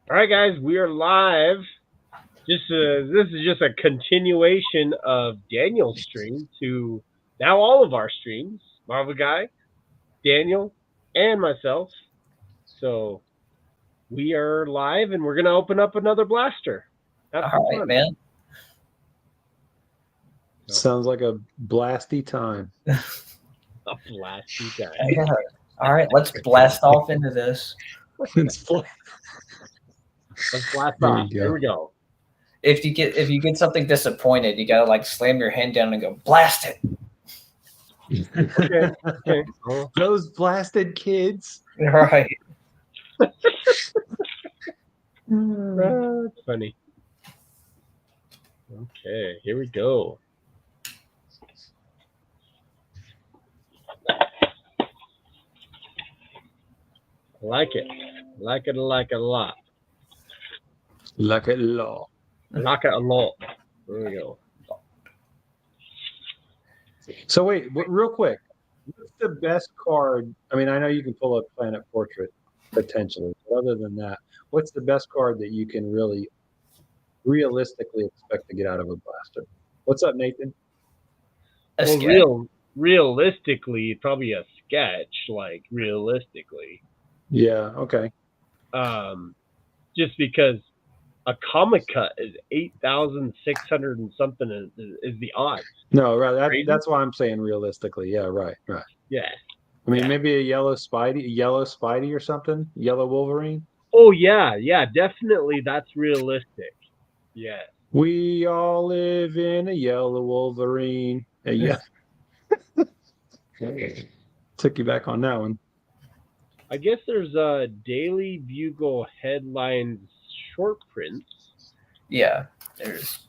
All right, guys, we are live. This is just a continuation of Daniel's stream to now all of our streams. Marvel Guy, Daniel, and myself. So we are live, and we're gonna open up another blaster. Have some All right, fun. man. Sounds like a blasty time. A blasty guy. Yeah. All right, let's blast off into this. It's Let's blast There you off. go. Here we go. If you get something disappointed, you gotta like slam your hand down and go blast it. Okay. Oh, Those blasted kids. All right. that's funny. Okay, here we go. I like it. Like it a lot. Like a law. Like it a lot. There we go. So wait, real quick. What's the best card? I mean, I know you can pull a Planet Portrait potentially, but other than that, what's the best card that you can really realistically expect to get out of a blaster? What's up, Nathan? Well, realistically, probably a sketch. Like realistically, Yeah, okay. Just because a comic cut is 8,600 and something is the odds. No, right. Crazy? That's why I'm saying realistically. Yeah, right. Yeah. I mean, maybe a yellow Spidey or something. Yellow Wolverine. Oh yeah, definitely. That's realistic. Yeah. We all live in a yellow Wolverine. Yeah. Took you back on that one. I guess there's a Daily Bugle headlines short prints. Yeah, this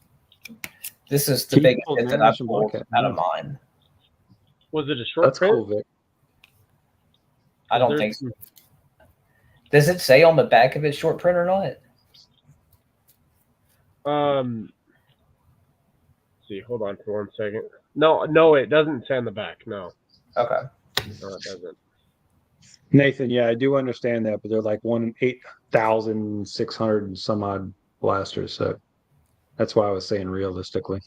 is the biggest hit that I pulled out of mine. Was it a short That's print? cool, Vic. I don't think so. Does it say on the back of it short print or not? See, hold on for 1 second. No, it doesn't say on the back. No. Okay. No, it doesn't. Nathan, yeah, I do understand that, but they're like 8,600 and some odd blasters, so that's why I was saying realistically.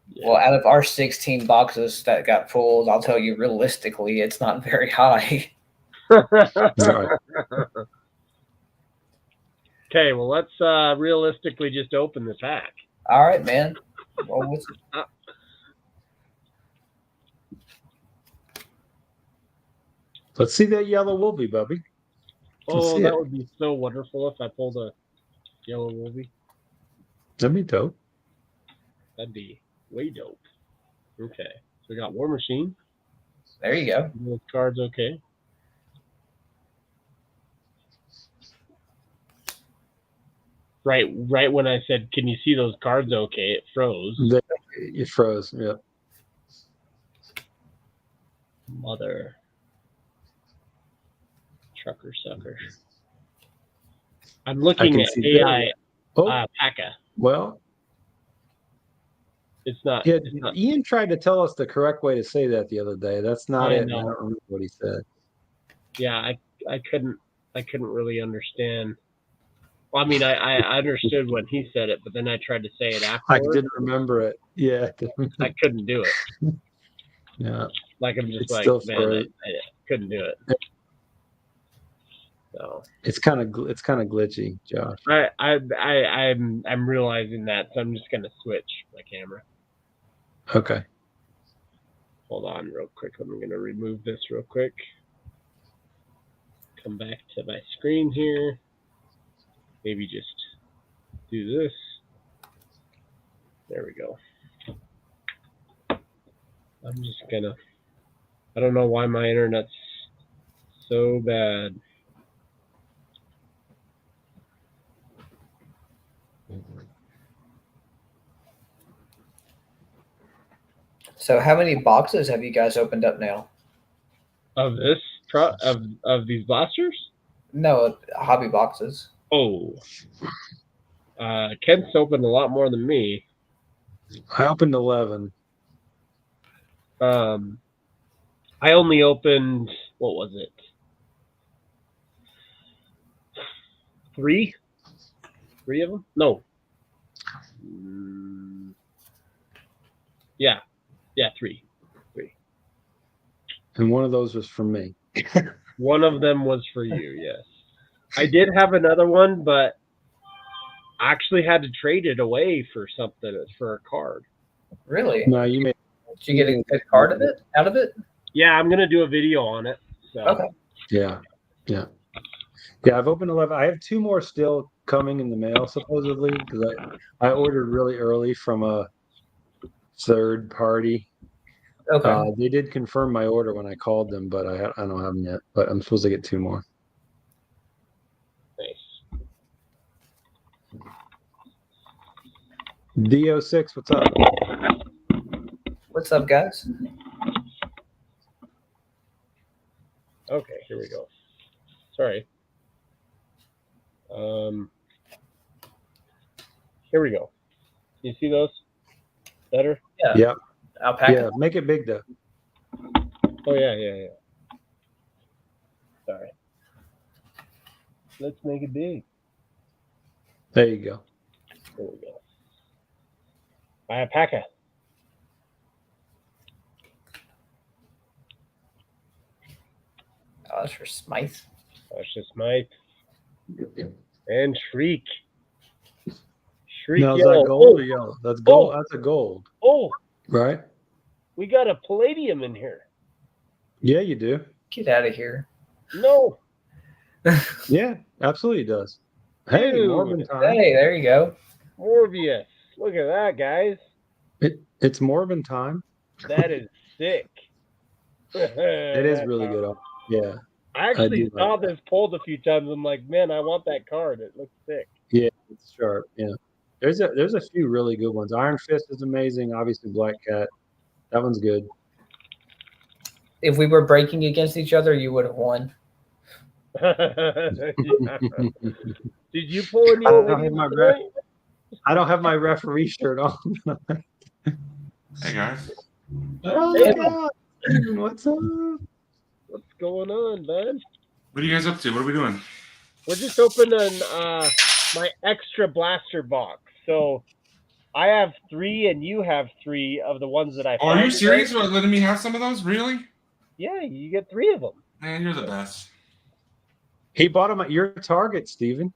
Yeah. Well, out of our 16 boxes that got pulled, I'll tell you realistically, it's not very high. Right. Okay, well, let's realistically just open the pack. All right, man. Well, Let's see that yellow Wolvie, Bubby. Oh, that would be so wonderful if I pulled a yellow Wolvie. That'd be dope. That'd be way dope. Okay, so we got War Machine. There you go. Those cards okay. Right when I said, "Can you see those cards okay?" It froze. It froze. Yep. Mother trucker sucker. I'm looking at AI Paka. Well, it's not. Yeah, it's not. Ian tried to tell us the correct way to say that the other day. That's not it. I don't remember what he said. Yeah, I couldn't really understand. Well, I mean, I understood when he said it, but then I tried to say it afterwards. I didn't remember it. Yeah. I couldn't do it. Yeah. Like I'm just I couldn't do it. So it's kind of glitchy, Josh. I'm realizing that, so I'm just gonna switch my camera. Okay. Hold on, real quick. I'm gonna remove this real quick. Come back to my screen here. Maybe just do this. There we go. I'm just gonna. I don't know why my internet's so bad. So, how many boxes have you guys opened up now? Of this of these blasters? No, hobby boxes. Oh, Kent's opened a lot more than me. I opened 11. I only opened, what was it? 3 of them. No. Yeah, 3. And one of those was for me. One of them was for you. Yes, I did have another one, but I actually had to trade it away for something for a card. Really? No, you made. Did you get a good card out of it? Yeah, I'm gonna do a video on it. So. Okay. Yeah. I've opened 11. I have 2 more still coming in the mail supposedly because I ordered really early from a third party. Okay. They did confirm my order when I called them, but I don't have them yet. But I'm supposed to get 2 more. Nice. DO6, what's up? What's up, guys? Okay, here we go. Sorry. Here we go. You see those? Better? Yeah. Yep. Alpaca. Yeah, make it big though. Oh yeah. Sorry. Let's make it big. There you go. There we go. Alpaca. Oh, that's for Smythe. That's just Smythe. And Shriek. Shriek Now, is yellow. that gold or yellow? That's gold. That's a gold. Oh, Right? we got a palladium in here. Yeah, you do. Get out of here. No. Yeah, absolutely does. Hey, Dude. Morbin time. Hey, there you go. Morbius. Look at that, guys. It's Morbin time. That is sick. It is really good. Yeah. I actually do saw like this pulled a few times. I'm like, man, I want that card. It looks sick. Yeah, it's sharp. Yeah. There's a few really good ones. Iron Fist is amazing. Obviously, Black Cat. That one's good. If we were breaking against each other, you would have won. Did you pull any? I don't have my referee shirt on. Hey guys. Oh, Hey. God. What's up? What's going on, bud? What are you guys up to? What are we doing? We're just opening my extra blaster box. So I have 3 and you have 3 of the ones that I Oh, found. are you serious about letting me have some of those? Really? Yeah, you get 3 of them. Man, you're the best. He bought them at your Target, Steven.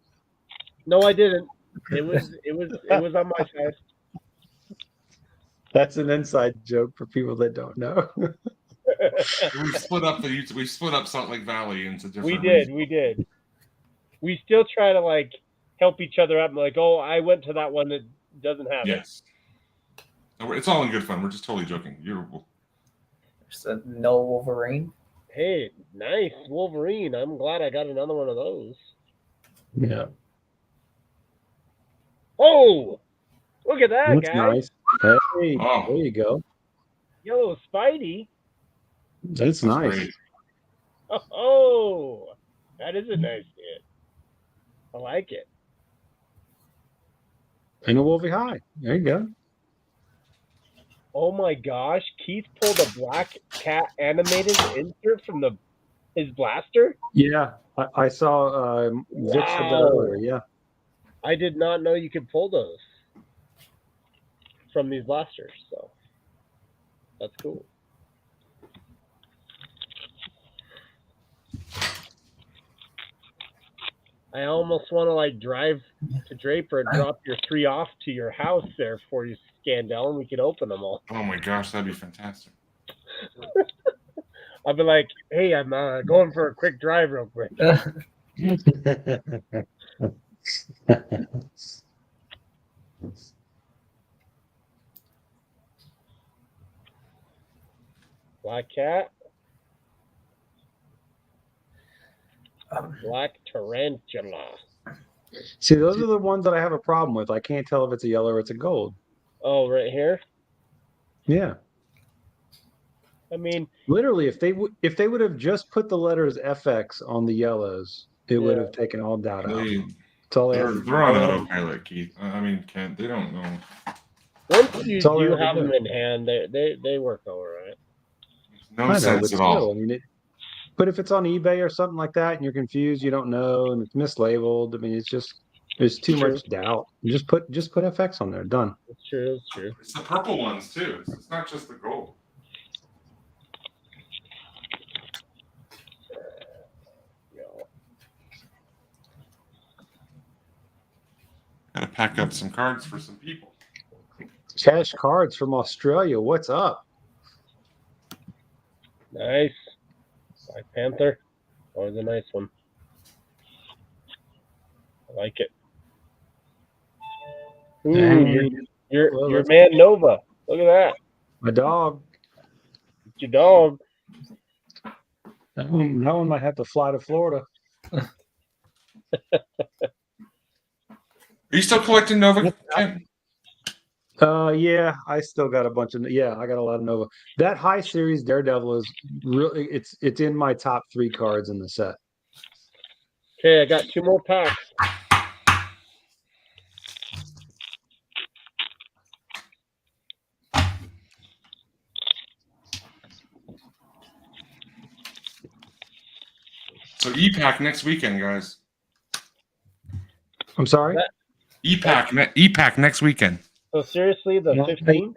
No, I didn't. It was on my side. That's an inside joke for people that don't know. We split up Salt Lake Valley into different. We did. We still try to like help each other up. I'm like, oh, I went to that one that doesn't have it. Yes. It's all in good fun. We're just totally joking. There's a no Wolverine. Hey, nice Wolverine. I'm glad I got another one of those. Yeah. Oh, look at that, That's guys. nice. Hey, Oh. There you go. Yellow Spidey. That's nice. great. Oh, that is a nice hit. I like it. And a Wolvie High. There you go. Oh my gosh, Keith pulled a Black Cat animated insert from his blaster. Yeah, I saw Vic said that earlier. Yeah. I did not know you could pull those from these blasters, so that's cool. I almost want to like drive to Draper and drop your 3 off to your house there for you, Scandell, and we could open them all. Oh my gosh, that'd be fantastic. I'll be like, hey, I'm going for a quick drive real quick. Black Cat. Black Tarantula. See, those are the ones that I have a problem with. I can't tell if it's a yellow or it's a gold. Oh, right here? Yeah. I mean, literally, if they would have just put the letters FX on the yellows, it would have taken all doubt out. That's all They're on autopilot, Keith. I mean, Kent, they don't know. Once you do have them in hand, they work all right. No sense at all. I mean, But if it's on eBay or something like that, and you're confused, you don't know, and it's mislabeled. I mean, it's just there's too True. much doubt. Just put FX on there. Done. That's true. That's true. It's the purple ones too. It's not just the gold. Gotta pack up some cards for some people. Cash cards from Australia. What's up? Nice. Black Panther. Always a nice one. I like it. Ooh, Dang, your man Nova. Look at that. my dog. It's your dog. That one might have to fly to Florida. Are you still collecting Nova? Ken? Yeah, I still got a bunch of. Yeah, I got a lot of Nova. That high series Daredevil is really. It's in my top 3 cards in the set. Okay, I got 2 more packs. So E-Pack next weekend, guys. I'm sorry. E-Pack next weekend. So seriously, the 15th?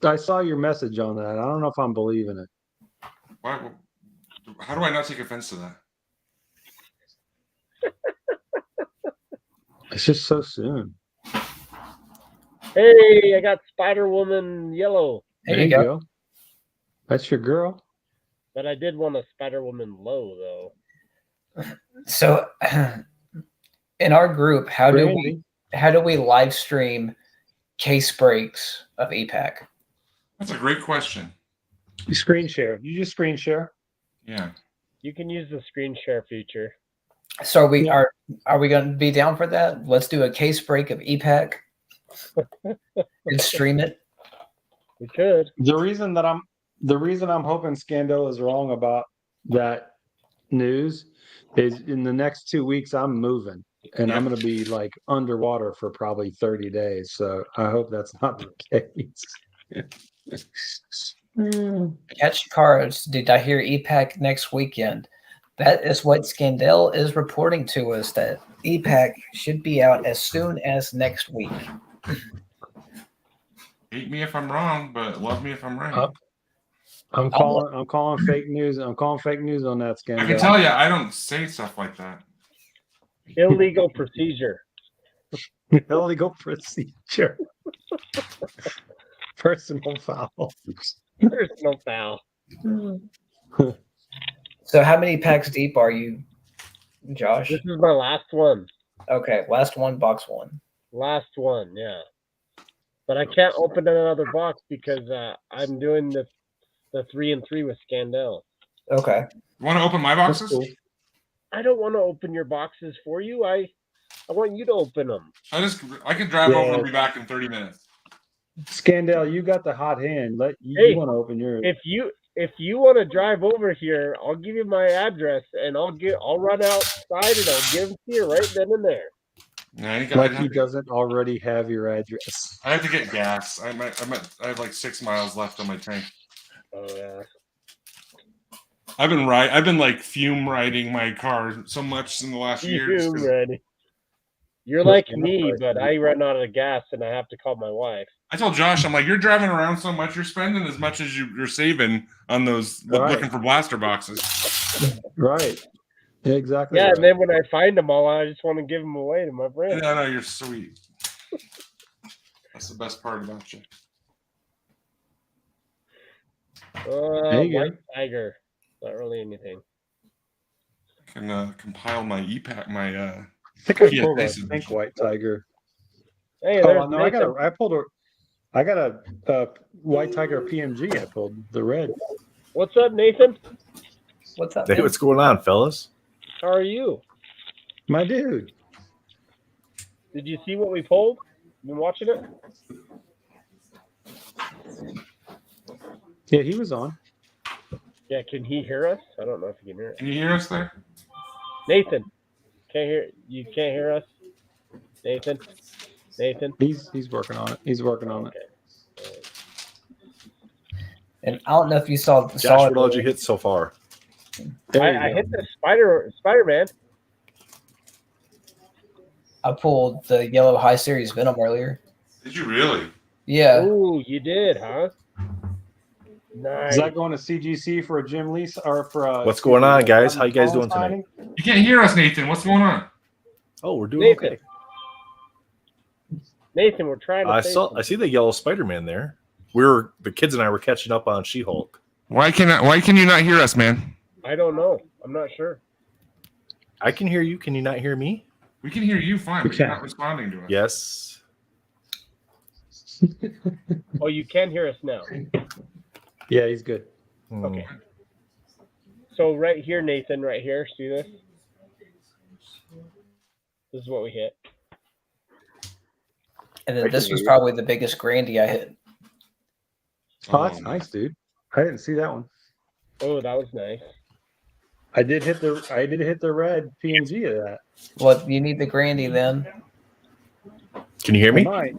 I saw your message on that. I don't know if I'm believing it. Why, how do I not take offense to that? It's just so soon. Hey, I got Spider-Woman yellow. There you go. That's your girl. But I did want a Spider-Woman low, though. So, in our group, how do we live stream case breaks of E-Pack? That's a great question. You screen share. You just screen share. Yeah. You can use the screen share feature. So are we going to be down for that? Let's do a case break of E-Pack and stream it. We could. The reason I'm hoping Scandell is wrong about that news is in the next 2 weeks I'm moving and I'm going to be like underwater for probably 30 days. So I hope that's not the case. Catch cards. Did I hear E-Pack next weekend? That is what Scandell is reporting to us, that E-Pack should be out as soon as next week. Hate me if I'm wrong, but love me if I'm right. I'm calling fake news. I'm calling fake news on that, Scandell. I can tell you, I don't say stuff like that. Illegal procedure. Illegal procedure. Personal foul. Personal foul. So how many packs deep are you, Josh? This is my last one. Okay, last one, box 1. Last one, yeah. But I can't open another box because I'm doing the 3 and 3 with Scandell. Okay. You want to open my boxes? Cool. I don't want to open your boxes for you. I want you to open them. I can drive over and be back in 30 minutes. Scandell, you got the hot hand. You want to open yours. If you want to drive over here, I'll give you my address and I'll run outside and I'll give them to you right then and there. He doesn't already have your address. I have to get gas. I have like 6 miles left on my tank. Oh yeah. I've been like fume riding my car so much in the last year. You're like me, but I run out of gas and I have to call my wife. I told Josh, I'm like, you're driving around so much, you're spending as much as you're saving on those looking for blaster boxes. Right. Yeah, exactly. Yeah, right. and then when I find them all, I just want to give them away to my friends. Yeah, no, you're sweet. That's the best part about you. White Tiger. Not really anything. I can compile my E-Pack, my I think I pulled a pink White Tiger. Hey, no, I got a White Tiger PMG. I pulled the red. What's up, Nathan? What's up? Hey, what's going on, fellas? How are you? My dude. Did you see what we pulled? You been watching it? Yeah, he was on. Yeah, can he hear us? I don't know if he can hear us. Can you hear us there? Nathan, you can't hear us? Nathan? He's working on it. He's working on it. And I don't know if you saw Josh, what all did you hit so far? I hit the Spider-Man. I pulled the yellow high series Venom earlier. Did you really? Yeah. Ooh, you did, huh? Nice. Is that going to CGC for a Jim Lee or for a? What's going on, guys? How you guys doing tonight? You can't hear us, Nathan. What's going on? Oh, we're doing okay. Nathan, we're trying to. I see the yellow Spider-Man there. The kids and I were catching up on She-Hulk. Why can you not hear us, man? I don't know. I'm not sure. I can hear you. Can you not hear me? We can hear you fine, but you're not responding to us. Yes. Oh, you can hear us now. Yeah, he's good. Okay. So right here, Nathan, right here, see this? This is what we hit. And then this was probably the biggest Grandy I hit. Oh, that's nice, dude. I didn't see that one. Oh, that was nice. I did hit the red PNG of that. Well, you need the Grandy then. Can you hear me? You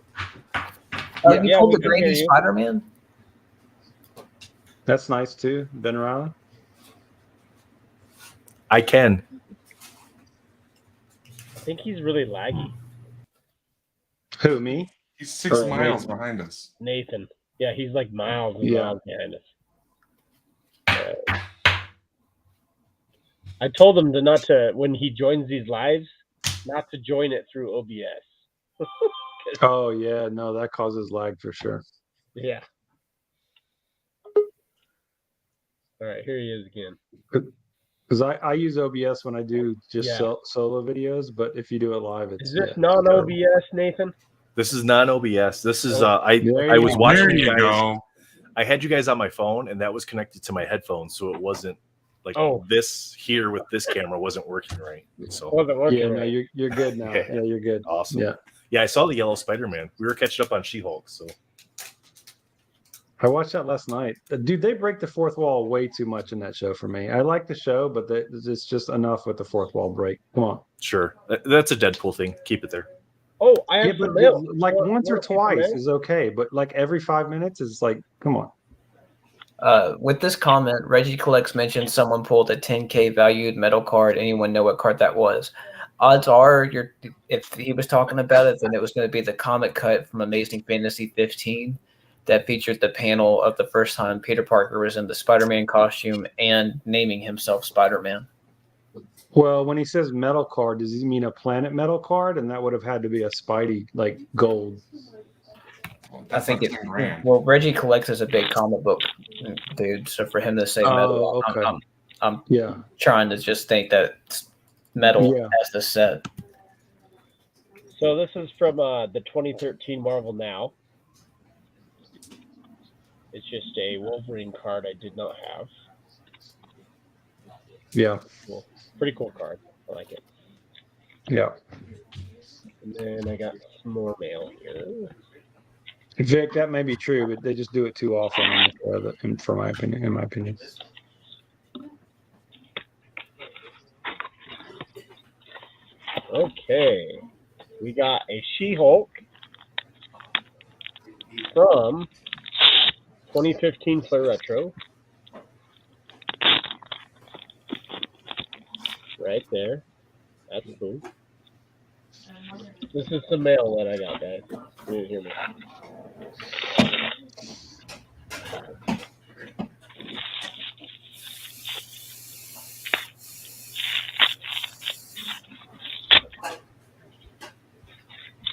pulled the Grandy Spider-Man? That's nice too. Ben Riley. I can. I think he's really laggy. Who, me? He's 6 miles behind us. Nathan. Yeah, he's like miles and miles behind us. I told him when he joins these lives, not to join it through OBS. Oh yeah, no, that causes lag for sure. Yeah. All right, here he is again. Because I use OBS when I do just solo videos, but if you do it live, it's. Is this non-OBS, Nathan? This is non-OBS. This is I was watching you guys. Go. I had you guys on my phone, and that was connected to my headphones, so it wasn't like this here with this camera wasn't working right. So wasn't working. Yeah, right. no, you're good now. Yeah, you're good. Awesome. Yeah, I saw the yellow Spider-Man. We were catching up on She-Hulk, so. I watched that last night. Dude, they break the fourth wall way too much in that show for me. I like the show, but it's just enough with the fourth wall break. Come on. Sure. That's a Deadpool thing. Keep it there. Oh, I have some mail. Like once or twice is okay, but like every 5 minutes is like, come on. With this comment, Reggie Collects mentioned someone pulled a 10K valued metal card. Anyone know what card that was? Odds are, if he was talking about it, then it was going to be the comic cut from Amazing Fantasy 15 that featured the panel of the first time Peter Parker was in the Spider-Man costume and naming himself Spider-Man. Well, when he says metal card, does he mean a Planet Metal card? And that would have had to be a Spidey, like gold. I think well, Reggie Collects is a big comic book dude, so for him to say metal, okay. I'm trying to just think that metal has the set. So this is from the 2013 Marvel Now. It's just a Wolverine card I did not have. Yeah. Cool. Pretty cool card. I like it. Yeah. And then I got some more mail here. Vic, that may be true, but they just do it too often, in my opinion. Okay. We got a She-Hulk from 2015 Play Retro. Right there. That's cool. This is the mail that I got, guys. You didn't hear me.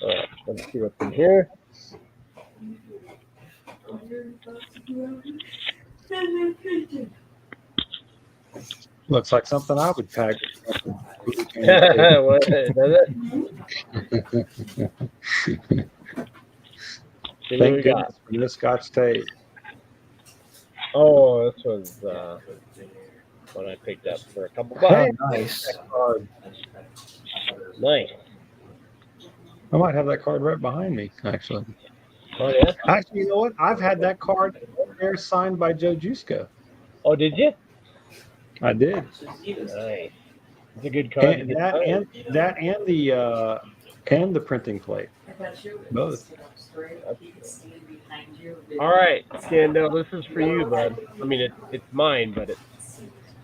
Alright, let's see what's in here. Looks like something I would pack. What, does it? Thank goodness for this Scotch tape. Oh, this was what I picked up for a couple bucks. Hey, nice. Nice. I might have that card right behind me, actually. Oh, yeah? Actually, you know what? I've had that card there signed by Joe Jusko. Oh, did you? I did. Nice. It's a good card. And the printing plate. Both. All right, Scandal, this is for you, bud. I mean, it's mine, but it's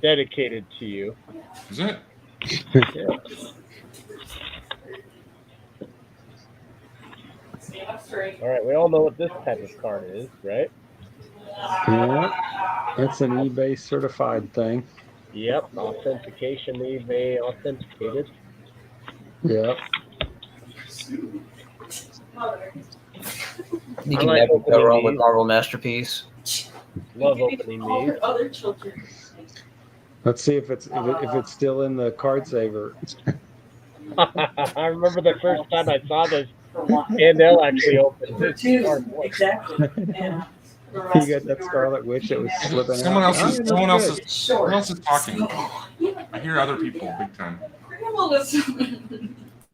dedicated to you. Is it? Yeah. All right, we all know what this type of card is, right? Yeah, that's an eBay certified thing. Yep, authentication, eBay authenticated. Yep. You I can like never go opening wrong with these. Marvel Masterpiece. Love opening these. Other children. Let's see if it's still in the card saver. I remember the first time I saw this, Andel actually opened this card. Exactly. Yeah. You got that Scarlet Witch that was slipping Someone out. else is Oh, yeah, that's good. someone else is talking. I hear other people big time.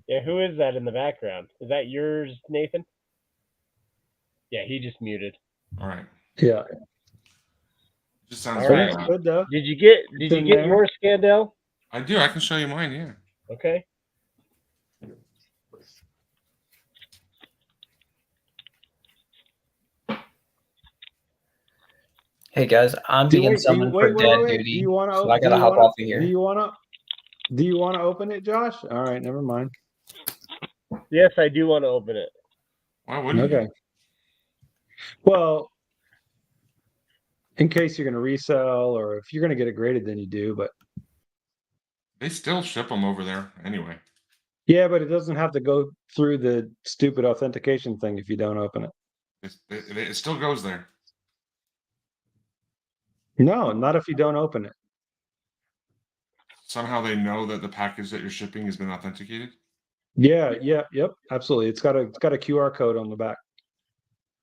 Yeah, who is that in the background? Is that yours, Nathan? Yeah, he just muted. All right. Yeah. Just sounds All very right. loud. Good though. Did you get in there. yours, Scandell? I do. I can show you mine. Yeah. Okay. Hey guys, I'm being summoned for dad duty. Do you want to? So I gotta hop off of here. Do you want to open it, Josh? All right, never mind. Yes, I do want to open it. Why wouldn't Okay. you? Well, in case you're going to resell, or if you're going to get it graded, then you do. But They still ship them over there anyway. yeah, but it doesn't have to go through the stupid authentication thing if you don't open it. It still goes there. No, not if you don't open it. Somehow they know that the package that you're shipping has been authenticated. Yeah, yep, absolutely. It's got a QR code on the back.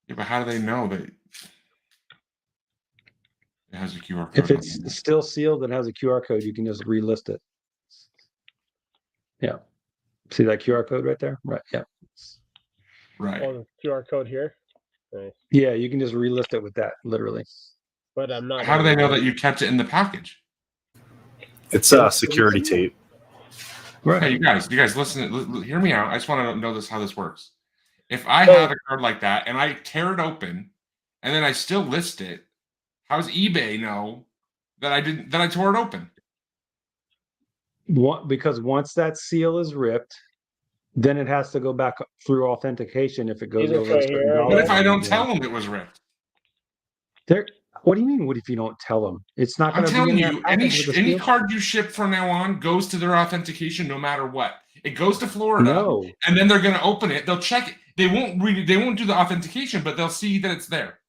Yeah, but how do they know that it has a QR code? If it's still sealed and has a QR code, you can just relist it. Yeah. See that QR code right there? Right. Yeah. Right. Oh, the QR code here. Nice. Yeah, you can just relist it with that, literally. But I'm not. How do they know that you kept it in the package? It's security tape. Right. Okay, you guys, listen. Hear me out. I just want to know how this works. If I have a card like that and I tear it open, and then I still list it, how does eBay know that I tore it open? Because once that seal is ripped, then it has to go back through authentication if it goes over a certain dollar. What if I don't tell them it was ripped? What do you mean? What if you don't tell them? It's not going to be. I'm telling you, any card you ship from now on goes to their authentication no matter what. It goes to Florida, and then they're going to open it. They'll check it. They won't do the authentication, but they'll see that it's there.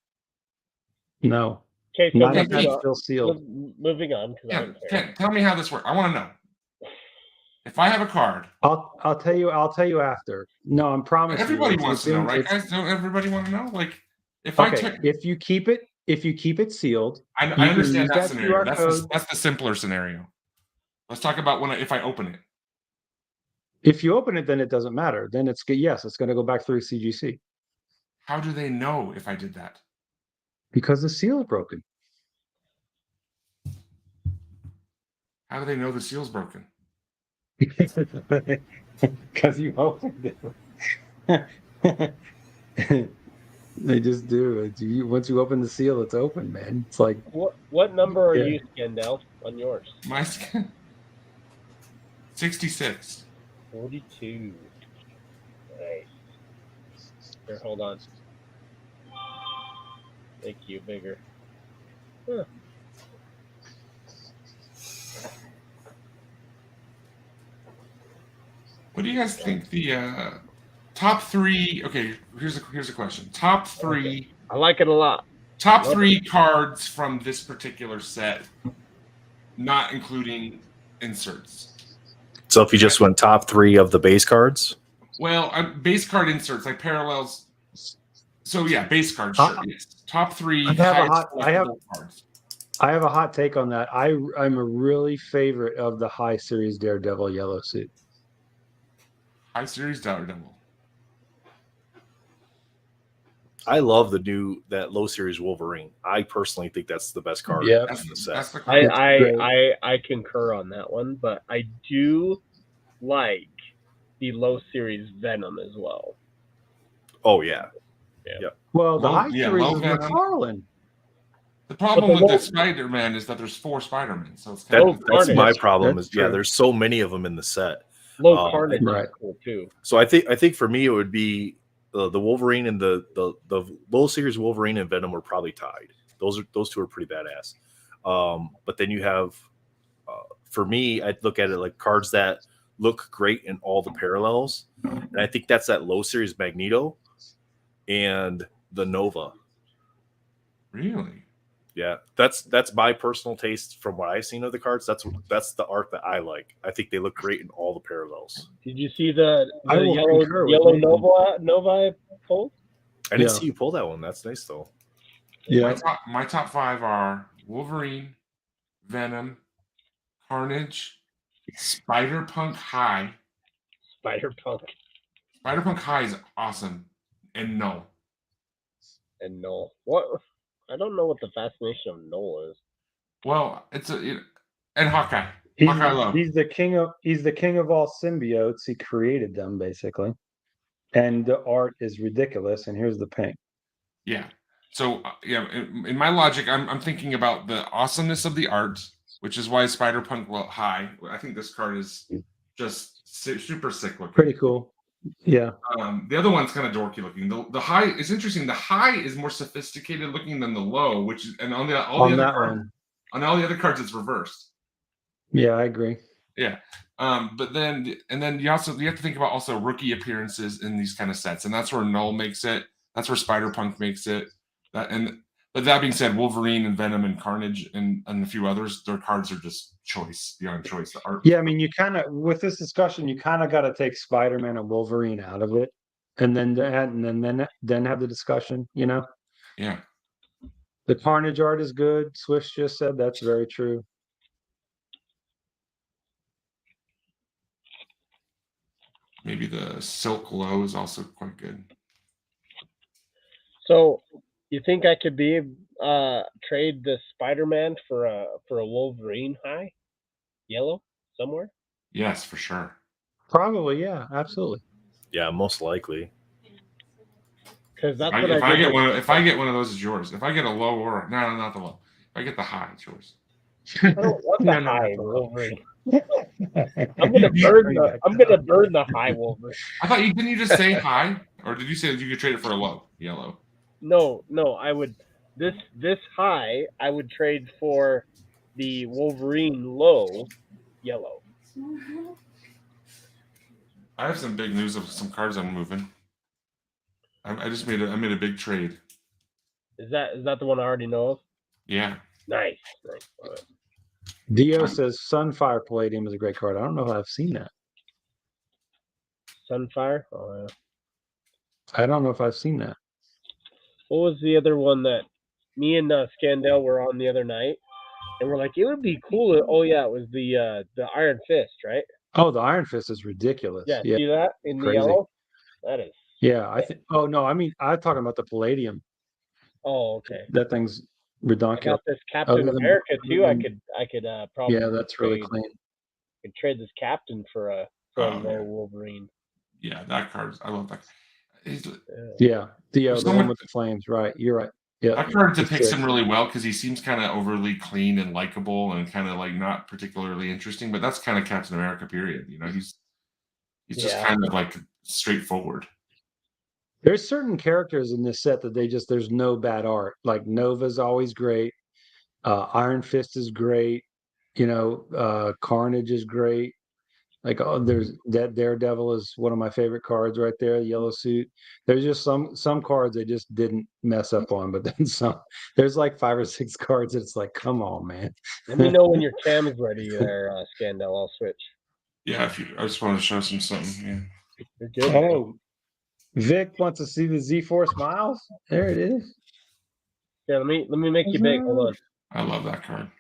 No. Okay, so not if it's still sealed. Moving on. Ken, tell me how this works. I want to know. If I have a card, I'll tell you after. No, I'm promising. Everybody wants to know, right, guys? Don't everybody want to know? Like, if you keep it sealed, I understand that scenario. That's the simpler scenario. Let's talk about if I open it. If you open it, then it doesn't matter. Then it's going to go back through CGC. How do they know if I did that? Because the seal is broken. How do they know the seal's broken? Because you opened it. They just do. Once you open the seal, it's open, man. It's like what number are you, Scandell, on yours? My 66. 42. Nice. Here, hold on. Make you bigger. Huh. What do you guys think the top three? Okay, here's a question. Top three. Okay. I like it a lot. Top three cards from this particular set, not including inserts. So if you just went top three of the base cards? Well, base card inserts, like parallels. So yeah, base cards, sure, yes. Top three. I have a hot take on that. I'm a really favorite of the high series Daredevil yellow suit. High series Daredevil. I love that low series Wolverine. I personally think that's the best card in the set. I concur on that one, but I do like the low series Venom as well. Oh yeah. Yeah. Well, the high series is McFarlane. The problem But with the Spider-Man is that there's 4 Spider-Men, so it's kind of That's my Carnage. problem. That's Is yeah, true. there's so many of them in the set. Low Carnage Right. is cool too. So I think for me it would be the Wolverine and the low series Wolverine and Venom were probably tied. Those two are pretty badass. But then you have for me, I'd look at it like cards that look great in all the parallels, and I think that's that low series Magneto and the Nova. really. Yeah, that's my personal taste from what I've seen of the cards. That's the art that I like. I think they look great in all the parallels. Did you see the I will concur with yellow Nathan. Nova pull? I didn't Yeah. see you pull that one. That's nice though. Yeah. My top 5 are Wolverine, Venom, Carnage, Spider-Punk High. Spider-Punk Spider-Punk High is awesome, and no. and Null. What? I don't know what the fascination of Null is. Well, and Hawkeye. He's, Hawkeye low. he's the king of all symbiotes. He created them basically, and the art is ridiculous. And here's the pink. Yeah. So yeah, in my logic, I'm thinking about the awesomeness of the art, which is why Spider-Punk High. I think this card is just super sick looking. Pretty cool. Yeah. The other one's kind of dorky looking. The high is interesting. The high is more sophisticated looking than the low, which is and on all the other cards it's reversed. Yeah, I agree. Yeah. But then you have to think about also rookie appearances in these kind of sets, and that's where Null makes it. That's where Spider-Punk makes it. But that being said, Wolverine and Venom and Carnage and a few others, their cards are just choice beyond choice. The art. Yeah, I mean, you kind of with this discussion, you kind of got to take Spider-Man and Wolverine out of it, and then have the discussion. You know, Yeah. the Carnage art is good. Swift just said that's very true. Maybe the Silk Low is also quite good. So, you think I could trade the Spider-Man for a Wolverine high, yellow somewhere? Yes, for sure. Probably, yeah, absolutely. Yeah, most likely. Because that's If I get one of those, it's yours. If I get a low or no, not the low. If I get the high, it's yours. I don't want the No, no, high no. Wolverine. I'm gonna burn the high Wolverine. I thought didn't you just say high, or did you say that you could trade it for a low yellow? No, I would this high I would trade for the Wolverine low yellow. I have some big news of some cards I'm moving. I just made a big trade. Is that the one I already know of? Yeah. Nice. All right. Dio says Sunfire Palladium is a great card. I don't know if I've seen that. Sunfire. Oh, yeah. I don't know if I've seen that. What was the other one that me and Scandell were on the other night, and we're like, it would be cool. Oh yeah, it was the Iron Fist, right? Oh, the Iron Fist is ridiculous. Yeah, see that in Crazy. the yellow? That is. Yeah, I think. Oh no, I mean, I'm talking about the Palladium. Oh, okay. That thing's I redonkulous. got this Captain Other than- America too. other I than- could probably. Yeah, that's really clean. Could trade this Captain for a Oh, low yeah. Wolverine. Yeah, that card. I love that. Yeah, Dio, There's the so one much- with the flames. Right, you're right. Yeah, That card it's depicts good. him really well because he seems kind of overly clean and likable and kind of like not particularly interesting. But that's kind of Captain America. Period. You know, he's just Yeah. kind of like straightforward. There's certain characters in this set that there's no bad art. Like Nova's always great. Iron Fist is great. You know, Carnage is great. Like there's that Daredevil is one of my favorite cards right there. The yellow suit. There's just some cards they just didn't mess up on, but then some. There's like 5 or 6 cards that it's like, come on, man. Let me know when your cam is ready there, Scandell. I'll switch. Yeah, I just want to show something. Yeah. You're good. Oh, Vic wants to see the Z4 smiles. There it is. Yeah, let me make you big. Hold on. I love that card.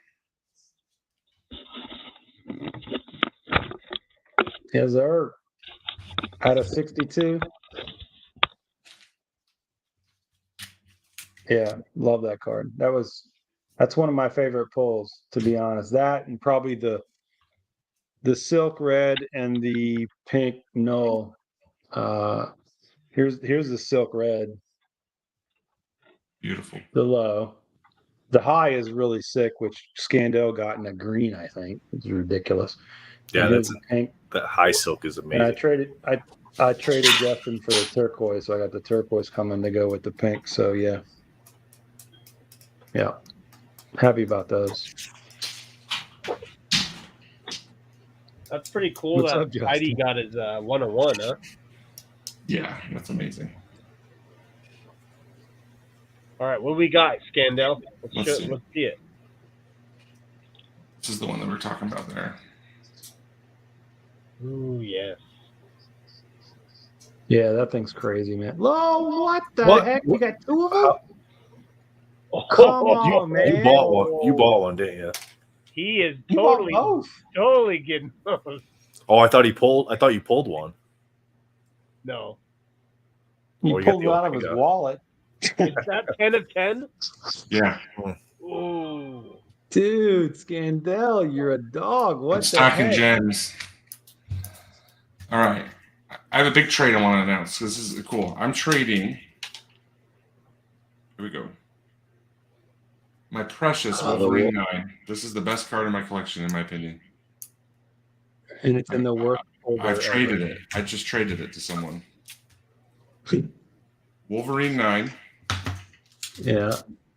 Yes, sir. Out of 62. Yeah, love that card. That's one of my favorite pulls, to be honest. That and probably the silk red and the pink null. Here's the silk red, Beautiful. the low. The high is really sick, which Scandell got in a green, I think. It's ridiculous. Yeah, And that's his pink. that high silk is And I amazing. traded Justin for the turquoise, so I got the turquoise coming to go with the pink. So yeah. Yeah. Happy about those. That's pretty cool What's that up, Heidi Justin? got his 101, huh? Yeah, that's amazing. All right, what do we got, Scandell? Let's see. Let's see it. This is the one that we're talking about there. Ooh, yes. Yeah, that thing's crazy, man. Lo, what the What? heck? You got two of them? How- Come on, man. You bought one. You bought one, didn't you? He is You bought totally, both. totally getting those. Oh, I thought you pulled one. No. He Oh, you got pulled the it out of his Omega. wallet. Is that 10 of 10? Yeah, Ooh. Dude, Scandell, you're a dog. What I'm the stacking heck? gems. All right, I have a big trade I want to announce. This is cool. I'm trading. Here we go. My precious Wolverine 9. This is the best card in my collection, in my opinion. And it's in the work folder. I've traded it. I just traded it to someone. Wolverine 9. Yeah.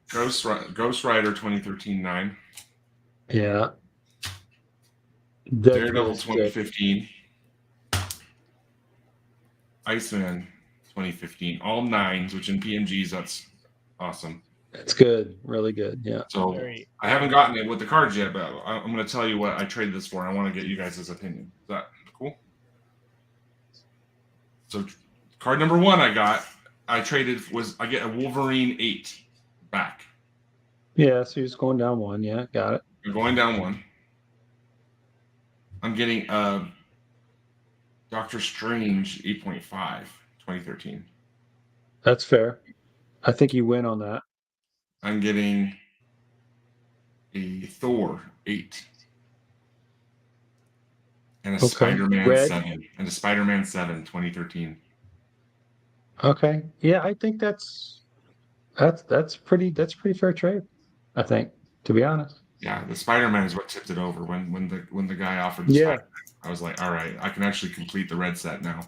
Ghost Rider 2013 9. Yeah. Daredevil 2015. Iceman 2015. All 9s, which in PMGs, that's awesome. That's good. Really good. Yeah. So I haven't gotten it with the cards yet, but I'm going to tell you what I traded this for. I want to get you guys' opinion. Is that cool? So card number 1 I get a Wolverine 8 back. Yeah, so you're just going down one. Yeah, got it. You're going down 1. I'm getting Doctor Strange 8.5 2013. That's fair. I think you win on that. I'm getting a Thor 8 and a Okay. Spider-Man Red. 7 and a Spider-Man 7 2013. Okay. Yeah, I think that's pretty fair trade, I think, to be honest. Yeah, the Spider-Man is what tipped it over when the guy offered the Yeah. Spider-Man. I was like, all right, I can actually complete the red set now.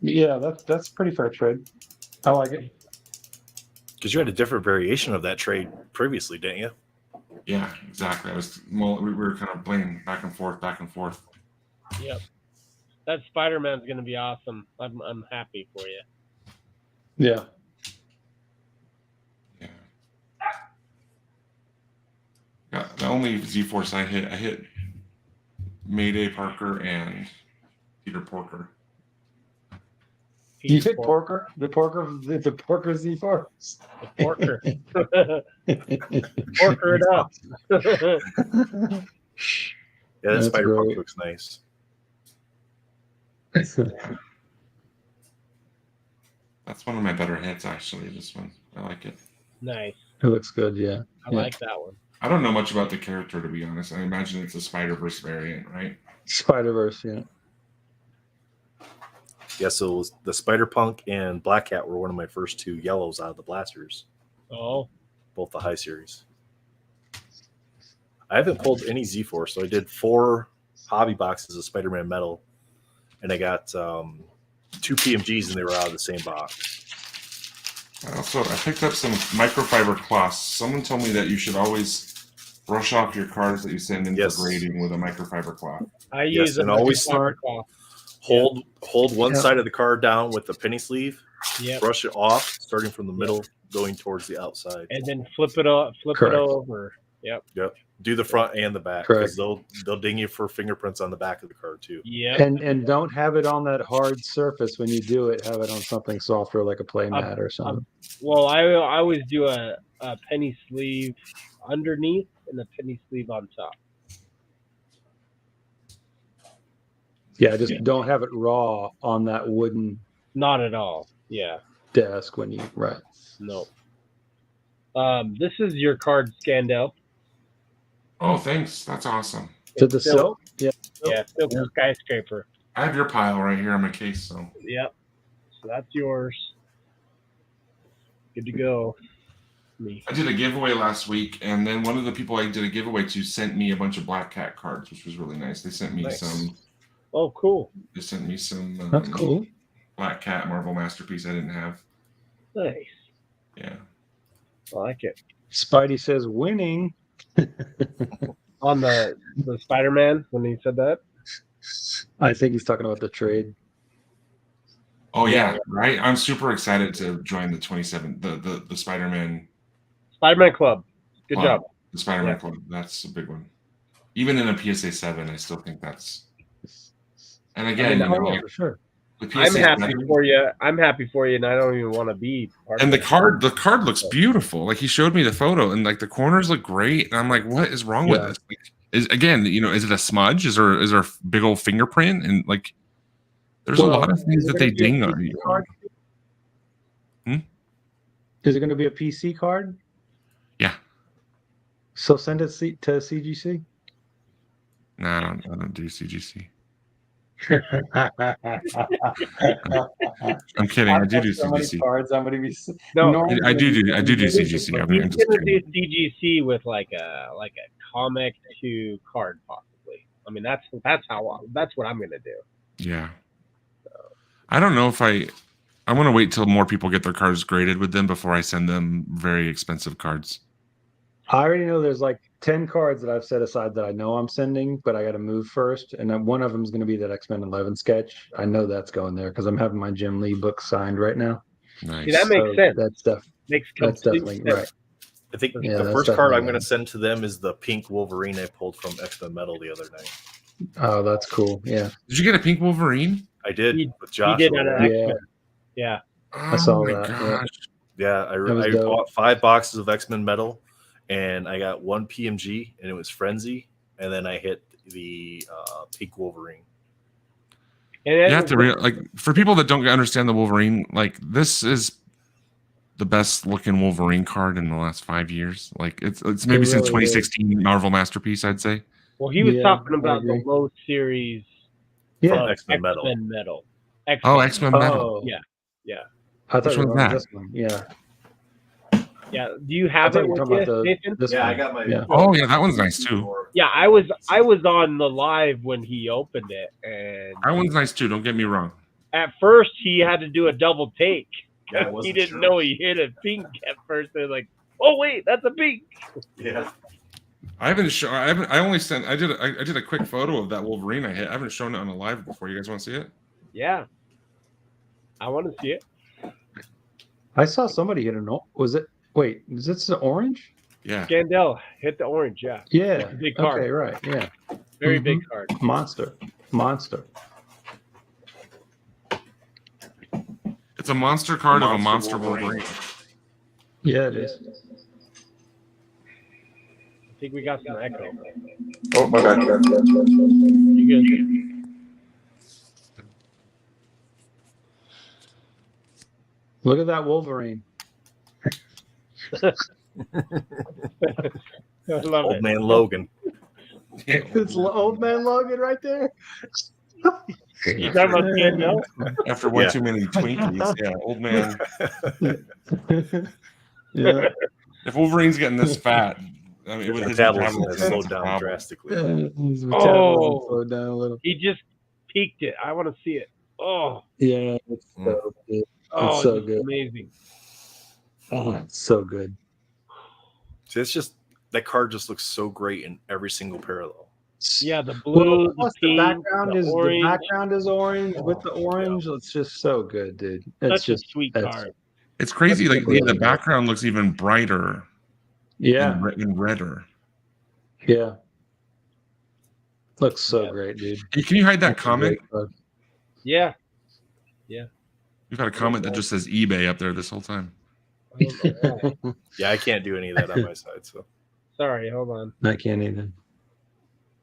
Yeah, that's pretty fair trade. I like it. Because you had a different variation of that trade previously, didn't you? Yeah, exactly. We were kind of playing back and forth. Yep. That Spider-Man's going to be awesome. I'm happy for you. Yeah. Yeah, the only Z-Force I hit Mayday Parker and Peter Porker. You hit Porker? The Porker Z-Force. The Porker. Porker it up. Yeah, that That's Spider Punk great. looks nice. That's one of my better hits, actually. This one, I like it. Nice. It looks good, yeah. I like that one. I don't know much about the character, to be honest. I imagine it's a Spider-Verse variant, right? Spider-Verse, yeah. Yeah, so the Spider Punk and Black Cat were one of my first 2 yellows out of the blasters. Oh. Both the high series. I haven't pulled any Z-Force, so I did 4 hobby boxes of Spider-Man metal, and I got 2 PMGs, and they were out of the same box. I picked up some microfiber cloths. Someone told me that you should always brush off your cards that you send in for grading with a microfiber cloth. I use and always microfiber cloth. hold one side of the card down with the penny sleeve. Yep. Brush it off, starting from the middle, going towards the outside, and then flip it over. Yep. Do the front and the back, because they'll ding you for fingerprints on the back of the card too. Yeah. And don't have it on that hard surface when you do it. Have it on something softer like a play mat or something. Well, I always do a penny sleeve underneath and a penny sleeve on top. Yeah, just don't have it raw on that wooden. Not at all. Yeah. Desk when you No. This is your card, Scandell. Oh, thanks. That's awesome. To the silk? Yeah. Yeah, Silk Skyscraper. I have your pile right here in my case, so. Yep. So that's yours. Good to go. me. I did a giveaway last week, and then one of the people I did a giveaway to sent me a bunch of Black Cat cards, which was really nice. They sent me Nice. some. Oh, cool. They sent me some. That's cool. Black Cat Marvel Masterpiece I didn't have. Nice. Yeah. I like it. Spidey says winning. On the Spider-Man when he said that. I think he's talking about the trade. Oh yeah, right. I'm super excited to join the 27 the Spider-Man Spider-Man Club. Good Club. job. The Spider-Man Yeah. Club. That's a big one. Even in a PSA 7, I still think that's. And again, for sure. the I'm PSA happy 7, for you. I'm happy for you, and I don't even want to be part and of the it. card looks beautiful. Like he showed me the photo, and like the corners look great. And I'm like, what is wrong with Yeah. this? Like, is it a smudge? Is there a big old fingerprint? And like, there's a lot of things that they ding on you. Is it going to be a PC card? Yeah. So send it to CGC. No, I don't do CGC. I'm kidding. I do so many CGC. cards. I'm going to be. No, I do CGC. He's gonna do CGC with like a comic to card possibly. I mean that's what I'm gonna do. Yeah. I don't know if I want to wait till more people get their cards graded with them before I send them very expensive cards. I already know there's like 10 cards that I've set aside that I know I'm sending, but I got to move first. And then one of them is going to be that X-Men 11 sketch. I know that's going there because I'm having my Jim Lee book signed right now. Nice. See, that makes sense. That's Complete definitely sense. right. I think Yeah, the that's first card I'm definitely going to right. send to them is the pink Wolverine I pulled from X-Men Metal the other night. Oh, that's cool. Yeah. Did you get a pink Wolverine? I did He- with He Josh. did out of Yeah. X-Men. Yeah. Oh saw my that, yeah. gosh. Yeah, I That was dope. bought 5 boxes of X-Men Metal, and I got 1 PMG, and it was Frenzy, and then I hit the pink Wolverine. And You have to for people that don't understand the Wolverine, like this is the best looking Wolverine card in the last 5 years. Like it's maybe since really is. 2016 Marvel Masterpiece, I'd say. well, he was Yeah, talking I about the agree. low series Yeah. of X-Men Metal. X-Men Metal. Oh, X-Men Metal. Oh, Yeah. I thought Which you were one's talking about that? this one. Yeah. Yeah. Do you I have thought it you were with talking you, about Nathan? this Yeah, one. I got my. Yeah. Oh yeah, that one's nice too. Yeah, I was on the live when he opened it, and That one's nice too. Don't get me wrong. at first he had to do a double take. Yeah, I He wasn't didn't sure. know he hit a pink at first. They're like, "Oh wait, that's a pink." Yeah. I did a quick photo of that Wolverine I hit. I haven't shown it on a live before. You guys want to see it? Yeah, I want to see it. I saw somebody hit was it? Wait, is this the orange? Yeah. Scandell hit the orange. Yeah, Yeah. It's a big card. Okay, right. Yeah. Very Mhm. big card. Monster. It's a monster card of a Monster monster Wolverine. Wolverine. Yeah, it is. I think we got some echo. Oh, my bad. You good? Look at that Wolverine. I love Old it. Man Logan. It's old man Logan right there. You talking about Scandell? After one Yeah. too many Twinkies. Yeah, old man. Yeah. If Wolverine's getting this fat, I mean, with his Metabolism has metabolism, slowed it's a down problem. drastically. His Oh. metabolism slowed down a little. He just peaked it. I want to see it. Oh, Yeah, it's so good. oh, so it's good. amazing. Oh, it's so good. See, it's just that card just looks so great in every single parallel. Yeah, the blue, the Plus pink, background the is orange. the background is orange with the orange. It's just so good, dude. It's Such just a sweet that's- card. It's crazy. That's Like really the good. background looks even brighter Yeah, and redder. yeah. Looks so Yeah. great, dude. Hey, can you hide that That's a comment? great card. Yeah. You've got a comment that just says eBay up there this whole time. I don't know why. Yeah, I can't do any of that on my side. So Sorry, hold on. I can't even.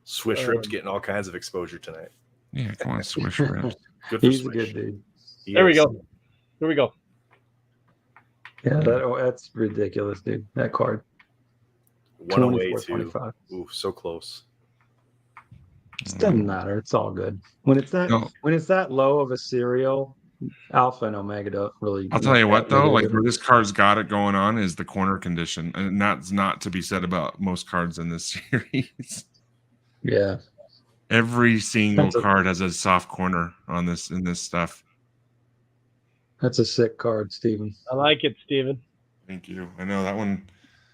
Swish Rip's getting all kinds of exposure tonight. Yeah, come on, Swish Rips. Good for He's a Swish. good dude. He There we is. go. Here we go. Yeah, that's ridiculous, dude. That card. 108 24, too. 25. Ooh, so close. It doesn't matter. It's all good. When it's that No. when it's that low of a serial, Alpha and Omega don't really. I'll tell you what, though, like really- where this card's got it going on is the corner condition, and that's not to be said about most cards in this series. Yeah. Every single That's a- card has a soft corner on this in this stuff. That's a sick card, Steven. I like it, Steven. Thank you. I know that one.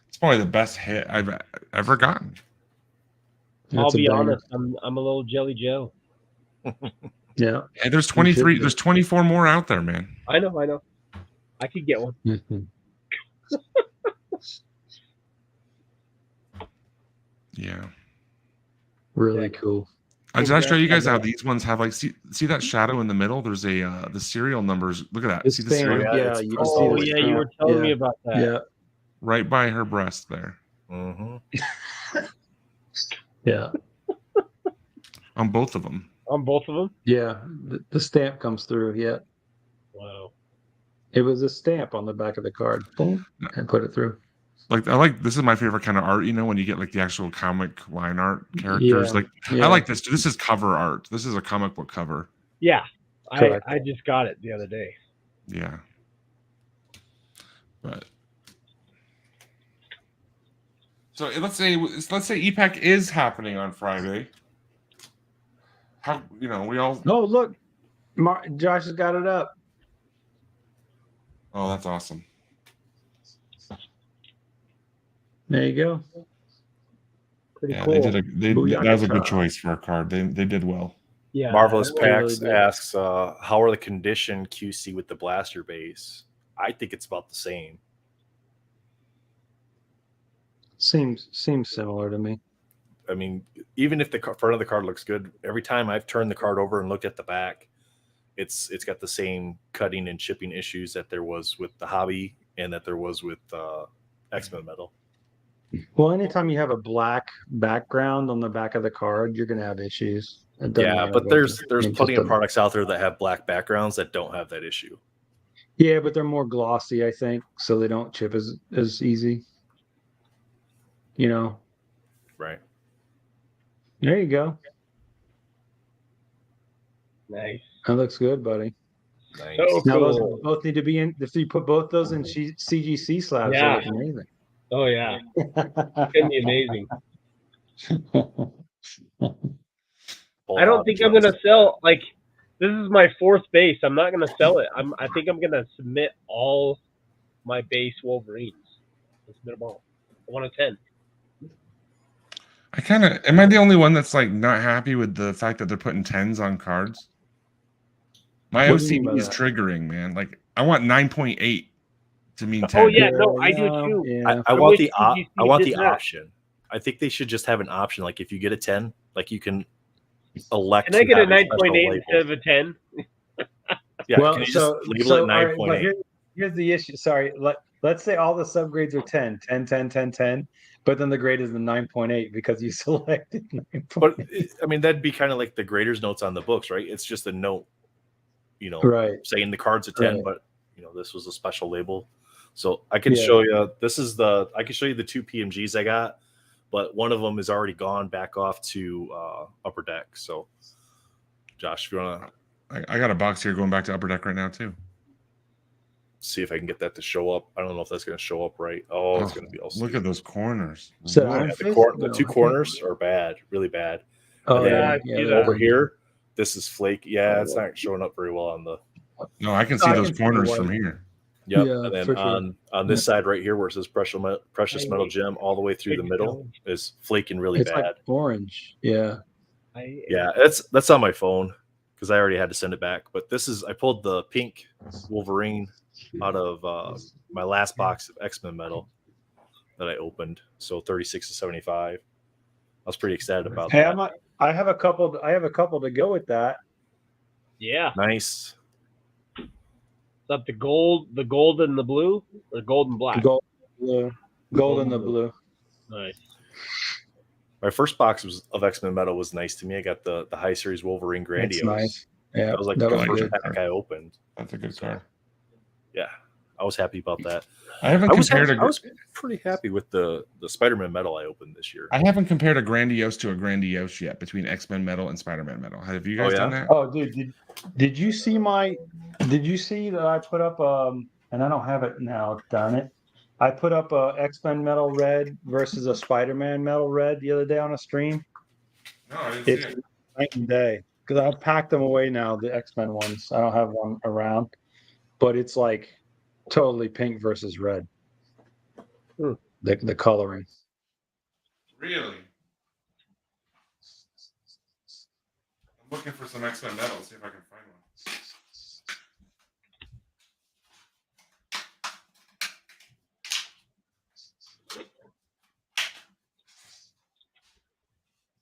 It's probably the best hit I've ever gotten. I'll That's a be banger. honest. I'm a little Jelly Joe. Yeah. Hey, there's 23. There's 24 more out there, man. I know. I could get one. Mhm. Yeah. Really cool. Did I show you guys how these ones have like see that shadow in the middle? There's a the serial numbers. Look at that. It's See the stamp, serial yeah, you can see Oh the yeah, you stamp. were telling me Yeah. about that. Yeah. right by her breast there Mm-hmm. Yeah. on both of them. On both of them. Yeah. The stamp comes through. Yeah. Wow. It was a stamp on the back of the card. Boom. And put it through. Like I like this is my favorite kind of art. You know when you get like the actual comic line art characters. Yeah. Like Yeah. I like this. This is cover art. This is a comic book cover. Yeah, Correct. I just got it the other day. Yeah. But so let's say EPAC is happening on Friday. How we all Oh, look. Josh has got it up. oh that's awesome. There you go. Pretty Yeah, cool. Booyaka. that was a good choice for a card. They did well. Yeah. Marvelous they really Packs did. asks, how are the condition QC with the blaster base? I think it's about the same. Seems similar to me. I mean, even if the front of the card looks good, every time I've turned the card over and looked at the back, it's got the same cutting and chipping issues that there was with the hobby and that there was with X-Men Metal. Well, anytime you have a black background on the back of the card, you're going to have issues. It doesn't Yeah, matter but what there's I mean, plenty just of products out there that have black backgrounds that don't have that issue. Yeah, but they're more glossy, I think, so they don't chip as easy. Right. There you go. Nice. That looks good, buddy. Nice. Oh, Now those cool. both need to be in. If you put both those in CGC slabs, Yeah. they'll look amazing. Oh yeah, it's gonna be amazing. I don't think I'm gonna sell. Like, this is my fourth base. I'm not gonna sell it. I think I'm gonna submit all my base Wolverines. I'll submit them all. 1 of 10. Am I the only one that's like not happy with the fact that they're putting 10s on cards? My What do you mean OCD by is that? triggering, man. Like I want 9.8 to mean 10. Oh yeah, no, I do too. Yeah. I I want wish the CGC I want did the that. option. I think they should just have an option. Like if you get a 10, like you can elect. Can I to get a have special 9.8 label. instead of a 10? Yeah, Well, can you so just label so it all right, but 9.8? here's the issue. Sorry, let's say all the subgrades are 10, 10, 10, 10, 10, but then the grade is the 9.8 because you selected 9.8. But I mean, that'd be kind of like the grader's notes on the books, right? It's just a note, Right. saying the card's a 10, Right. but this was a special label. So I can Yeah. show you. I can show you the 2 PMGs I got, but one of them is already gone back off to Upper Deck. So, Josh, if you want to I got a box here going back to Upper Deck right now too. see if I can get that to show up, I don't know if that's going to show up right. Oh, it's going to be all Look stupid. at those corners. So Whoa. Iron Yeah, Fist? the No, two I think- corners are bad, really bad. Oh And then yeah, I yeah. see they're- that. Over here, this is flaky. Yeah, it's not showing up very well on the. No, I can No, see I those can see the corners white. from here. Yep. Yeah, And then for sure. on this side right here, where it says precious metal gem, all the way through the middle is flaking really It's bad. like orange. Yeah. Yeah, that's on my phone because I already had to send it back. But I pulled the pink Wolverine out of my last box of X-Men metal that I opened. So 36 to 75. I was pretty excited about Hey, that. I have a couple to go with that. Yeah. Nice. Is that the gold and the blue, or gold and black? Gold, blue, gold and the blue. Nice. My first box of X-Men metal was nice to me. I got the High Series Wolverine Grandiose. That's nice. Yeah, That was like that the was first good. pack I opened. That's a good card. Yeah, I was happy about that. I haven't I was compared pretty happy with the Spider-Man metal I opened this year. I haven't compared a grandiose to a grandiose yet between X-Men metal and Spider-Man metal. Have you guys done that? Oh, dude, did you see that I put up and I don't have it now, darn it. I put up a X-Men Metal Red versus a Spider-Man Metal Red the other day on a stream. No, I didn't It's see it. night and day because I've packed them away now, the X-Men ones. I don't have one around, but it's like totally pink versus red. Hmm. The coloring. Really? I'm looking for some X-Men metal. See if I can find one.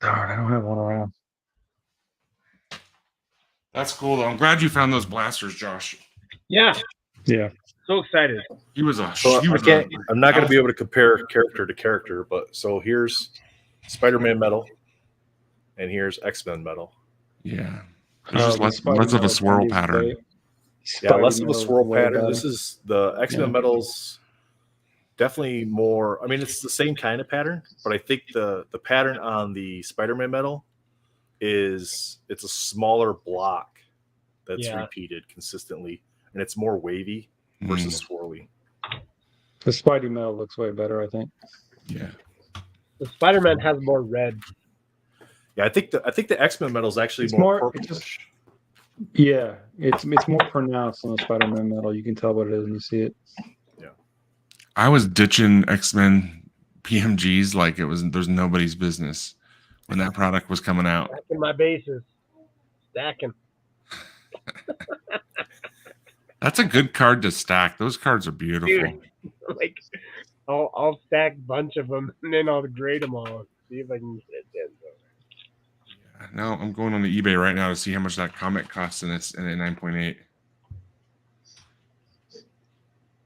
Darn, I don't have one around. That's cool though. I'm glad you found those blasters, Josh. Yeah, Yeah. so excited. He was a. So he was I'm not going to be able to compare character to character, but so here's Spider-Man metal, and here's X-Men metal. Yeah. There's just less of a swirl pattern. Yeah, less of a swirl pattern. This is the X-Men metal's definitely more. I mean, it's the same kind of pattern, but I think the pattern on the Spider-Man metal it's a smaller block that's repeated consistently, and it's more wavy versus swirly. The Spidey metal looks way better, I think. Yeah. The Spider-Man has more red. Yeah, I think the X-Men metal is actually It's more more- purplish. Yeah, it's more pronounced on the Spider-Man metal. You can tell what it is when you see it. I was ditching X-Men PMGs like there's nobody's business when that product was coming out. Stacking my bases. Stacking. That's a good card to stack. Those cards are beautiful. Dude, like, I'll stack a bunch of them and then I'll grade them all. See if I can get it in. Yeah, no, I'm going on the eBay right now to see how much that comic costs in a 9.8.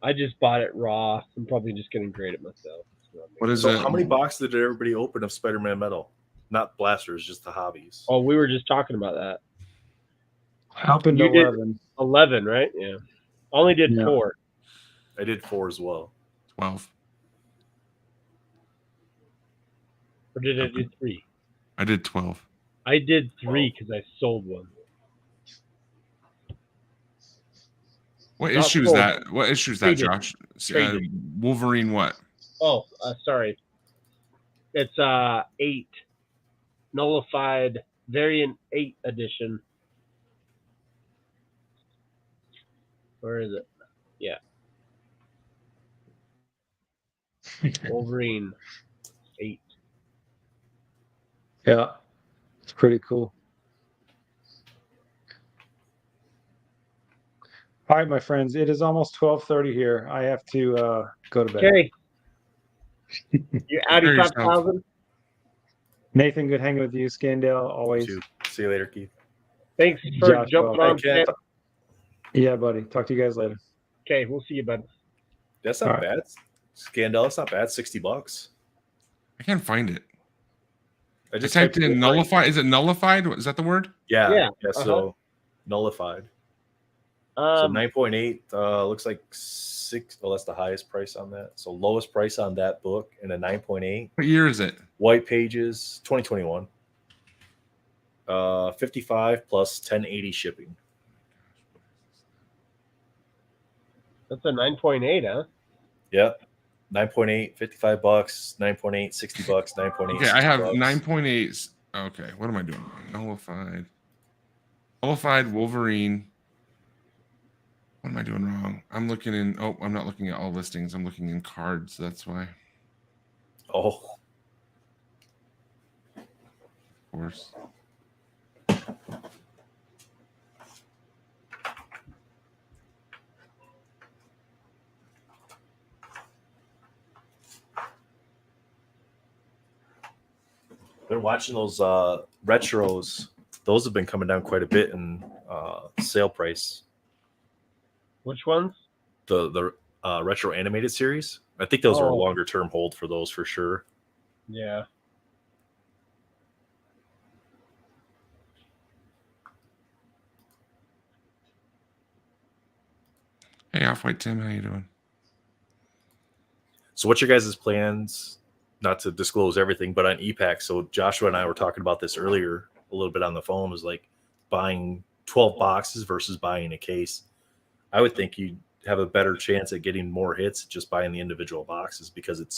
I just bought it raw. I'm probably just going to grade it myself. What is So it? how many boxes did everybody open of Spider-Man metal? Not blasters, just the hobbies. Oh, we were just talking about that. I opened You did- 11. 11, right? Yeah. Only did Yeah. 4. I did 4 as well. 12. Or did I do 3? I did 12. I did 3 because I sold one. What Not issue is sold. that? What issue is that, Traded. Josh? Traded. Wolverine what? Oh, sorry. It's 8. Nullified variant 8 edition. Where is it? Yeah. Wolverine 8. Yeah, it's pretty cool. All right, my friends, it is almost 12:30 here. I have to go to bed. Okay. You Audi Prepare yourself. 5000? Nathan, good hanging with you. Scandale, always. See you later, Keith. Thanks for Josh, jumping well, on. Ken. Yeah, buddy. Talk to you guys later. Okay, we'll see you, bud. That's not All right. bad. Scandal, that's not bad. $60. I can't find it. I I typed in nullified. Is it nullified? Is that the word? Yeah. Yeah, So nullified. So 9.8 looks like 6. Well, that's the highest price on that. So lowest price on that book and a 9.8. What year is it? White pages, 2021. 55 plus 1080 shipping. That's a 9.8, huh? Yep. 9.8, $55, 9.8, $60, 9.8. Okay, I have $60. 9.8. Okay, what am I doing? Nullified. Nullified Wolverine. What am I doing wrong? I'm looking in. Oh, I'm not looking at all listings. I'm looking in cards. That's why. Oh, Of course. been watching those retros. Those have been coming down quite a bit in sale price. Which ones? The retro animated series. I think those are a Oh. longer term hold for those for sure. Yeah. Hey, Off-White Tim, how you doing? So what's your guys' plans? Not to disclose everything, but on EPAC. So Joshua and I were talking about this earlier a little bit on the phone. Was like buying 12 boxes versus buying a case. I would think you'd have a better chance at getting more hits just buying the individual boxes because it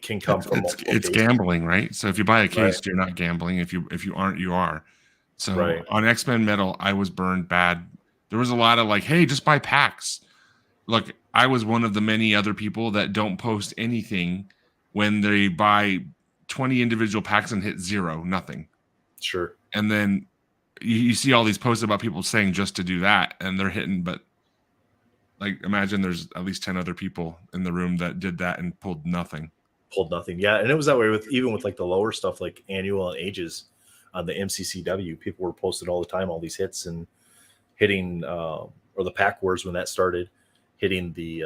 can come from multiple It's cases. gambling, right? So if you buy a case, Right. you're not gambling. If you aren't, you are. So Right. on X-Men Metal, I was burned bad. There was a lot of like, hey, just buy packs. Look, I was one of the many other people that don't post anything when they buy 20 individual packs and hit zero, nothing. Sure. And then you see all these posts about people saying just to do that, and they're hitting, but like imagine there's at least 10 other people in the room that did that and pulled nothing. Pulled nothing. Yeah, and it was that way with even with like the lower stuff like annual and ages on the MCCW. People were posted all the time, all these hits and hitting or the pack wars when that started, hitting the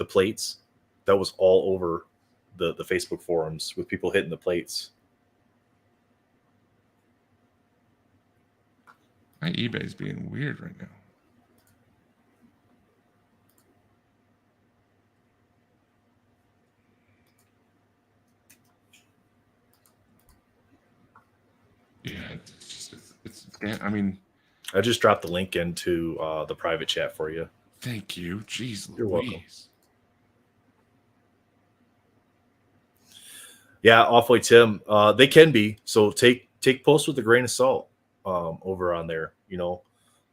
plates. That was all over the Facebook forums with people hitting the plates. My eBay is being weird right now. Yeah, it's I mean, I just dropped the link into the private chat for you. thank you. Jeez, You're Louise. welcome. Yeah, Off-White Tim. They can be. So take posts with a grain of salt over on there. You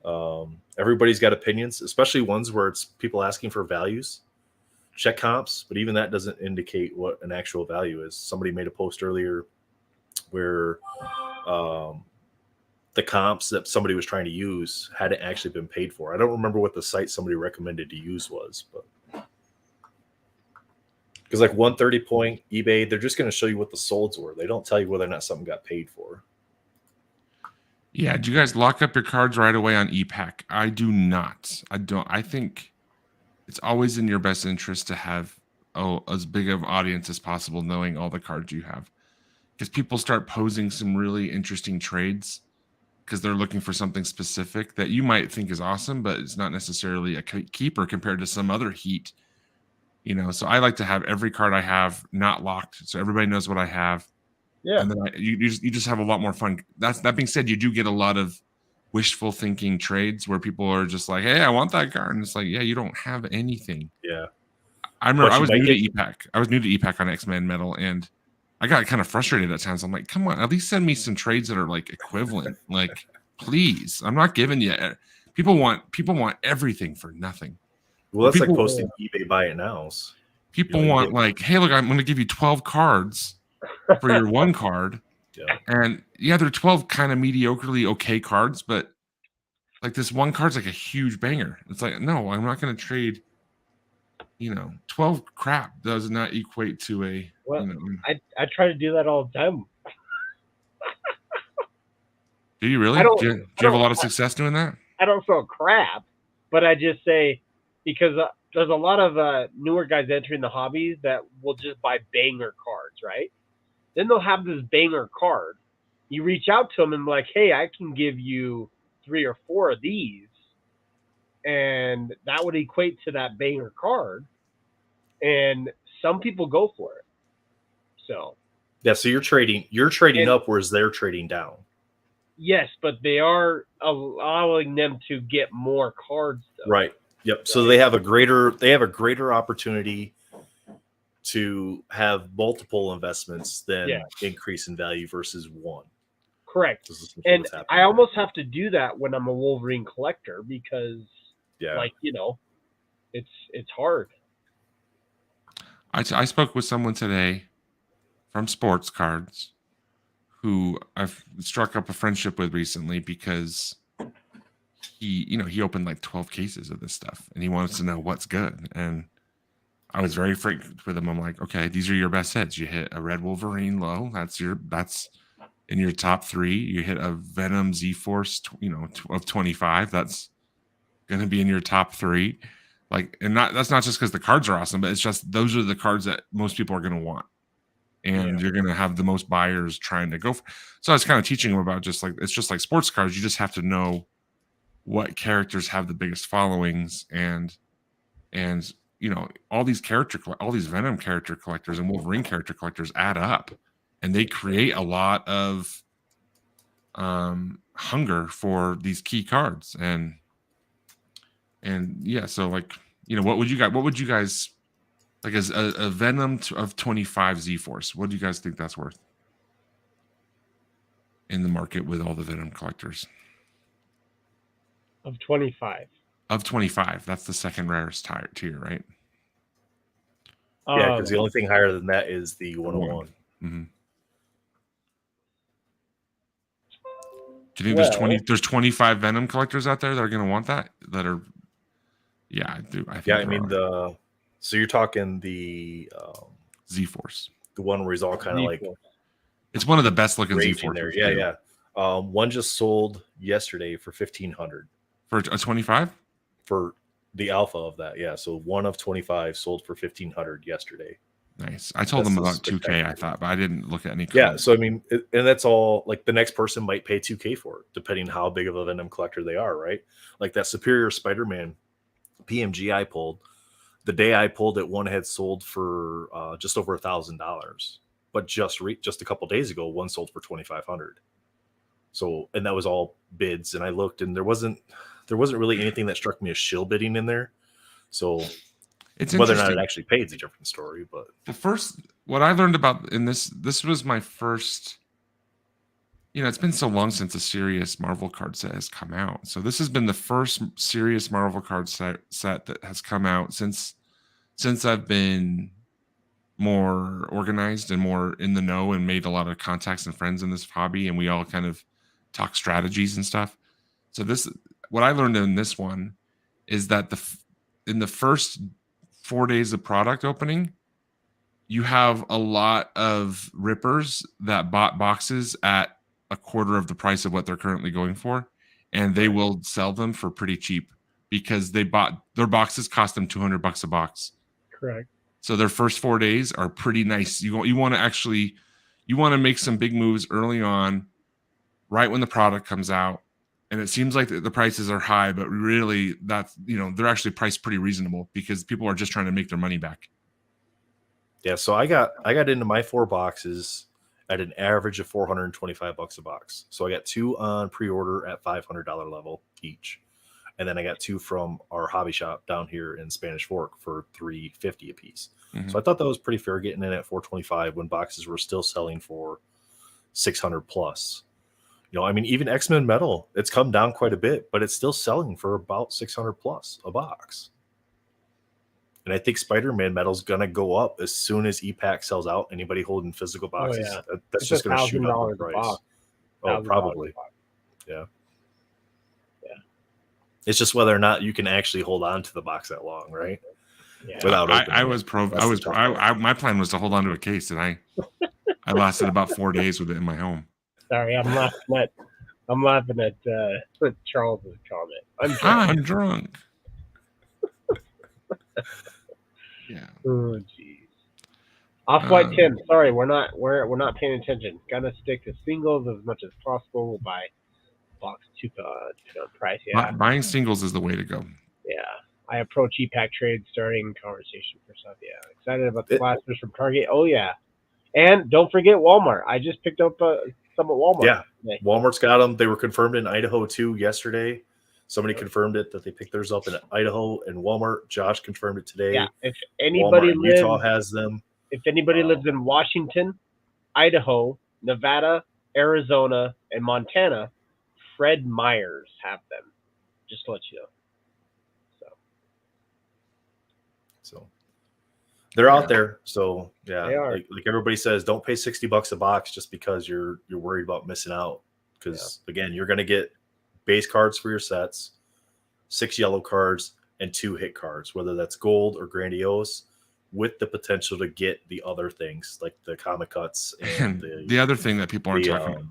know, everybody's got opinions, especially ones where it's people asking for values. Check comps, but even that doesn't indicate what an actual value is. Somebody made a post earlier where the comps that somebody was trying to use hadn't actually been paid for. I don't remember what the site somebody recommended to use was, but because like 130 point eBay, they're just going to show you what the solds were. They don't tell you whether or not something got paid for. Yeah, do you guys lock up your cards right away on EPAC? I do not. I don't. I think it's always in your best interest to have as big of an audience as possible, knowing all the cards you have, because people start posing some really interesting trades because they're looking for something specific that you might think is awesome, but it's not necessarily a keeper compared to some other heat. You know, so I like to have every card I have not locked, so everybody knows what I have. Yeah. And then you just have a lot more fun. That being said, you do get a lot of wishful thinking trades where people are just like, "Hey, I want that card," and it's like, "Yeah, you don't have anything." Yeah, I remember But I you was might new to get- EPAC. I was new to EPAC on X-Men Metal, and I got kind of frustrated at times. I'm like, "Come on, at least send me some trades that are like equivalent. Like, please, I'm not giving you." People want everything for nothing. well, that's like people- posting eBay buy it nows. People You know, you want get- like, "Hey, look, I'm going to give you 12 cards for your one card." Yeah. And yeah, they're 12 kind of mediocrely okay cards, but like this one card's like a huge banger. It's like, no, I'm not going to trade, 12 crap does not equate to a, Well, I try to do that all the time. do you really? I don't- Do you have a lot of success doing that? I don't sell crap, but I just say because there's a lot of newer guys entering the hobby that will just buy banger cards, right? Then they'll have this banger card. You reach out to them and be like, "Hey, I can give you 3 or 4 of these," and that would equate to that banger card. And some people go for it. So Yeah, so you're trading And- up, whereas they're trading down. yes, but they are allowing them to get more cards, though. Right. Yep. So they have a greater opportunity to have multiple investments than Yeah. increase in value versus one. Correct. This is essentially And what's happening I there. almost have to do that when I'm a Wolverine collector because, yeah. it's hard. I spoke with someone today from Sports Cards who I've struck up a friendship with recently because he opened like 12 cases of this stuff and he wants to know what's good. And I was very frank with him. I'm like, okay, these are your best hits. You hit a Red Wolverine low. That's in your top 3. You hit a Venom Z-Force, of 25. That's going to be in your top 3. Like, and that's not just because the cards are awesome, but it's just those are the cards that most people are going to want. And you're going to have the most buyers trying to go for. So I was kind of teaching him about it's just like sports cards. You just have to know what characters have the biggest followings, and all these Venom character collectors and Wolverine character collectors add up, and they create a lot of hunger for these key cards. And yeah, so like, what would you guys like as a Venom of 25 Z-Force? What do you guys think that's worth in the market with all the Venom collectors? Of 25. Of 25, that's the second rarest tier, right? Yeah, because the only thing higher than that is the 101. Mm-hmm. Do you think there's 25 Venom collectors out there that are going to want that? That are, yeah, I do. I think. Yeah, I mean so you're talking the Z-Force, the one where he's all kind of like. It's one of the best looking Z-Force. There, yeah. One just sold yesterday for 1,500 for a 25 for the alpha of that. Yeah, so one of 25 sold for 1,500 yesterday. Nice. I told them about 2K, I thought, but I didn't look at any. Yeah, so I mean, and that's all. Like the next person might pay 2K for it, depending how big of a Venom collector they are, right? Like that Superior Spider-Man PMG I pulled. The day I pulled it, one had sold for just over $1,000, but just a couple days ago, one sold for 2,500. So, and that was all bids, and I looked, and there wasn't really anything that struck me as shill bidding in there. So. It's whether or not it actually paid is a different story, but what I learned about in this was my first, it's been so long since a serious Marvel card set has come out. So this has been the first serious Marvel card set that has come out since I've been more organized and more in the know and made a lot of contacts and friends in this hobby, and we all kind of talk strategies and stuff. So what I learned in this one is that in the first 4 days of product opening, you have a lot of rippers that bought boxes at a quarter of the price of what they're currently going for, and they will sell them for pretty cheap because their boxes cost them $200 a box. Correct. So their first 4 days are pretty nice. You want to make some big moves early on, right when the product comes out. And it seems like the prices are high, but really they're actually priced pretty reasonable because people are just trying to make their money back. Yeah. So I got into my 4 boxes at an average of $425 a box. So I got 2 on pre-order at $500 level each. And then I got 2 from our hobby shop down here in Spanish Fork for $350 a piece. Mm-hmm. So I thought that was pretty fair getting in at $425 when boxes were still selling for $600 plus. I mean, even X-Men Metal, it's come down quite a bit, but it's still selling for about $600 plus a box. And I think Spider-Man Metal's going to go up as soon as E-Pack sells out. Anybody holding physical boxes, that's just going to shoot up the price. Oh, probably. Yeah. It's just whether or not you can actually hold on to the box that long, right? Yeah. Without my plan was to hold on to a case, and I lasted about 4 days with it in my home. Sorry, I'm laughing at Charles's comment. I'm drunk. Yeah. Oh jeez. Off-White Tim. Sorry, we're not paying attention. Gotta stick to singles as much as possible. We'll buy box 2 price. Yeah. Buying singles is the way to go. Yeah. I approach E-Pack trade starting conversation for stuff. Yeah. Excited about the blasters from Target. Oh yeah. And don't forget Walmart. I just picked up some at Walmart. Yeah, today. Walmart's got them. They were confirmed in Idaho too yesterday. Somebody confirmed it that they picked theirs up in Idaho and Walmart. Josh confirmed it today. Yeah, if anybody lives, Utah has them. If anybody lives in Washington, Idaho, Nevada, Arizona, and Montana, Fred Meyers have them. Just to let you know. So they're out there. So yeah, they are. Like everybody says, don't pay $60 a box just because you're worried about missing out. Because again, you're going to get base cards for your sets, 6 yellow cards, and 2 hit cards, whether that's gold or grandiose, with the potential to get the other things like the comic cuts and the other thing that people aren't talking about.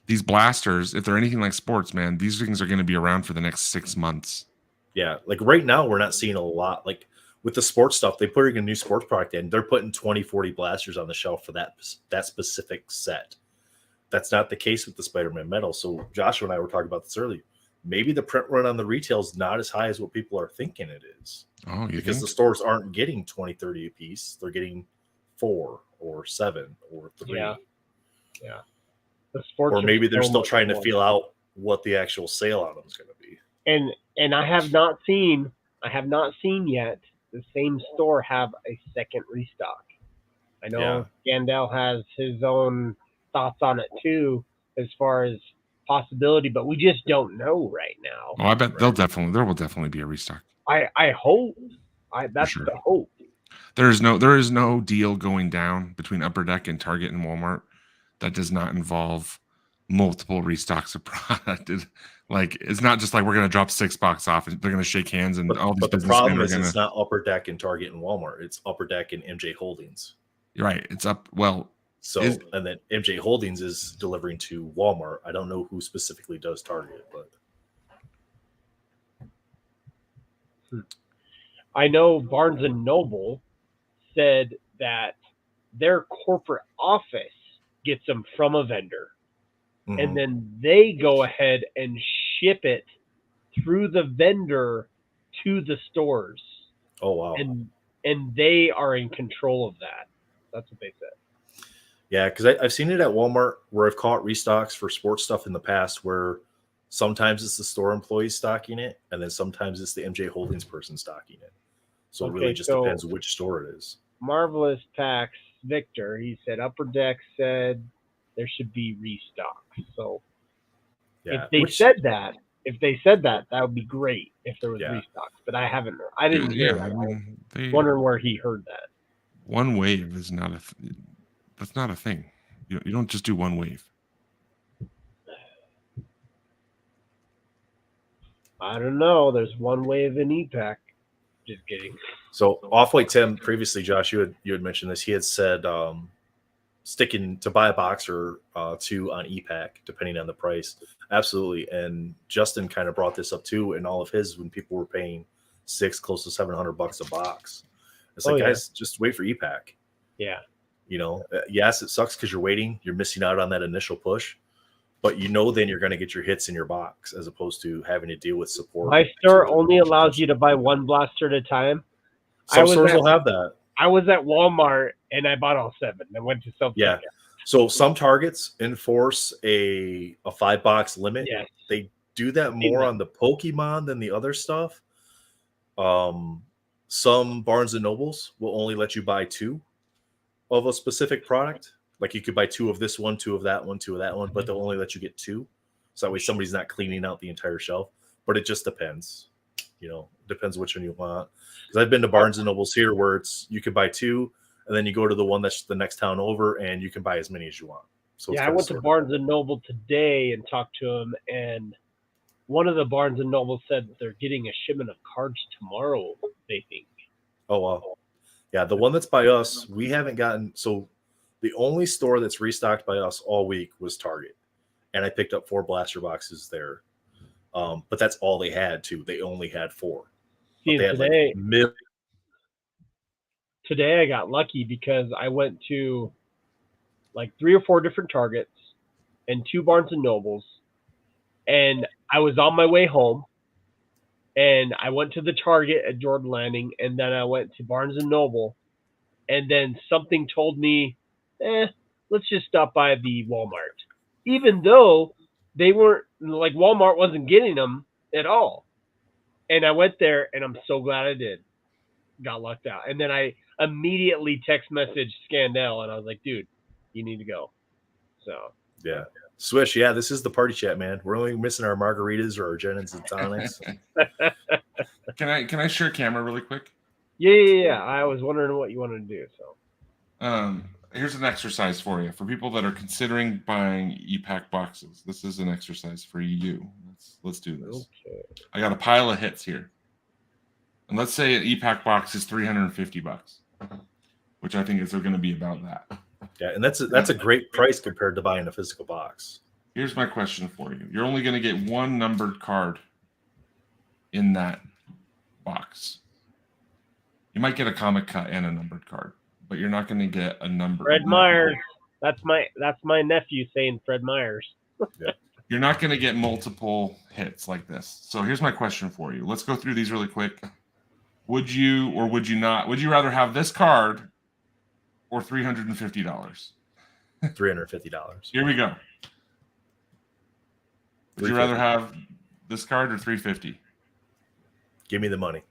These blasters, if they're anything like sports, man, these things are going to be around for the next 6 months. Yeah, like right now we're not seeing a lot. Like with the sports stuff, they put a new sports product in. They're putting 20, 40 blasters on the shelf for that specific set. That's not the case with the Spider-Man Metal. So Joshua and I were talking about this earlier. maybe the print run on the retail is not as high as what people are thinking it is. Oh, you Because think? the stores aren't getting 20, 30 a piece. They're getting 4 or 7 or 3. Yeah. The sports Or maybe they're so still much trying to more. feel out what the actual sale on them is going to be. And I have not seen yet the same store have a second restock. I know Gandel has his own thoughts on it too, as far as possibility, but we just don't know right now. Oh, I bet there will definitely be a restock. I hope. That's sure. the hope. There is no deal going down between Upper Deck and Target and Walmart that does not involve multiple restocks of product. It's not just like we're going to drop $6 off and they're going to shake hands and all these But the businessmen problem are is going it's to. not Upper Deck and Target and Walmart. It's Upper Deck and MJ Holdings. You're right. It's up. Well, So and then MJ Holdings is delivering to Walmart. I don't know who specifically does Target, but I know Barnes and Noble said that their corporate office gets them from a vendor, and then they go ahead and ship it through the vendor to the stores. oh wow. And they are in control of that. That's what they said. Yeah, because I've seen it at Walmart where I've caught restocks for sports stuff in the past where sometimes it's the store employee stocking it, and then sometimes it's the MJ Holdings person stocking it. So it really just depends which store it is. Marvelous Packs Victor, he said Upper Deck said there should be restocks. So Yeah, if they said that, that would be great if there was restocks. But I didn't hear that. I mean, wondering where he heard that. One wave is not that's not a thing. You don't just do one wave. I don't know. There's one wave in EPAC. Just kidding. So Off-White Tim, previously, Josh, you had mentioned this. He had said sticking to buy a box or 2 on EPAC, depending on the price. Absolutely. And Justin kind of brought this up too in all of his when people were paying $600, close to $700 a box. It's like, guys, just wait for EPAC. Yeah. You know, yes, it sucks because you're waiting. You're missing out on that initial push. But then you're going to get your hits in your box as opposed to having to deal with support. My store only allows you to buy one blaster at a time. Some stores will have that. I was at Walmart and I bought all 7. I went to self-checkout. Yeah. So some Targets enforce a 5-box limit. Yes. They do that more on the Pokemon than the other stuff. Some Barnes and Nobles will only let you buy 2 of a specific product. Like you could buy 2 of this one, 2 of that one, 2 of that one, but they'll only let you get 2. So that way somebody's not cleaning out the entire shelf. But it just depends. Depends which one you want. Because I've been to Barnes and Nobles here where you could buy 2, and then you go to the one that's the next town over, and you can buy as many as you want. So I went to Barnes and Noble today and talked to him, and one of the Barnes and Noble said that they're getting a shipment of cards tomorrow, they think. Oh, wow. Yeah, the one that's by us, we haven't gotten. So the only store that's restocked by us all week was Target, and I picked up 4 blaster boxes there. But that's all they had too. They only had 4. See, today I got lucky because I went to like 3 or 4 different Targets and 2 Barnes and Nobles, and I was on my way home, and I went to the Target at Jordan Landing, and then I went to Barnes and Noble, and then something told me, let's just stop by the Walmart, even though they weren't, like, Walmart wasn't getting them at all. And I went there, and I'm so glad I did. Got lucked out. And then I immediately text messaged Scandell, and I was like, dude, you need to go. So yeah. Swish, yeah, this is the party chat, man. We're only missing our margaritas or our gin and tonics. Can I share a camera really quick? Yeah. I was wondering what you wanted to do. So here's an exercise for you. For people that are considering buying EPAC boxes, this is an exercise for you. Let's do this. Okay. I got a pile of hits here. And let's say an EPAC box is $350, which I think is going to be about that. Yeah, and that's a great price compared to buying a physical box. Here's my question for you. You're only going to get 1 numbered card in that box. You might get a comic cut and a numbered card, but you're not going to get a number. Fred Myers. That's my nephew saying Fred Myers. Yeah. you're not going to get multiple hits like this. So here's my question for you. Let's go through these really quick. Would you or would you not? Would you rather have this card or $350? $350. Here we go. Would you rather have this card or $350? Give me the money.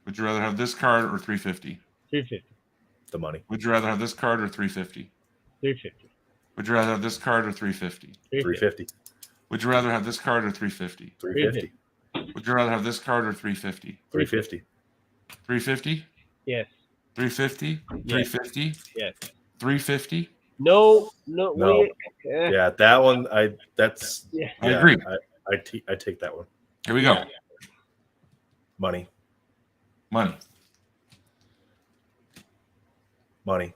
Would you rather have this card or $350? $350. The money. Would you rather have this card or $350? $350. Would you rather have this card or $350? $350. Would you rather have this card or $350? $350. Would you rather have this card or $350? $350. $350? Yes. $350? Yes. $350? Yes. $350? No. No. Yeah, that one. That's. Yeah. I agree. I take that one. Here we go. Money. Money. Money.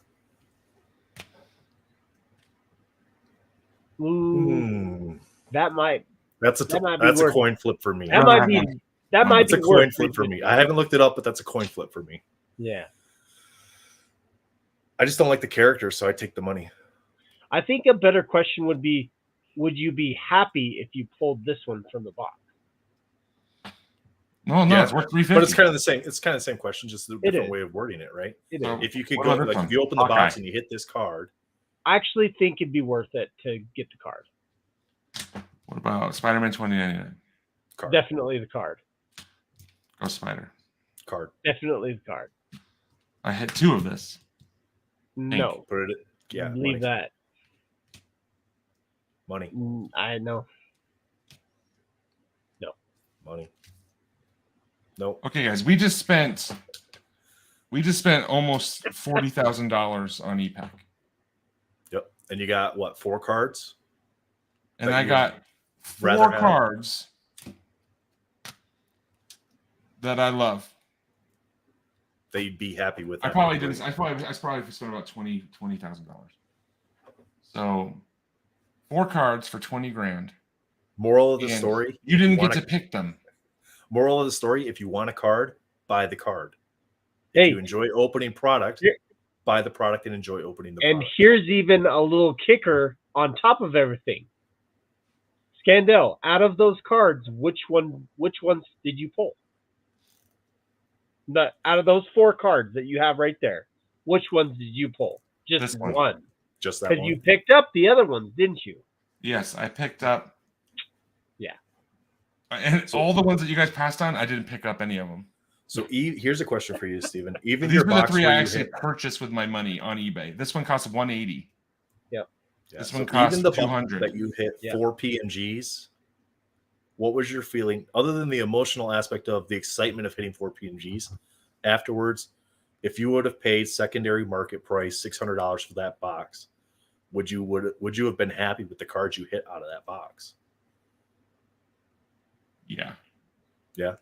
That might. That's That might be a worth coin flip for me. That might be. That might That's be a coin worth flip for me. I haven't looked it up, but that's a coin flip for me. Yeah. I just don't like the character, so I take the money. I think a better question would be, would you be happy if you pulled this one from the box? No, Yeah, it's worth $350. But it's kind of the same. It's kind of the same question, just a different is. way of wording it, right? It So- is. If you could What go, about this like, one? if you open the box Hawkeye. and you hit this card, I actually think it'd be worth it to get the card. What about Spiderman 2099? card, Definitely the card. Go Spider. card, Definitely the card. I hit 2 of this. No. put it. Yeah, Leave money. that. Money, I know. money. Nope. Okay, guys, we just spent almost $40,000 on EPAC, Yep. And you got what? 4 cards. and But I you got 4 rather have- cards that I love. That you'd be happy with. I that probably number. didn't. I probably spent about $20,000. So 4 cards for 20 grand. Moral of the And story: You didn't wanna- get to pick them. Moral of the story: if you want a card, buy the card. Hey, If you enjoy opening product, Yeah. buy the product and enjoy opening the and product. here's even a little kicker on top of everything. Scandell, out of those cards, which ones did you pull? Out of those 4 cards that you have right there, which ones did you pull? Just This one. one. Just that Because one. you picked up the other ones, didn't you? Yes, I picked up. Yeah. And all the ones that you guys passed on, I didn't pick up any of them. So here's a question for you, Steven. Even These your were the box 3 where I you actually hit, purchased with my money on eBay. This one cost $180. yeah, this so one costs even the box $200. that you hit Yeah. 4 PMGs. What was your feeling, other than the emotional aspect of the excitement of hitting 4 PMGs afterwards? If you would have paid secondary market price $600 for that box, would you have been happy with the cards you hit out of that box? Yeah. Yeah.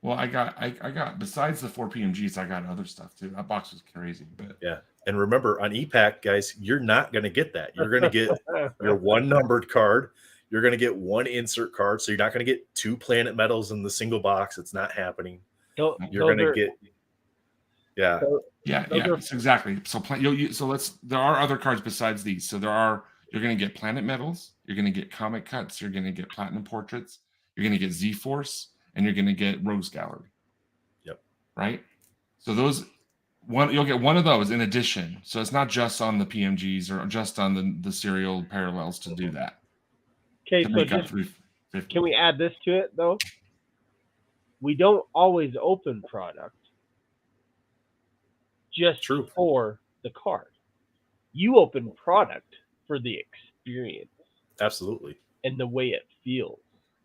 Well, I got besides the 4 PMGs, I got other stuff too. That box was crazy, but Yeah. And remember, on EPAC, guys, you're not going to get that. You're going to get your 1 numbered card. You're going to get 1 insert card. So you're not going to get 2 planet medals in the single box. It's not happening. You're going to get, yeah. yeah, Those are- it's exactly. So there are other cards besides these. So you're going to get planet medals. You're going to get comic cuts. You're going to get platinum portraits. You're going to get Z-Force, and you're going to get Rogues Gallery. Yep. Right. So you'll get one of those in addition. So it's not just on the PMGs or just on the serial parallels to do that. Okay, To so make up just, 350. can we add this to it, though? We don't always open product just True. for the card. You open product for the experience Absolutely. and the way it feels.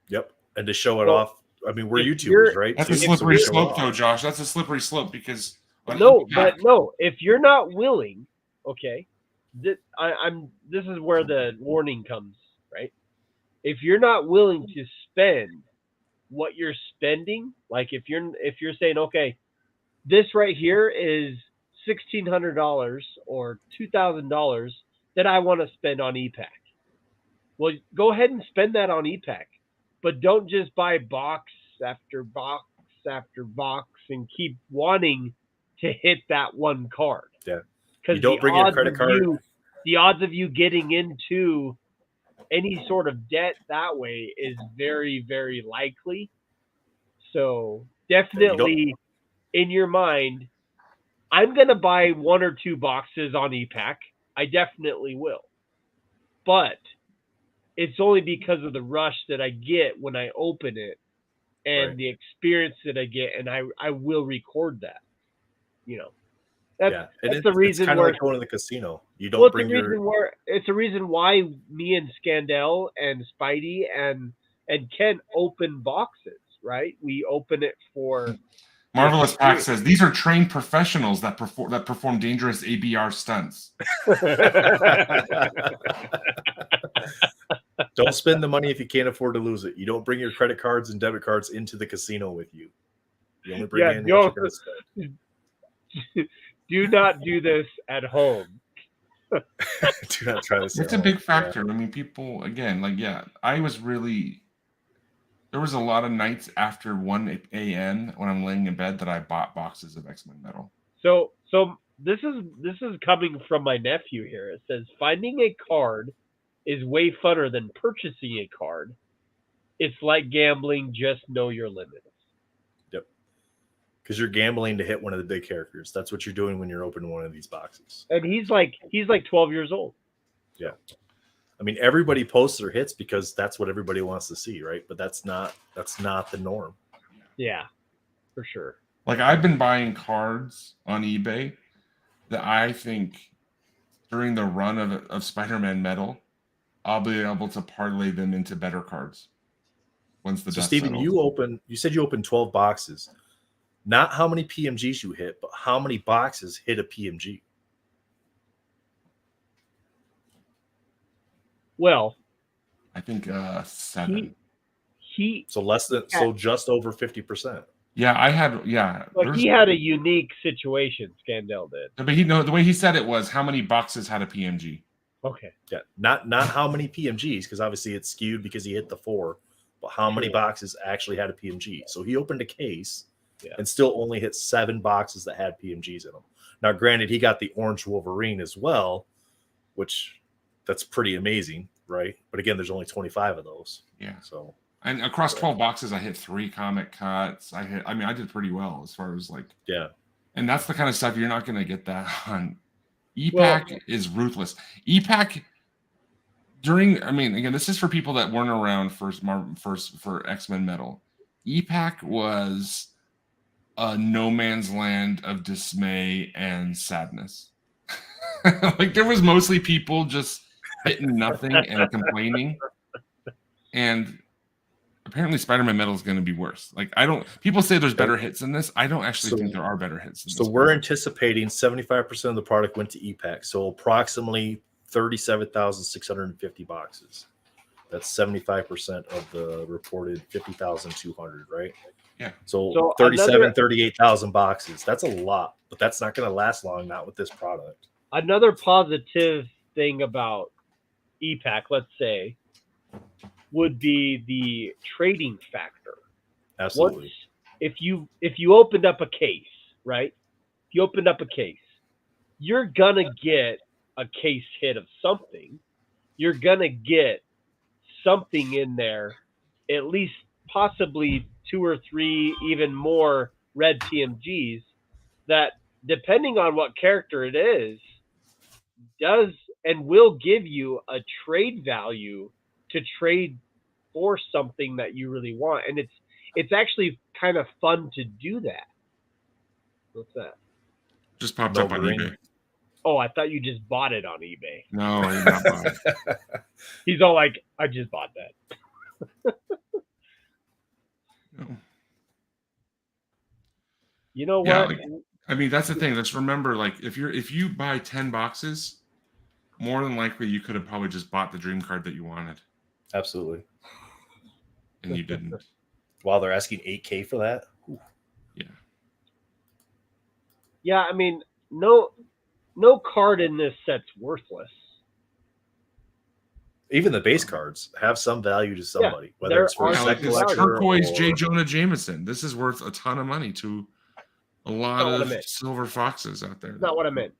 Yep. And to show it Well, off. I mean, we're if YouTubers, you're- right? That's So a you get to slippery show slope, off. though, Josh. That's a slippery slope because No, but no. If you're not willing, okay, this is where the warning comes, right? If you're not willing to spend what you're spending, like if you're saying, okay, this right here is $1,600 or $2,000 that I want to spend on EPAC. Well, go ahead and spend that on EPAC, but don't just buy box after box after box and keep wanting to hit that one card. Yeah. Because You don't bring your credit card. the odds of you getting into any sort of debt that way is very, very likely. So definitely in your mind, I'm going to buy 1 or 2 boxes on EPAC. I definitely will. But it's only because of the rush that I get when I open it and Right. the experience that I get, and I will record that. You know, that's and that's the it's reason kind of where like going to the casino. You don't well, it's a bring your reason where it's a reason why me and Scandell and Spidey and Ken open boxes, right? We open it for the Marvelous Pack experience. says these are trained professionals that perform dangerous ABR stunts. Don't spend the money if you can't afford to lose it. You don't bring your credit cards and debit cards into the casino with you. You only bring Yeah, in what you're going to spend. do not do this at home. Do not try this. It's a big factor. I mean, people again, like I was really. There was a lot of nights after 1 a.m. when I'm laying in bed that I bought boxes of X-Men Metal. So this is coming from my nephew here. It says finding a card is way funner than purchasing a card. It's like gambling, just know your limits. Yep. Because you're gambling to hit one of the big characters. That's what you're doing when you're opening one of these boxes. And he's like 12 years old. Yeah. I mean, everybody posts their hits because that's what everybody wants to see, right? But that's not the norm. Yeah, for sure. Like I've been buying cards on eBay that I think during the run of Spider-Man Metal, I'll be able to parlay them into better cards once the dust Steven, settles. you said you opened 12 boxes. Not how many PMGs you hit, but how many boxes hit a PMG. Well, I think 7. So just over 50%. Yeah, I had But he had a unique situation. Scandell did. But the way he said it was how many boxes had a PMG. Okay. Yeah, not how many PMGs, because obviously it's skewed because he hit the 4, but how many boxes actually had a PMG. So he opened a case and still only hit 7 boxes that had PMGs in them. Now, granted, he got the orange Wolverine as well, which that's pretty amazing, right? But again, there's only 25 of those. Yeah. So and across 12 boxes, I hit 3 comic cuts. I did pretty well as far as like And that's the kind of stuff you're not going to get that on. EPAC is ruthless. EPAC again, this is for people that weren't around for X-Men Metal. EPAC was a no man's land of dismay and sadness. Like there was mostly people just hitting nothing and complaining. And apparently Spider-Man Metal is going to be worse. Like people say there's better hits than this. I don't actually think there are better hits than this. So we're anticipating 75% of the product went to EPAC. So approximately 37,650 boxes. That's 75% of the reported 50,200, right? Yeah. So 38,000 boxes. That's a lot, but that's not going to last long, not with this product. Another positive thing about EPAC, let's say, would be the trading factor. Absolutely. If you opened up a case, right? If you opened up a case, you're gonna get a case hit of something. You're gonna get something in there, at least possibly 2 or 3, even more red PMGs that, depending on what character it is, does and will give you a trade value to trade for something that you really want. And it's actually kind of fun to do that. What's that? Just popped up on eBay. Oh, I thought you just bought it on eBay. No, I did not buy it. He's all like, I just bought that. No. You know what? That's the thing. Let's remember, like, if you buy 10 boxes, more than likely you could have probably just bought the dream card that you wanted. Absolutely. And you didn't. Wow, they're asking $8K for that? Ooh. Yeah. Yeah, I mean, no card in this set's worthless. Even the base cards have some value to somebody, whether it's for a like this turquoise J. Jonah Jameson. This is worth a ton of money to a lot of silver foxes out there. That's not what I meant.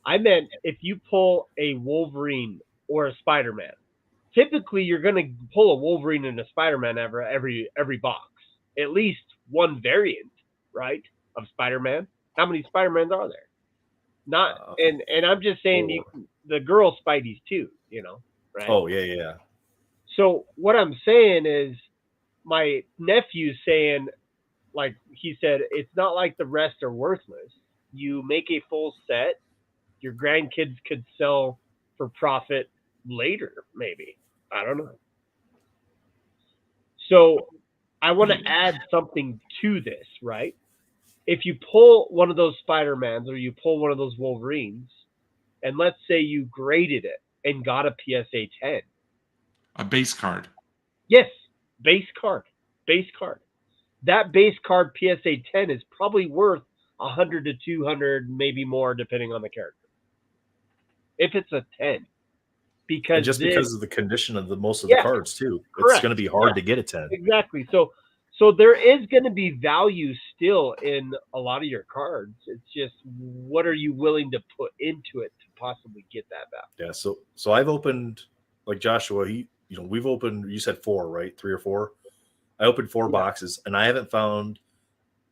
I meant if you pull a Wolverine or a Spider-Man, typically you're going to pull a Wolverine and a Spider-Man every box. At least one variant, right, of Spider-Man. How many Spider-Mans are there? Not, and I'm just saying the girl Spideys too, right? Oh yeah. So what I'm saying is my nephew's saying, like he said, it's not like the rest are worthless. You make a full set, your grandkids could sell for profit later, maybe. I don't know. So I want to add something to this, right? If you pull one of those Spider-Mans or you pull one of those Wolverines, and let's say you graded it and got a PSA 10. A base card. Yes, base card. That base card PSA 10 is probably worth 100 to 200, maybe more, depending on the character. If it's a 10. And just because of the condition of most of the cards too, it's going to be hard to get a 10. Exactly. So there is going to be value still in a lot of your cards. It's just what are you willing to put into it to possibly get that value? Yeah. So I've opened, like Joshua. We've opened. You said 4, right? 3 or 4. I opened 4 boxes, and I haven't found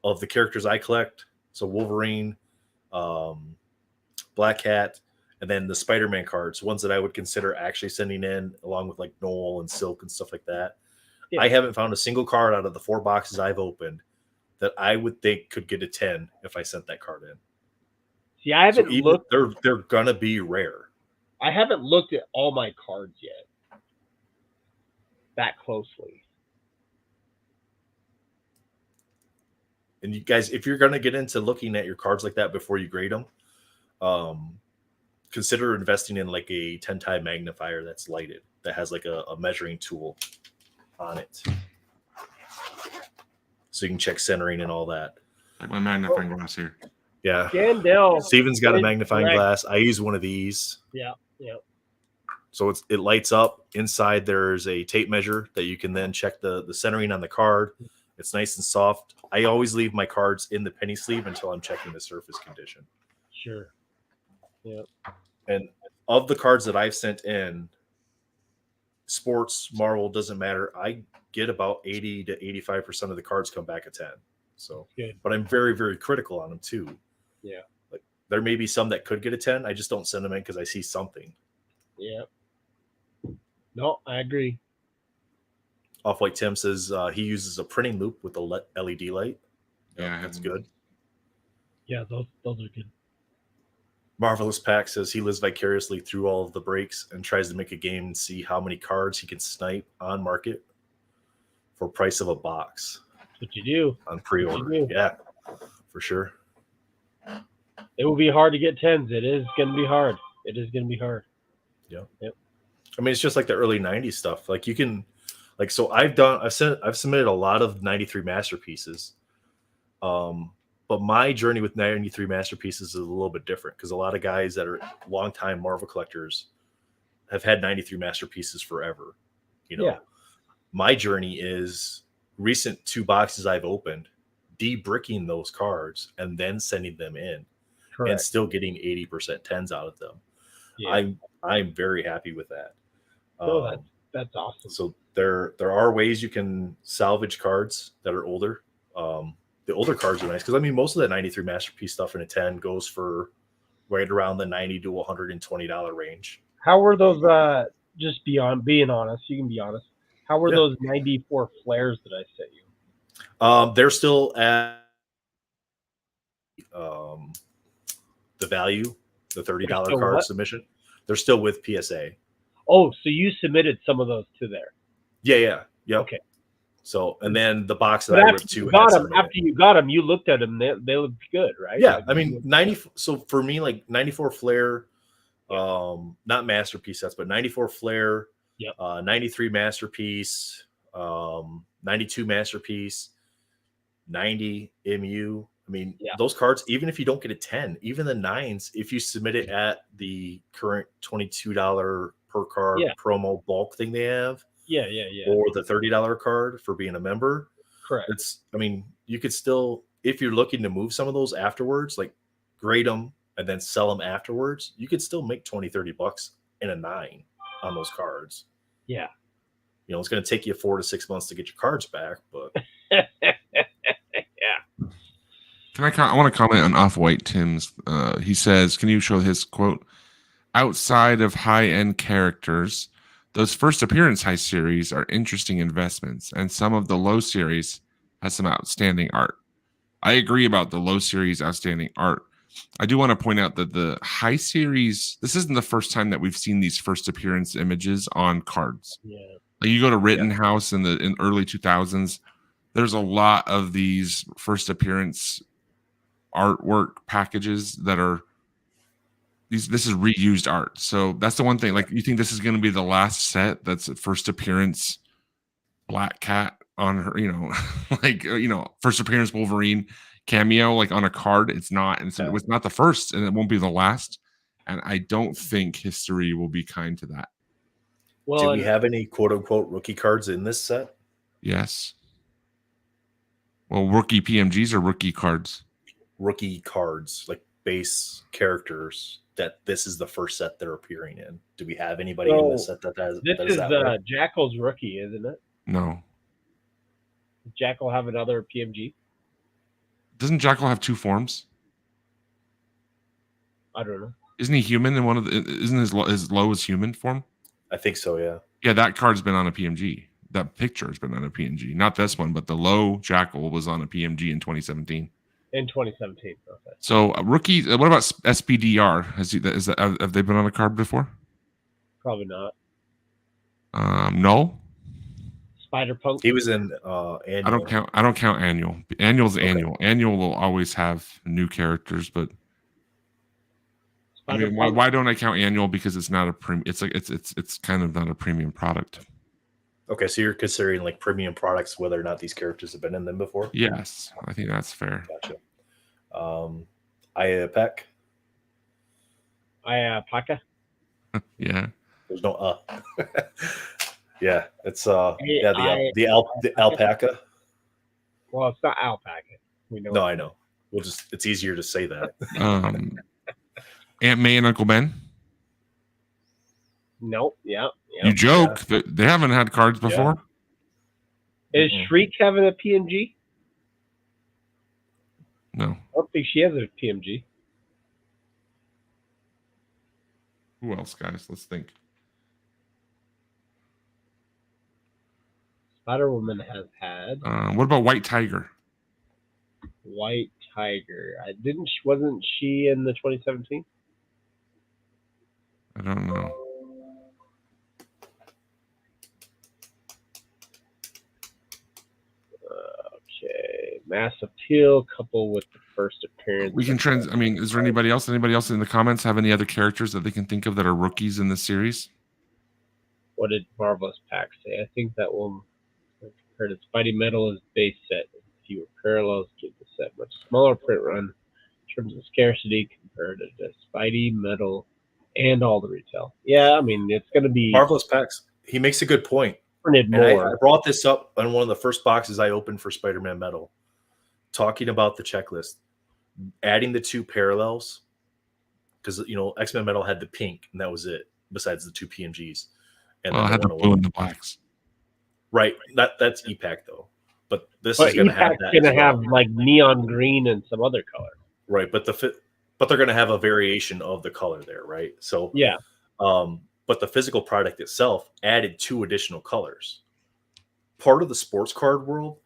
of the characters I collect. So Wolverine, Black Cat, and then the Spider-Man cards, ones that I would consider actually sending in, along with like Noel and Silk and stuff like that. Yeah. I haven't found a single card out of the 4 boxes I've opened that I would think could get a 10 if I sent that card in. See, I haven't looked. They're gonna be rare. I haven't looked at all my cards yet that closely. And you guys, if you're gonna get into looking at your cards like that before you grade them, consider investing in like a 10-time magnifier that's lighted, that has like a measuring tool on it, so you can check centering and all that. Like my magnifying glass here. Yeah. Gandel. Steven's got a magnifying glass. I use one of these. Yeah. So it lights up. Inside there's a tape measure that you can then check the centering on the card. It's nice and soft. I always leave my cards in the penny sleeve until I'm checking the surface condition. Sure. Yeah. And of the cards that I've sent in, sports, Marvel, doesn't matter. I get about 80 to 85% of the cards come back a 10. So, but I'm very, very critical on them too. Yeah. Like there may be some that could get a 10. I just don't send them in because I see something. Yeah. No, I agree. Off-White Tim says he uses a printing loop with a LED light. Yeah, that's good. Yeah, those are good. Marvelous Pack says he lives vicariously through all of the breaks and tries to make a game and see how many cards he can snipe on market for price of a box. That's what you do. On pre-order. Yeah, for sure. It will be hard to get 10s. It is going to be hard. Yeah. Yep. I mean, it's just like the early 90s stuff. Like you can, like, so I've submitted a lot of 93 masterpieces. But my journey with 93 masterpieces is a little bit different because a lot of guys that are longtime Marvel collectors have had 93 masterpieces forever. My journey is recent 2 boxes I've opened, de-bricking those cards and then sending them in. Correct. And still getting 80% 10s out of them. Yeah. I'm very happy with that. That's awesome. So there are ways you can salvage cards that are older. The older cards are nice because I mean most of the 93 masterpiece stuff in a 10 goes for right around the $90 to $120 range. How were those? Just beyond being honest, you can be honest. How were those 94 flares that I sent you? They're still at the value, the $30 card submission. They're still with PSA. Oh, so you submitted some of those to there? Yeah. Yep. Okay. So, and then the box that I ripped to after you got them, you looked at them. They looked good, right? Yeah, I mean 90. So for me, like 94 flare, not masterpiece sets, but 94 flare, 93 masterpiece, 92 masterpiece, 90 MU. I mean, those cards, even if you don't get a 10, even the 9s, if you submit it at the current $22 per card promo bulk thing they have. Or the $30 card for being a member. Correct. You could still, if you're looking to move some of those afterwards, like grade them and then sell them afterwards, you could still make $20-$30 in a 9 on those cards. Yeah. You know, it's going to take you 4 to 6 months to get your cards back, but Yeah. I want to comment on Off-White Tim's. He says, can you show his quote? Outside of high-end characters, those first appearance high series are interesting investments, and some of the low series has some outstanding art. I agree about the low series outstanding art. I do want to point out that the high series, this isn't the first time that we've seen these first appearance images on cards. Yeah. Like you go to Rittenhouse in early 2000s, there's a lot of these first appearance artwork packages that are this is reused art. So that's the one thing. Like, you think this is going to be the last set that's a first appearance Black Cat on her, like, first appearance Wolverine cameo, like on a card? It's not, and it was not the first, and it won't be the last. And I don't think history will be kind to that. do we have any quote unquote rookie cards in this set? Yes. Well, rookie PMGs or rookie cards? Rookie cards, like base characters that this is the first set they're appearing in. Do we have anybody in this set that has? This that is that way? Jackal's rookie, isn't it? No. Does Jackal have another PMG? Doesn't Jackal have two forms? I don't know. Isn't he human in one of the? Isn't his low is human form? I think so. Yeah. Yeah, that card's been on a PMG. That picture has been on a PMG. Not this one, but the low Jackal was on a PMG in 2017. In 2017. Okay. So rookie. What about SPDR? Have they been on a card before? Probably not. No. Spider-Punk. He was in annual. I don't count annual. Annual's annual. Annual will always have new characters, but I mean, why don't I count annual? Because it's not a premium. It's like it's kind of not a premium product. Okay, so you're considering like premium products, whether or not these characters have been in them before? Yes, I think that's fair. Gotcha. IAPEC. Paka. Yeah. There's no Yeah, it's the alpaca. Well, it's not alpaca. We know. No, I know. It's easier to say that. Aunt May and Uncle Ben. Nope. Yeah. You joke. Yeah. They haven't had cards before. Yeah. Is Shriek having a PMG? No. I don't think she has a PMG. Who else, guys? Let's think. Spider-Woman has had. What about White Tiger? White Tiger. Wasn't she in the 2017? I don't know. Okay. Mass Appeal coupled with the first appearance. We can I mean, is there anybody else? Anybody else in the comments have any other characters that they can think of that are rookies in this series? What did Marvelous Pack say? I think that one compared to Spidey Metal is base set. Fewer parallels give the set much smaller print run in terms of scarcity compared to Spidey Metal and all the retail. Yeah, I mean, it's going to be Marvelous Packs. He makes a good point. Printed more. I brought this up on one of the first boxes I opened for Spider-Man Metal, talking about the checklist, adding the two parallels, because X-Men Metal had the pink and that was it. Besides the two PMGs, and I had the blue and the blacks. Right, that's EPAC though, but this is going to have that. Going to have like neon green and some other color. Right, but they're going to have a variation of the color there, right? So yeah. But the physical product itself added 2 additional colors. Part of the sports card world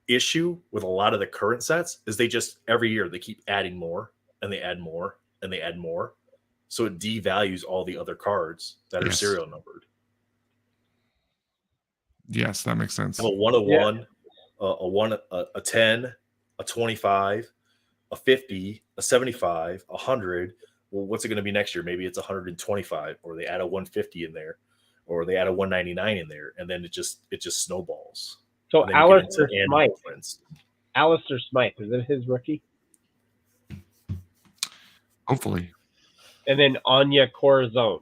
issue with a lot of the current sets is they just every year they keep adding more and they add more and they add more. So it devalues all the other cards that are serial numbered. Yes, that makes sense. A 101, a 10, a 25, a 50, a 75, 100. Well, what's it going to be next year? Maybe it's 125, or they add a 150 in there, or they add a 199 in there, and then it just snowballs. So Alistair Smythe, is it his rookie? Hopefully. And then Anya Corazon.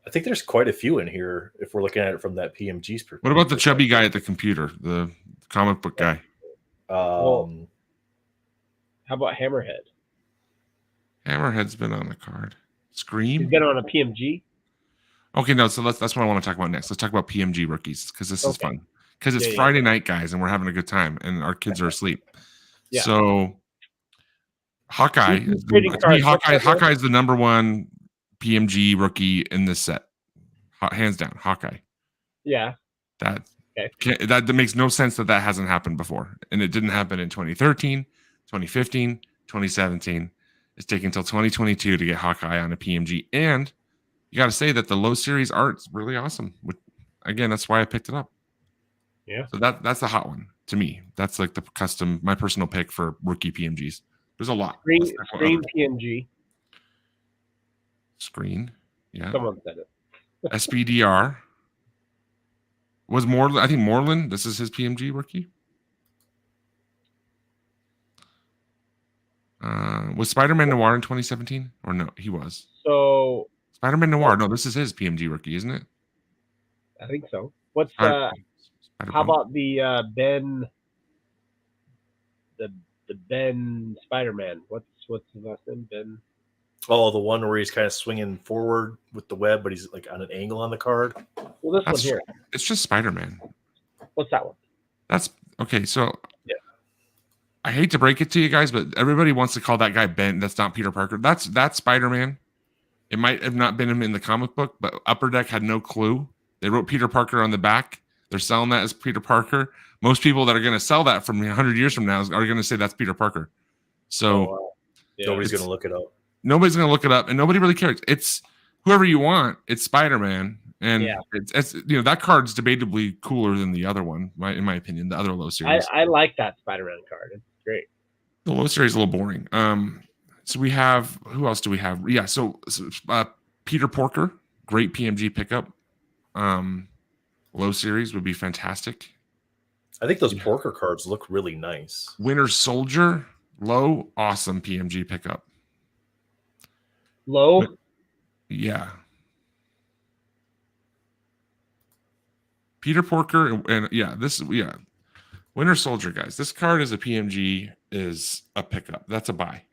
I think there's quite a few in here if we're looking at it from that PMG's perspective. What about the chubby guy at the computer, the comic book guy? How about Hammerhead? Hammerhead's been on the card. Scream? He's been on a PMG? Okay, no, so that's what I want to talk about next. Let's talk about PMG rookies because this is Okay. fun. Because it's Yeah, yeah. Friday night, guys, and we're having a good time, and our kids are asleep. Yeah. So Hawkeye, He's trading to me, cards. Hawkeye is the number one PMG rookie in this set, hands down. Hawkeye. Yeah. That Okay. that makes no sense that hasn't happened before, and it didn't happen in 2013, 2015, 2017. It's taken until 2022 to get Hawkeye on a PMG, and you got to say that the low series art's really awesome. Again, that's why I picked it up. Yeah. So that's the hot one to me. That's like the custom, my personal pick for rookie PMGs. There's a lot. Screen PMG. Screen. Yeah. Someone said it. SPDR. Was Moreland, I think Moreland, this is his PMG rookie. Was Spiderman Noir in 2017? Or no, he was. So Spiderman Noir. No, this is his PMG rookie, isn't it? I think so. What's Spider- how about the Ben the Ben Spider-Man? What's his last name? Ben. Oh, the one where he's kind of swinging forward with the web, but he's like on an angle on the card. Well, this one here. It's just Spider-Man. What's that one? That's okay. So yeah, I hate to break it to you guys, but everybody wants to call that guy Ben. That's not Peter Parker. That's Spider-Man. It might have not been him in the comic book, but Upper Deck had no clue. They wrote Peter Parker on the back. They're selling that as Peter Parker. Most people that are going to sell that from 100 years from now are going to say that's Peter Parker. So nobody's going to look it up. Nobody's going to look it up, and nobody really cares. It's whoever you want. It's Spider-Man, and it's that card's debatably cooler than the other one, in my opinion. The other low series. I like that Spider-Man card. It's great. The low series is a little boring. So we have, who else do we have? Yeah, so Peter Porker, great PMG pickup. Low series would be fantastic. I think those Porker cards look really nice. Winter Soldier, low, awesome PMG pickup. Low? Yeah. Peter Porker, and Winter Soldier, guys. This card as a PMG is a pickup. That's a buy.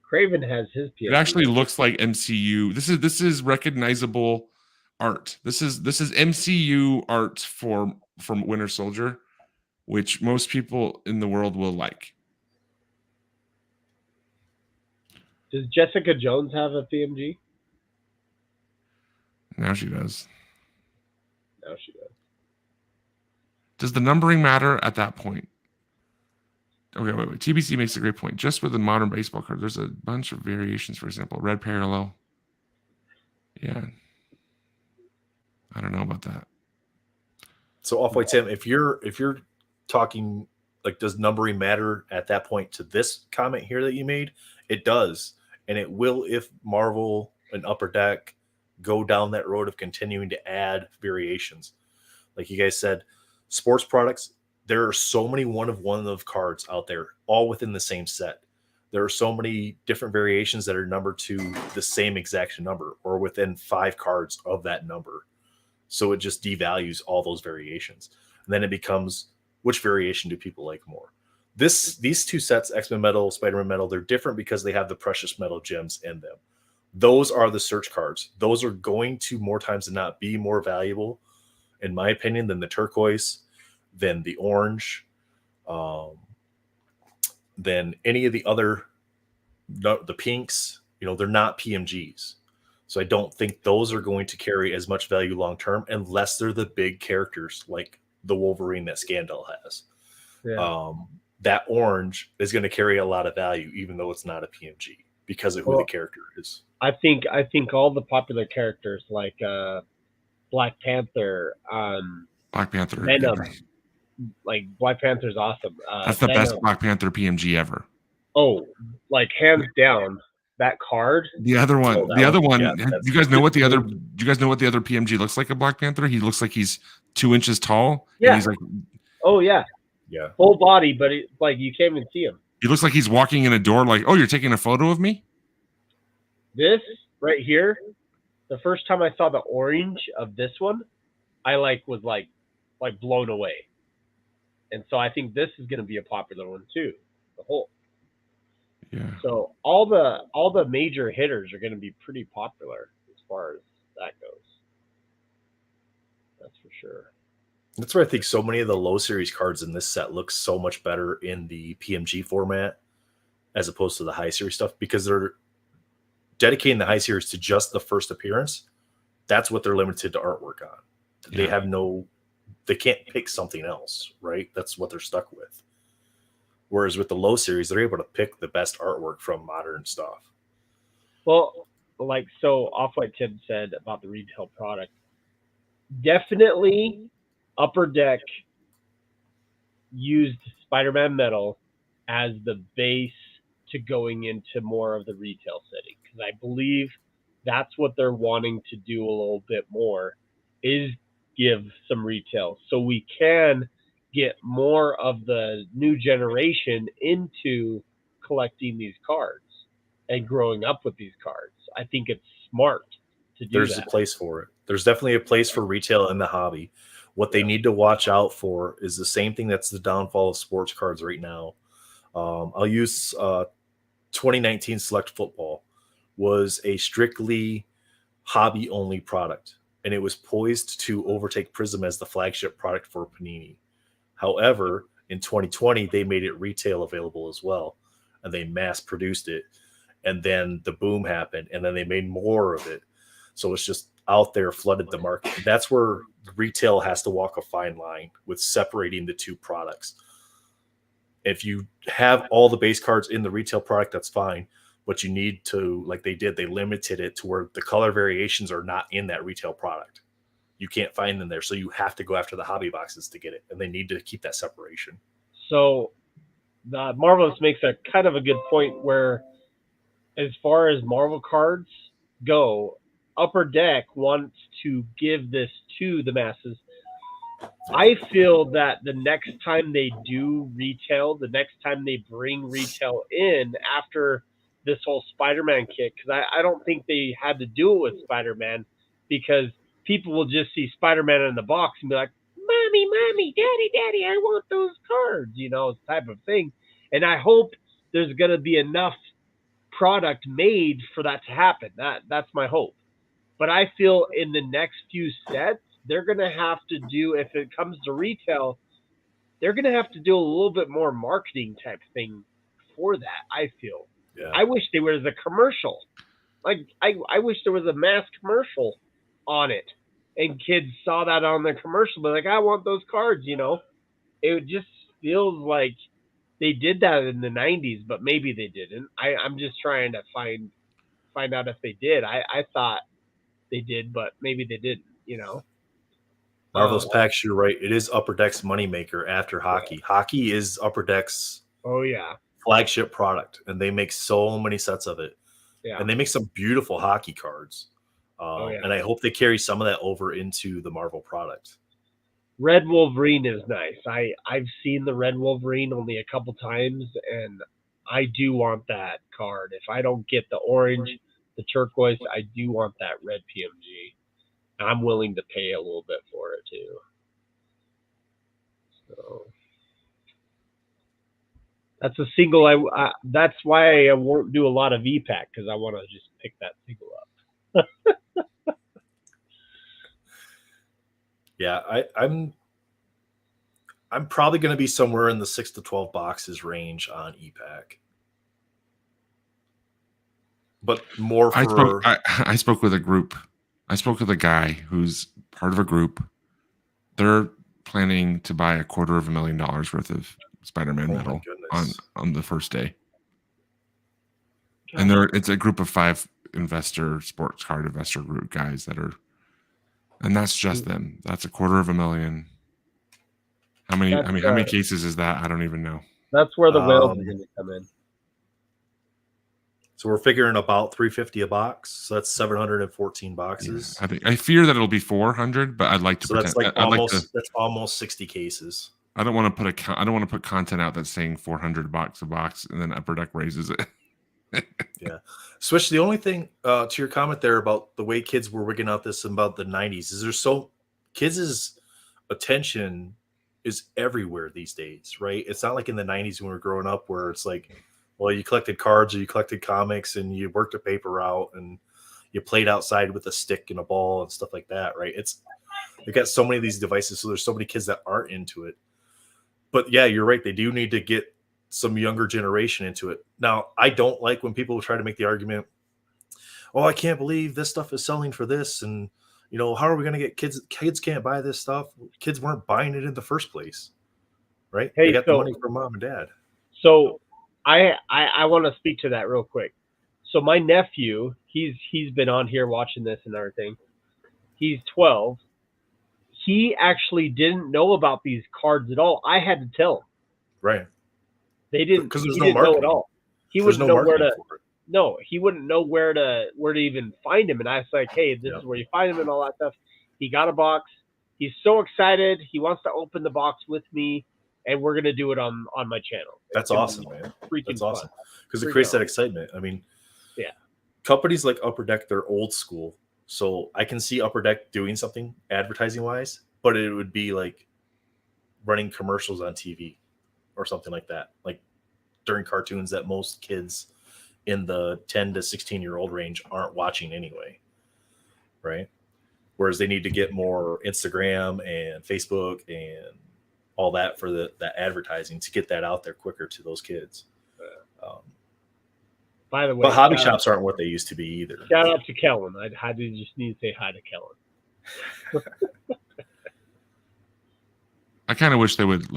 Craven has his PMG. It actually looks like MCU. This is recognizable art. This is MCU art from Winter Soldier, which most people in the world will like. Does Jessica Jones have a PMG? Now she does. Now she does. Does the numbering matter at that point? Okay, wait. TBC makes a great point. Just with the modern baseball card, there's a bunch of variations. For example, red parallel. Yeah. I don't know about that. So Off-White Tim, if you're talking like, does numbering matter at that point to this comment here that you made? It does, and it will if Marvel and Upper Deck go down that road of continuing to add variations. Like you guys said, sports products, there are so many one of cards out there, all within the same set. There are so many different variations that are numbered to the same exact number or within 5 cards of that number. So it just devalues all those variations. And then it becomes, which variation do people like more? These two sets, X-Men Metal, Spider-Man Metal, they're different because they have the precious metal gems in them. Those are the search cards. Those are going to more times than not be more valuable, in my opinion, than the turquoise, than the orange, than any of the other, the pinks. They're not PMGs. So I don't think those are going to carry as much value long-term unless they're the big characters like the Wolverine that Scandal has. Yeah. That orange is going to carry a lot of value, even though it's not a PMG, because of who the character is. I think all the popular characters like Black Panther, Venom, like Black Panther's awesome. That's the best Black Panther PMG ever. Oh, like hands down, that card. The other one. Yeah, do you guys know what the other? Do you guys know what the other PMG looks like? A Black Panther. He looks like he's 2 inches tall. Yeah. And he's like, oh yeah. Yeah. Full body, but like you can't even see him. He looks like he's walking in a door. Like, oh, you're taking a photo of me. This right here, the first time I saw the orange of this one, I was blown away. And so I think this is going to be a popular one too. The whole. Yeah. So all the major hitters are going to be pretty popular as far as that goes. That's for sure. That's why I think so many of the low series cards in this set look so much better in the PMG format as opposed to the high series stuff, because they're dedicating the high series to just the first appearance. That's what they're limited to artwork on. They Yeah. have they can't pick something else, right? That's what they're stuck with. Whereas with the low series, they're able to pick the best artwork from modern stuff. Well, like so, off what Tim said about the retail product, definitely Upper Deck used Spider-Man metal as the base to going into more of the retail setting, because I believe that's what they're wanting to do a little bit more, is give some retail so we can get more of the new generation into collecting these cards and growing up with these cards. I think it's smart to do There's that. a place for it. There's definitely a place for retail in the hobby. What they need to watch out for is the same thing that's the downfall of sports cards right now. I'll use 2019 Select Football was a strictly hobby only product, and it was poised to overtake Prism as the flagship product for Panini. However, in 2020, they made it retail available as well, and they mass produced it. And then the boom happened, and then they made more of it. So it's just out there, flooded the market. And that's where retail has to walk a fine line with separating the two products. If you have all the base cards in the retail product, that's fine. But you need to, like they did, they limited it to where the color variations are not in that retail product. You can't find them there. So you have to go after the hobby boxes to get it. And they need to keep that separation. So the Marvelous makes a kind of a good point where, as far as Marvel cards go, Upper Deck wants to give this to the masses. I feel that the next time they do retail, the next time they bring retail in after this whole Spider-Man kick, because I don't think they had to do it with Spider-Man, because people will just see Spider-Man in the box and be like, Mommy, Mommy, Daddy, Daddy, I want those cards, type of thing. And I hope there's going to be enough product made for that to happen. That's my hope. But I feel in the next few sets, they're going to have to do, if it comes to retail, they're going to have to do a little bit more marketing type thing for that, I feel. Yeah. I wish there was a commercial. Like, I wish there was a mass commercial on it. And kids saw that on the commercial, but like, I want those cards, It just feels like they did that in the 90s, but maybe they didn't. I'm just trying to find out if they did. I thought they did, but maybe they didn't, Marvelous Packs, you're right. It is Upper Deck's moneymaker after hockey. Yeah. Hockey is Upper Deck's flagship product, and they make so many sets of it. Yeah. And they make some beautiful hockey cards. And I hope they carry some of that over into the Marvel product. Red Wolverine is nice. I've seen the Red Wolverine only a couple times, and I do want that card. If I don't get the orange, the turquoise, I do want that red PMG. I'm willing to pay a little bit for it too. So that's a single. That's why I won't do a lot of VPAC, because I want to just pick that single up. Yeah, I'm probably going to be somewhere in the 6 to 12 boxes range on EPAC. But more for... I spoke with a group. I spoke with a guy who's part of a group. They're planning to buy $250,000 worth of Spider-Man metal on the first day. God. And it's a group of 5 sports card investor group guys and that's just them. That's $250,000. How many cases is that? I don't even know. That's where the whales are going to come in. So we're figuring about $350 a box. So that's 714 boxes. Yeah, I fear that it'll be 400, but I'd like to. So pretend, that's almost 60 cases. I don't want to put content out that's saying 400 bucks a box, and then Upper Deck raises it. Yeah. Switch. The only thing to your comment there about the way kids were wigging out this about the 90s is kids' attention is everywhere these days, right? It's not like in the 90s when we were growing up where it's like, well, you collected cards or you collected comics and you worked a paper out and you played outside with a stick and a ball and stuff like that, right? They've got so many of these devices, so there's so many kids that aren't into it. But yeah, you're right. They do need to get some younger generation into it. Now, I don't like when people try to make the argument, oh, I can't believe this stuff is selling for this, and how are we going to get kids? Kids can't buy this stuff. Kids weren't buying it in the first place, right? Hey, they got the so- money from mom and dad. So I want to speak to that real quick. So my nephew, he's been on here watching this and everything. He's 12. He actually didn't know about these cards at all. I had to tell him. Right. They didn't, Because there's he no didn't know marketing. at all. He There's wouldn't no know where marketing to. for it. No, he wouldn't know where to even find him. And I was like, hey, this Yeah. is where you find him and all that stuff. He got a box. He's so excited. He wants to open the box with me, and we're gonna do it on my channel. That's It's gonna awesome, be man. Freaking That's fun. awesome. Because it Freak creates out. that excitement. I mean, Yeah. companies like Upper Deck, they're old school. So I can see Upper Deck doing something advertising wise, but it would be like running commercials on TV or something like that. Like during cartoons that most kids in the 10 to 16-year-old range aren't watching anyway. Right. Whereas they need to get more Instagram and Facebook and all that for that advertising to get that out there quicker to those kids. By the way, But hobby shout shops aren't what they used to be either. Shout out to Kellen. I did just need to say hi to Kellen. I kind of wish they would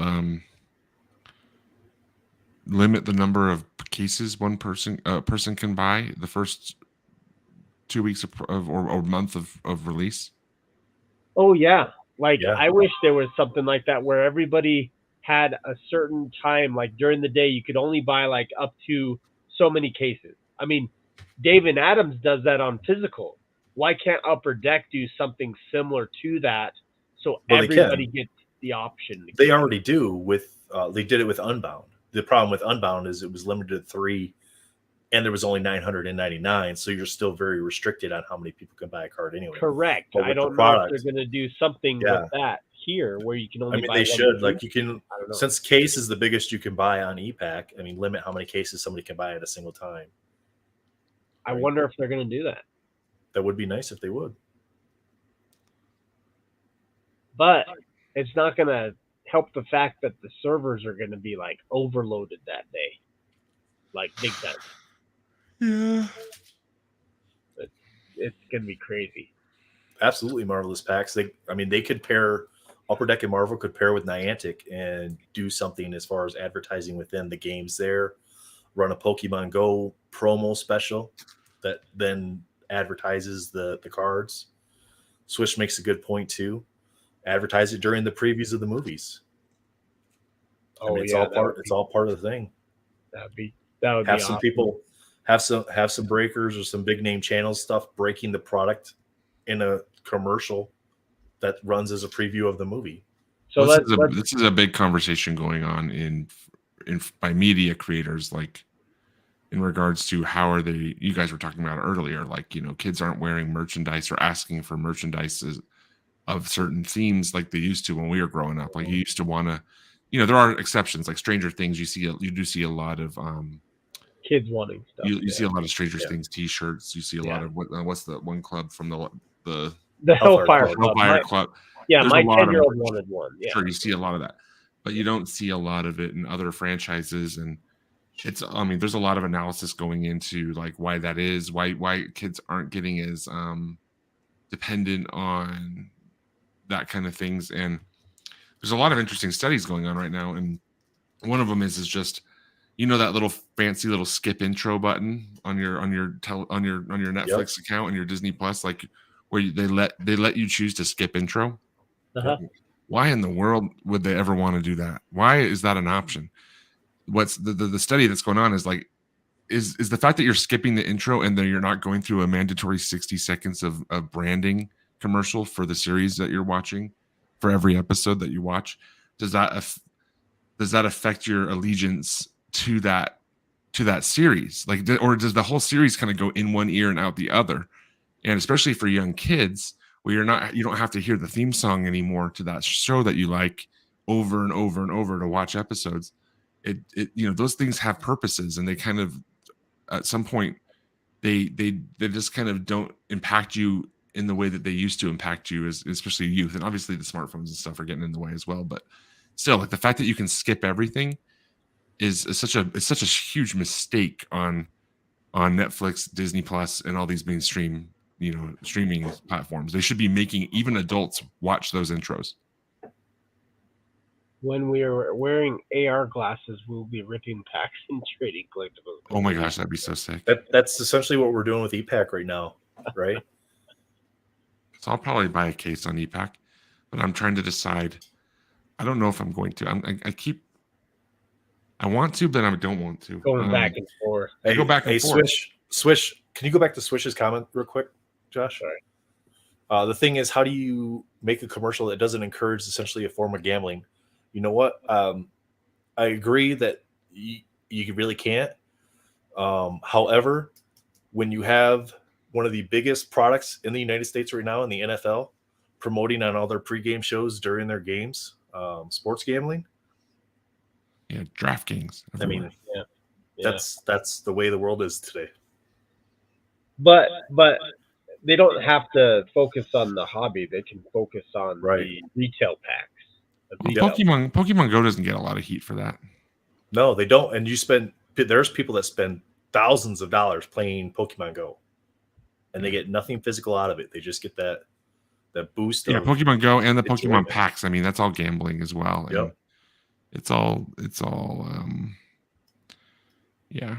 limit the number of cases one person can buy the first 2 weeks of or month of release. Oh yeah, like Yeah. I wish there was something like that where everybody had a certain time, like during the day, you could only buy like up to so many cases. I mean, David Adams does that on physical. Why can't Upper Deck do something similar to that so Well, they everybody can. gets the option? They already do with they did it with Unbound. The problem with Unbound is it was limited to 3 and there was only 999, so you're still very restricted on how many people can buy a card anyway. Correct. But I with the don't know if product- they're going to do something Yeah. with that here where you can I only mean, buy they one should. or Like two. you can, I don't know. since case is the biggest you can buy on ePack. I mean, limit how many cases somebody can buy at a single time. I wonder if they're going to do that. That would be nice if they would. But it's not going to help the fact that the servers are going to be like overloaded that day, like big time. Yeah. It's going to be crazy. Absolutely marvelous packs. They could pair Upper Deck and Marvel could pair with Niantic and do something as far as advertising within the games there. Run a Pokemon Go promo special that then advertises the cards. Swish makes a good point too. Advertise it during the previews of the movies. It's all part of the thing. That would be Have some awesome. people have some breakers or some big name channel stuff breaking the product in a commercial that runs as a preview of the movie. So Well, let's this is a big conversation going on in by media creators, like in regards to how are they. You guys were talking about earlier, like kids aren't wearing merchandise or asking for merchandise of certain themes like they used to when we were growing up. Like you used to want to, there are exceptions, like Stranger Things. You do see a lot of kids wanting stuff. you see a lot of Stranger Yeah. Things T-shirts. You see a lot of what's the one club from the The Hellfire Hellfire Club. Club. Hellfire Club. Yeah, There's my a lot of 10-year-old wanted one. Yeah. Sure, you see a lot of that, but you don't see a lot of it in other franchises. And there's a lot of analysis going into like why that is, why kids aren't getting as dependent on that kind of things. And there's a lot of interesting studies going on right now. And one of them is just, that little fancy little skip intro button on your Netflix account and your Disney Plus, like where they let you choose to skip intro. Uh-huh. Why in the world would they ever want to do that? Why is that an option? What's the study that's going on is like, is the fact that you're skipping the intro and then you're not going through a mandatory 60 seconds of branding commercial for the series that you're watching for every episode that you watch, does that affect your allegiance to that series? Like, or does the whole series kind of go in one ear and out the other? And especially for young kids, where you don't have to hear the theme song anymore to that show that you like over and over and over to watch episodes. Those things have purposes, and they kind of at some point they just kind of don't impact you in the way that they used to impact you, as especially youth. And obviously the smartphones and stuff are getting in the way as well. But still, like the fact that you can skip everything is such a huge mistake on Netflix, Disney Plus, and all these mainstream streaming platforms. They should be making even adults watch those intros. When we are wearing AR glasses, we'll be ripping packs and trading collectibles. Oh my gosh, that'd be so sick. That's essentially what we're doing with EPAC right now, right? So I'll probably buy a case on EPAC, but I'm trying to decide. I don't know if I'm going to. I want to, but I don't want to. Going back and forth. I go back and forth. Swish. Can you go back to Swish's comment real quick, Josh? Sorry. The thing is, how do you make a commercial that doesn't encourage essentially a form of gambling? You know what? I agree that you really can't. However, when you have one of the biggest products in the United States right now in the NFL promoting on all their pregame shows during their games, sports gambling. Yeah, DraftKings. I mean, that's the way the world is today. But they don't have to focus on the hobby. They can focus on the retail packs. Pokemon Go doesn't get a lot of heat for that. No, they don't. And there's people that spend thousands of dollars playing Pokemon Go, and they get nothing physical out of it. They just get that boost. Yeah, Pokemon Go and the Pokemon packs. I mean, that's all gambling as well. Yep. It's all yeah.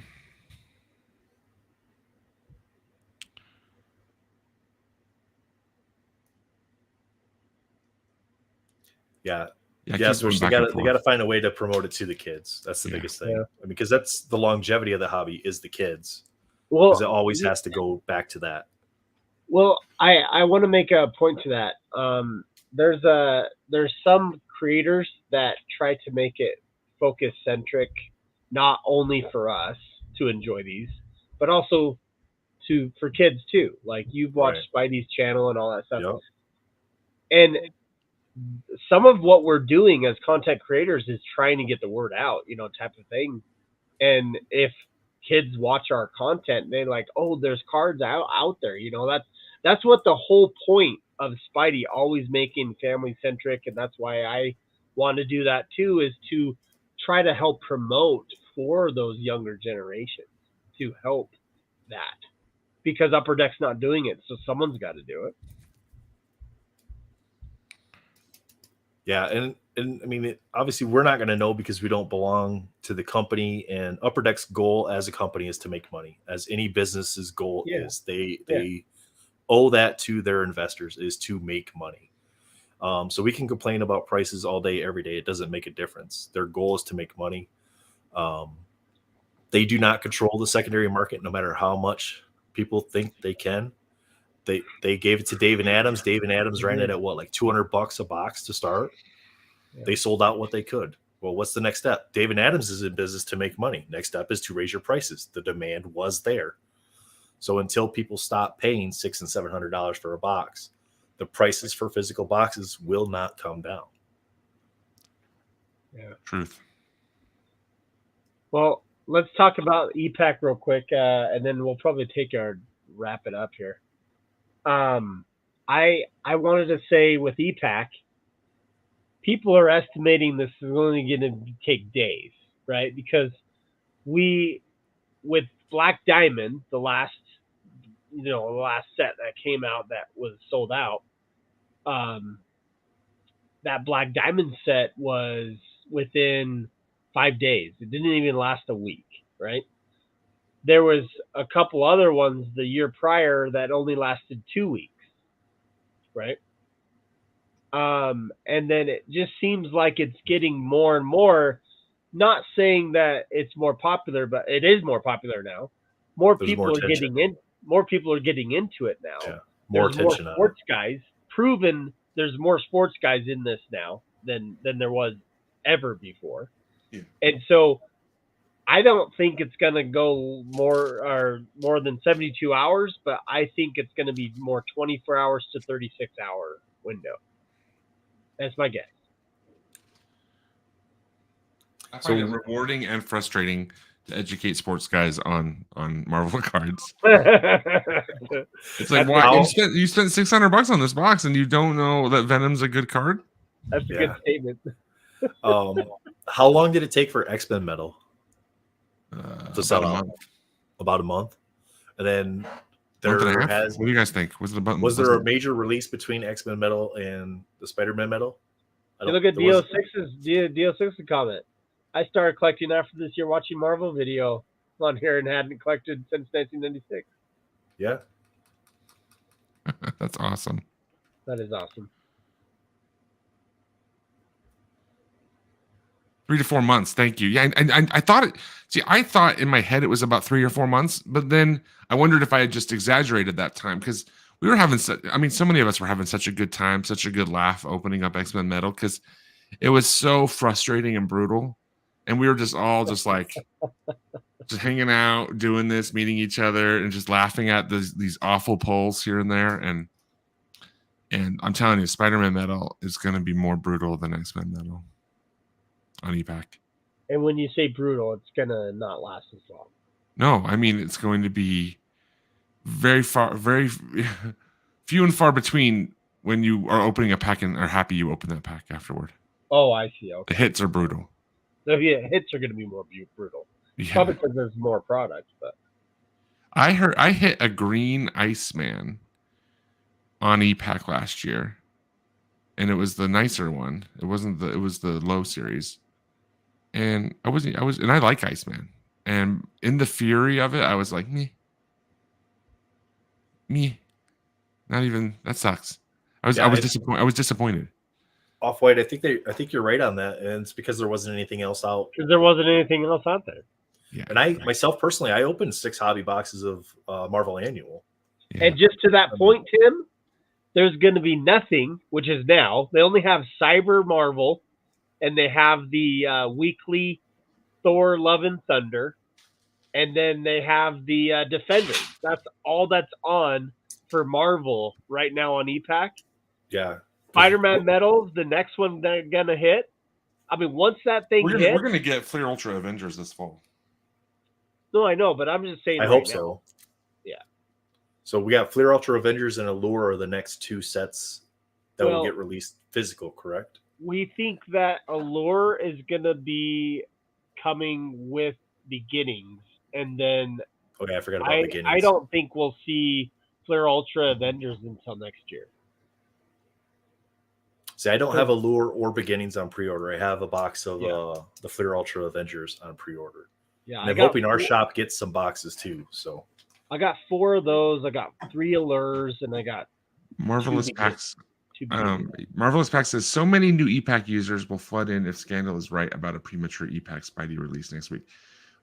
Yeah. Yeah, so they got to find a way to promote it to the kids. That's the biggest thing. I mean, because that's the longevity of the hobby is the kids. Well, because it always has to go back to that. Well, I want to make a point to that. There's some creators that try to make it focus centric, not only for us to enjoy these, but also for kids too. Like you've watched Spidey's channel and all that stuff. Yep. And some of what we're doing as content creators is trying to get the word out, type of thing. And if kids watch our content, they're like, oh, there's cards out there. That's what the whole point of Spidey always making family centric. And that's why I want to do that too, is to try to help promote for those younger generations, to help that, because Upper Deck's not doing it. So someone's got to do it. Yeah, and I mean, obviously, we're not going to know because we don't belong to the company. And Upper Deck's goal as a company is to make money, as any business's goal is. They owe that to their investors, is to make money. So we can complain about prices all day, every day. It doesn't make a difference. Their goal is to make money. They do not control the secondary market, no matter how much people think they can. They gave it to Dave and Adams. Dave and Adams ran it at what, like $200 a box to start. Yeah. They sold out what they could. Well, what's the next step? Dave and Adams is in business to make money. Next step is to raise your prices. The demand was there. So until people stop paying $600 and $700 for a box, the prices for physical boxes will not come down. Yeah. Truth. Well, let's talk about EPAC real quick, and then we'll probably wrap it up here. I wanted to say with EPAC, people are estimating this is only going to take days, right? Because with Black Diamond, the last set that came out that was sold out, that Black Diamond set was within 5 days. It didn't even last a week, right? There was a couple other ones the year prior that only lasted 2 weeks, right? And then it just seems like it's getting more and more, not saying that it's more popular, but it is more popular now. More people are getting into it now. Yeah. More attention on sports guys. Proven there's more sports guys in this now than there was ever before. Yeah. And so I don't think it's going to go more than 72 hours, but I think it's going to be more 24 hours to 36-hour window. That's my guess. I find it rewarding and frustrating to educate sports guys on Marvel cards. It's like, That's why how- you spent $600 on this box and you don't know that Venom's a good card? That's a Yeah. good statement. How long did it take for X-Men Metal to sell About a out? month. About a month, and then Month there and a half? has What do you guys think? Was there a major release between X-Men Metal and the Spider-Man Metal? You look at DO6's comment. I started collecting after this year watching Marvel video on here and hadn't collected since 1996. Yeah, That's awesome. That is awesome. 3 to 4 months. Thank you. Yeah, and I thought it. See, I thought in my head it was about 3 or 4 months, but then I wondered if I had just exaggerated that time because we were having. So many of us were having such a good time, such a good laugh opening up X-Men Metal because it was so frustrating and brutal, and we were just all just like just hanging out, doing this, meeting each other, and just laughing at these awful polls here and there. And I'm telling you, Spider-Man Metal is going to be more brutal than X-Men Metal on EPAC. And when you say brutal, it's gonna not last as long. No, I mean it's going to be very few and far between when you are opening a pack and are happy you open that pack afterward. Oh, I see. The Okay. hits are brutal. So yeah, hits are gonna be more brutal. Yeah. Probably because there's more products, but I hit a green Iceman on EPAC last year, and it was the nicer one. It was the low series, and I like Iceman, and in the fury of it, I was like, me, not even that sucks. I was disappointed. I was disappointed. Off-White. I think you're right on that, and it's because there wasn't anything else out. because there wasn't anything else out there. Yeah, And I myself personally, I opened 6 hobby boxes of Marvel Annual. yeah. And just to that point, Tim, there's going to be nothing, which is now. They only have Cyber Marvel, and they have the weekly Thor Love and Thunder, and then they have the Defenders. That's all that's on for Marvel right now on EPAC. Yeah, Spider-Man Metals, the next one they're going to hit. I mean, once that thing we're hits. gonna get Fleer Ultra Avengers this fall. No, I know, but I'm just saying. I right hope now. so. Yeah. So we got Fleer Ultra Avengers and Allure are the next 2 sets that will Well- get released physical, correct? We think that Allure is going to be coming with Beginnings, and then Okay, I forgot about Beginnings. I don't think we'll see Flare Ultra Avengers until next year. See, I don't have Allure or Beginnings on pre-order. I have a box of Yeah. the Fleer Ultra Avengers on pre-order. Yeah, And I'm hoping our shop gets some boxes too. So I got 4 of those. I got 3 Allures, and I got Marvelous Two packs. 2 Beginnings. Marvelous Pack says so many new EPAC users will flood in if Scandal is right about a premature EPAC Spidey release next week.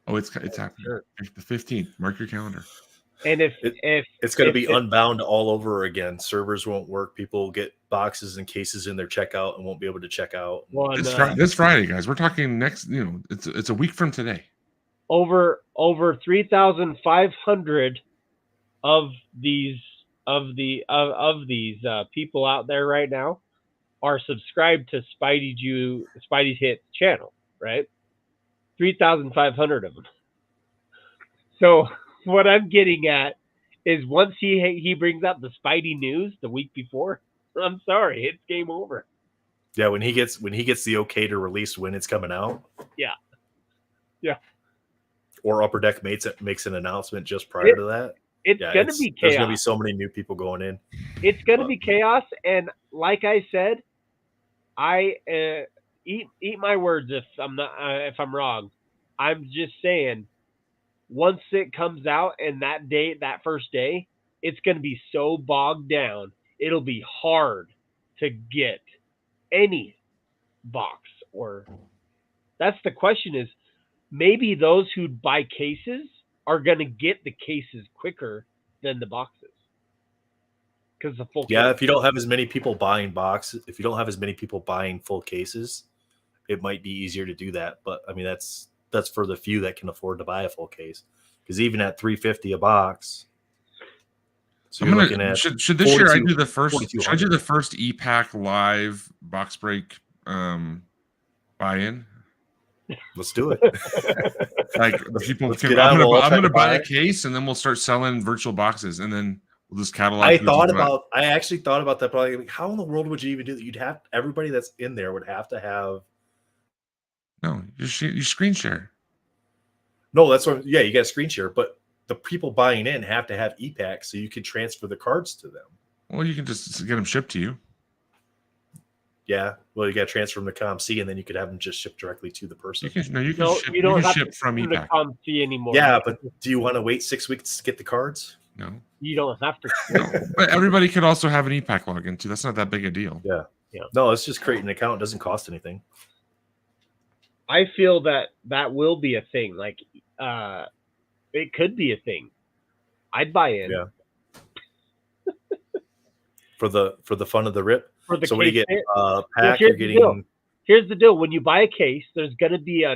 Oh, it's happening. Sure. The 15th. Mark your calendar. And if it's going to be it- unbound all over again. Servers won't work. People will get boxes and cases in their checkout and won't be able to check out. one, This Friday, guys. We're talking next. It's a week from today. over 3,500 of these people out there right now are subscribed to Spidey's Hit channel, right? 3,500 of them. So what I'm getting at is once he brings out the Spidey news the week before, I'm sorry, it's game over. Yeah, when he gets the okay to release when it's coming out. Yeah. Or Upper Deck makes an announcement just prior to that. It's going to be chaos. There's going to be so many new people going in. It's going to be chaos, and like I said, I eat my words if I'm wrong. I'm just saying, once it comes out and that first day, it's going to be so bogged down. It'll be hard to get any box. Or that's the question: is maybe those who buy cases are going to get the cases quicker than the boxes. Because the full Yeah, case. if you don't have as many people buying boxes, if you don't have as many people buying full cases, it might be easier to do that. But I mean, that's for the few that can afford to buy a full case. Because even at $350 a box, so you're looking at should this year I do the first? 4,200. Should I do the first EPAC live box break buy-in? Let's do it. Like the people Let's can. get on, we'll all I'm try gonna to buy buy a it. case, and then we'll start selling virtual boxes, and then we'll just catalog. I actually thought about that. Probably, how in the world would you even do that? You'd have everybody that's in there would have to have. No, you screen share. No, that's what. Yeah, you got a screen share, but the people buying in have to have e-packs so you can transfer the cards to them. Well, you can just get them shipped to you. Yeah, well, you got to transfer them to ComC, and then you could have them just shipped directly to the person. You can No, ship, you don't have ship to from send the ePack. ComC anymore. Yeah, but do you want to wait 6 weeks to get the cards? No, You don't have to. no. But everybody could also have an ePack login too. That's not that big a deal. Yeah. Yeah. No, it's just creating an account. It doesn't cost anything. I feel that will be a thing. Like, it could be a thing. I'd buy in. Yeah. For the fun of the rip. For the So what do you case get? hit. Pack. Here's You're the getting. deal. Here's the deal. When you buy a case, there's going to be a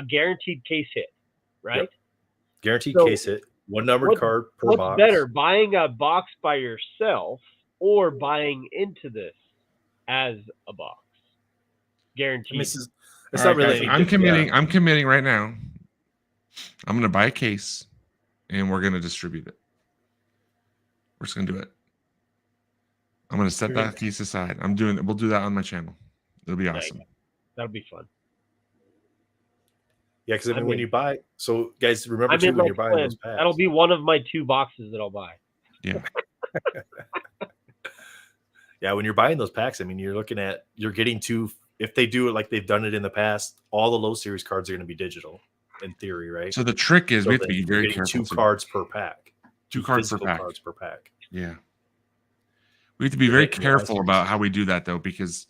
guaranteed case hit, right? Yep. Guaranteed So case hit. One numbered card per What's box. better, buying a box by yourself or buying into this as a box? Guaranteed. I mean, it's All not right, really. guys, I'm committing. I'm committing right now. I'm going to buy a case, and we're going to distribute it. We're just going to do it. I'm going to set that case aside. I'm doing it. We'll do that on my channel. It'll be awesome. Nice. That'll be fun. Yeah, because I mean, I'm when in. you buy, so guys, remember I'm too in when like you're buying Flynn. those packs. That'll be one of my 2 boxes that I'll buy. Yeah. Yeah, when you're buying those packs, I mean, you're getting 2. If they do it like they've done it in the past, all the low series cards are going to be digital, in theory, right? So the trick is we have to then be you're very getting careful. 2 cards per pack. 2 cards per physical pack. Cards per pack. Yeah. We have to be very careful about how we do that though, because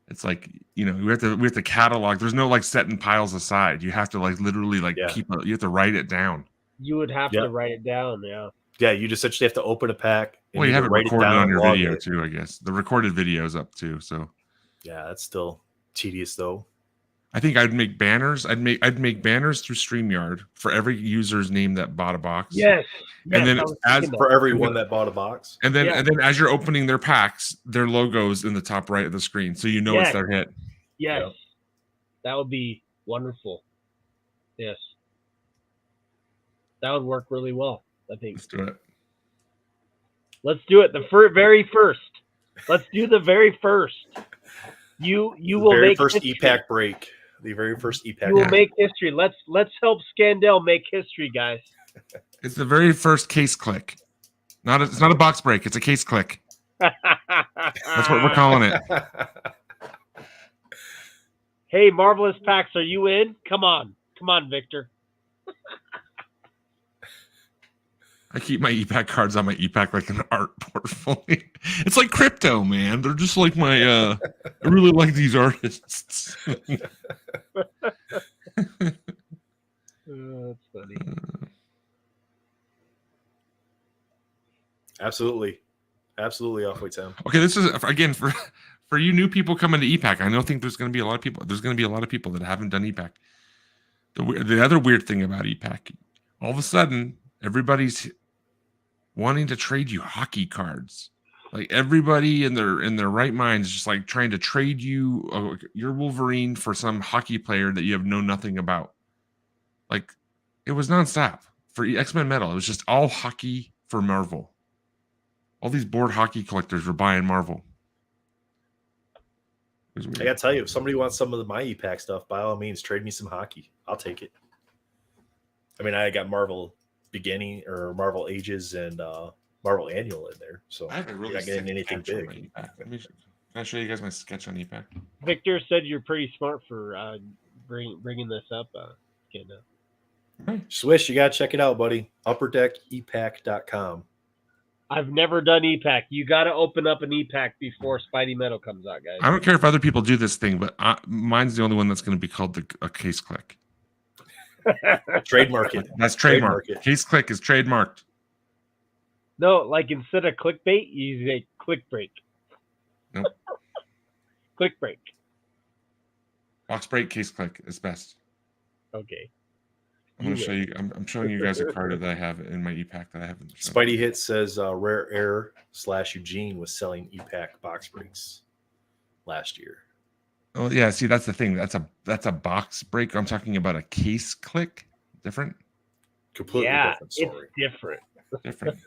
it's like, we have to catalog. There's no like setting piles aside. You have to like literally like you have to write it down. You would have to write it down, yeah. Yeah, you just essentially have to open a pack. And Well, you have it write recorded down on your log video it. too, I guess. The recorded video is up too, so yeah, that's still tedious though. I think I'd make banners. I'd make banners through StreamYard for every user's name that bought a box. Yes. And then for everyone that bought a box. And then as you're opening their packs, their logo's in the top right of the screen, so you know it's their hit. Yes. Yep. That would be wonderful. Yes. That would work really well, I think. Let's do it. Let's do it. The very first. Let's do the very first. You will very make first history. e-pack break. The very first e-pack. You will make history. Let's help Scandell make history, guys. It's the very first case click. It's not a box break. It's a case click. That's what we're calling it. Hey, Marvelous Packs, are you in? Come on, Victor. I keep my ePack cards on my ePack like an art portfolio. It's like crypto, man. They're just like my. I really like these artists. That's funny. Absolutely off-weight Sam. Okay, this is again for you new people coming to ePack. I don't think there's going to be a lot of people. There's going to be a lot of people that haven't done ePack. The other weird thing about ePack, all of a sudden, everybody's wanting to trade you hockey cards. Like everybody in their right mind is just like trying to trade you your Wolverine for some hockey player that you have known nothing about. Like it was nonstop for X-Men Metal. It was just all hockey for Marvel. All these board hockey collectors were buying Marvel. I gotta tell you, if somebody wants some of my e-pack stuff, by all means, trade me some hockey. I'll take it. I mean, I got Marvel Beginning or Marvel Ages and Marvel Annual in there, so I haven't really not getting anything big. Can I show you guys my sketch on ePack? Victor said you're pretty smart for bringing this up. Swish, you gotta check it out, buddy. UpperDeckEPack.com. I've never done ePack. You got to open up an ePack before Spidey Metal comes out, guys. I don't care if other people do this thing, but mine's the only one that's going to be called a case click. Trademark it. That's trademarked. Case click is trademarked. No, like instead of clickbait, you say click break. Nope. Click break. Box break, case click is best. Okay. I'm going to show you. I'm showing you guys a card that I have in my ePack that I haven't shown. Spidey Hit says Rare Air / Eugene was selling ePack box breaks last year. Oh yeah, see that's the thing. That's a box break. I'm talking about a case click. Different. Completely Yeah, different it's story. different. Different.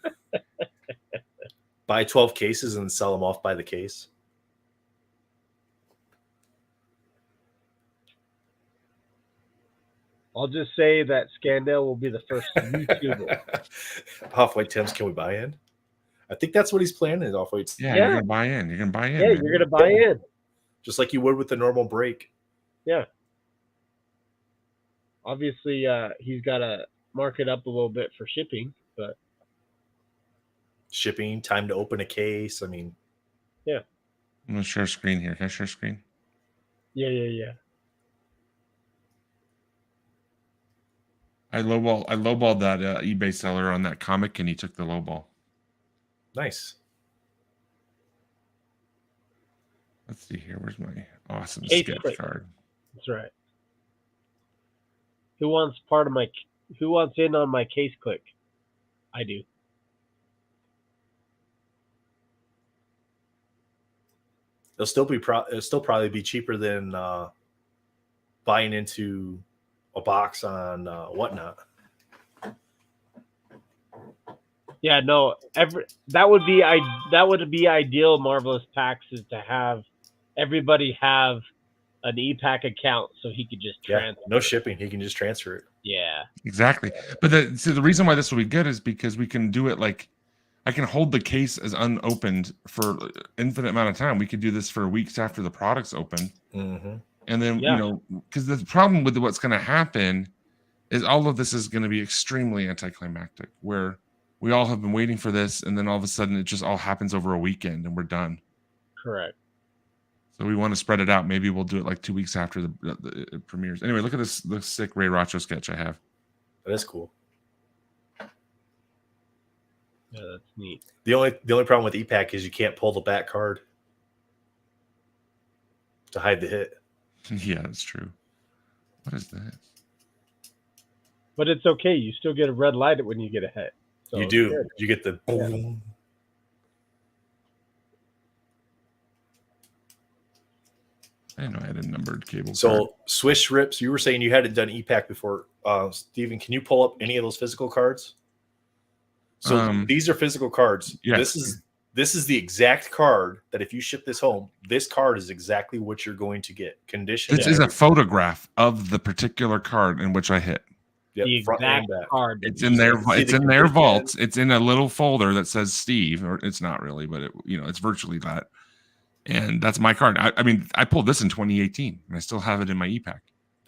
Buy 12 cases and sell them off by the case. I'll just say that Scandale will be the first YouTuber. Off-White Tim's, can we buy in? I think that's what he's planning. Off-White, Yeah, Yeah. you're gonna buy in. You're gonna buy in. Yeah, man. you're gonna buy in. just like you would with the normal break. Yeah. Obviously, he's got to mark it up a little bit for shipping, but Shipping, time to open a case. I mean, I'm gonna share screen here. Can I share screen? yeah. I lowballed that eBay seller on that comic, and he took the lowball. nice. Let's see here. Where's my awesome Case sketch click. card? That's right. Who wants in on my case click? I do. It'll still probably be cheaper than buying into a box on Whatnot. Yeah, no. That would be ideal. Marvelous Packs is to have everybody have an ePack account so he could just Yeah, transfer. no shipping. He can just transfer it. Yeah, Exactly. But the reason why this will be good is because we can do it like I can hold the case as unopened for infinite amount of time. We could do this for weeks after the product's open. Mm-hmm. And then, Yeah. because the problem with what's going to happen is all of this is going to be extremely anticlimactic, where we all have been waiting for this, and then all of a sudden it just all happens over a weekend and we're done. correct. So we want to spread it out. Maybe we'll do it like 2 weeks after it premieres. Anyway, look at this sick Ray Racho sketch I have. That is cool. Yeah, that's neat. The only problem with ePack is you can't pull the back card to hide the hit. Yeah, that's true. What is this? But it's okay. You still get a red light when you get a hit. So You it's do. good. You get the boom. I didn't know I had a numbered cable card. So Swish strips. You were saying you hadn't done ePack before. Steven, can you pull up any of those physical cards? So these are physical cards. Yes. This is the exact card that if you ship this home, this card is exactly what you're going to get. Condition. This is a photograph of the particular card in which I hit. Yep, The front and exact back. card. It's in their see it's the in their condition. vaults. It's in a little folder that says Steve, or it's not really, but it's virtually that. And that's my card. I mean, I pulled this in 2018, and I still have it in my ePack.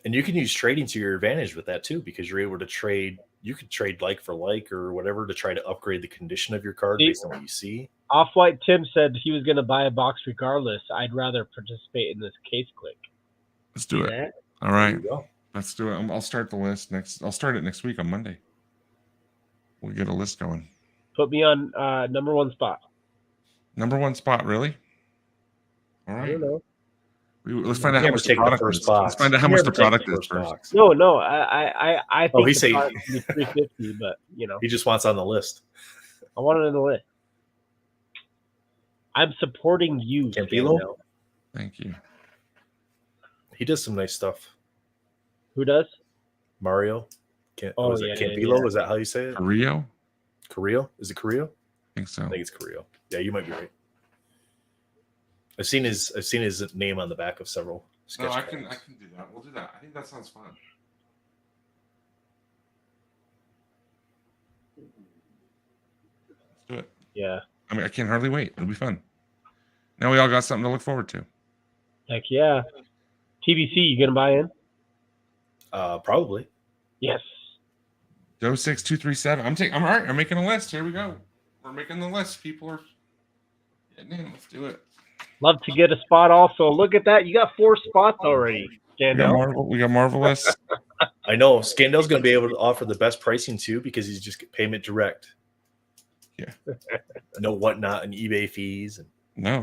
And you can use trading to your advantage with that too, because you're able to trade. You could trade like for like or whatever to try to upgrade the condition of your card based on what you see. Off-White Tim said he was going to buy a box regardless. I'd rather participate in this case click. Let's do it. Yeah. All There right, you go. let's do it. I'll start the list next. I'll start it next week on Monday. We'll get a list going. Put me on number one spot. Number one spot, really? All I right. don't know. Let's find out You how never much the take the product first is. box. Let's find out how You much never the take product is first first. box. No. I think he's the saying- product would be 350, but He just wants on the list. I want it on the list. I'm supporting you, Campilo? Scandal. Thank you. He does some nice stuff. Who does? Mario. Oh, is it yeah, Campilo? yeah. Is that how you say it? Carrillo? Carrillo? Is it Carrillo? I think so. I think it's Carrillo. Yeah, you might be right. I've seen his name on the back of several sketch No, I cards. can do that. We'll do that. I think that sounds fun. Let's do it. Yeah. I mean, I can hardly wait. It'll be fun. Now we all got something to look forward to. Heck yeah. TBC, you going to buy in? Probably. Yes. Joe 6237. I'm all right. I'm making a list. Here we go. We're making the list. People are getting in. Let's do it. Love to get a spot also. Look at that. You got 4 spots already, Scandal. We got Marvelous. I know Scandal's going to be able to offer the best pricing too because he's just get payment direct. Yeah. No Whatnot and eBay fees. No,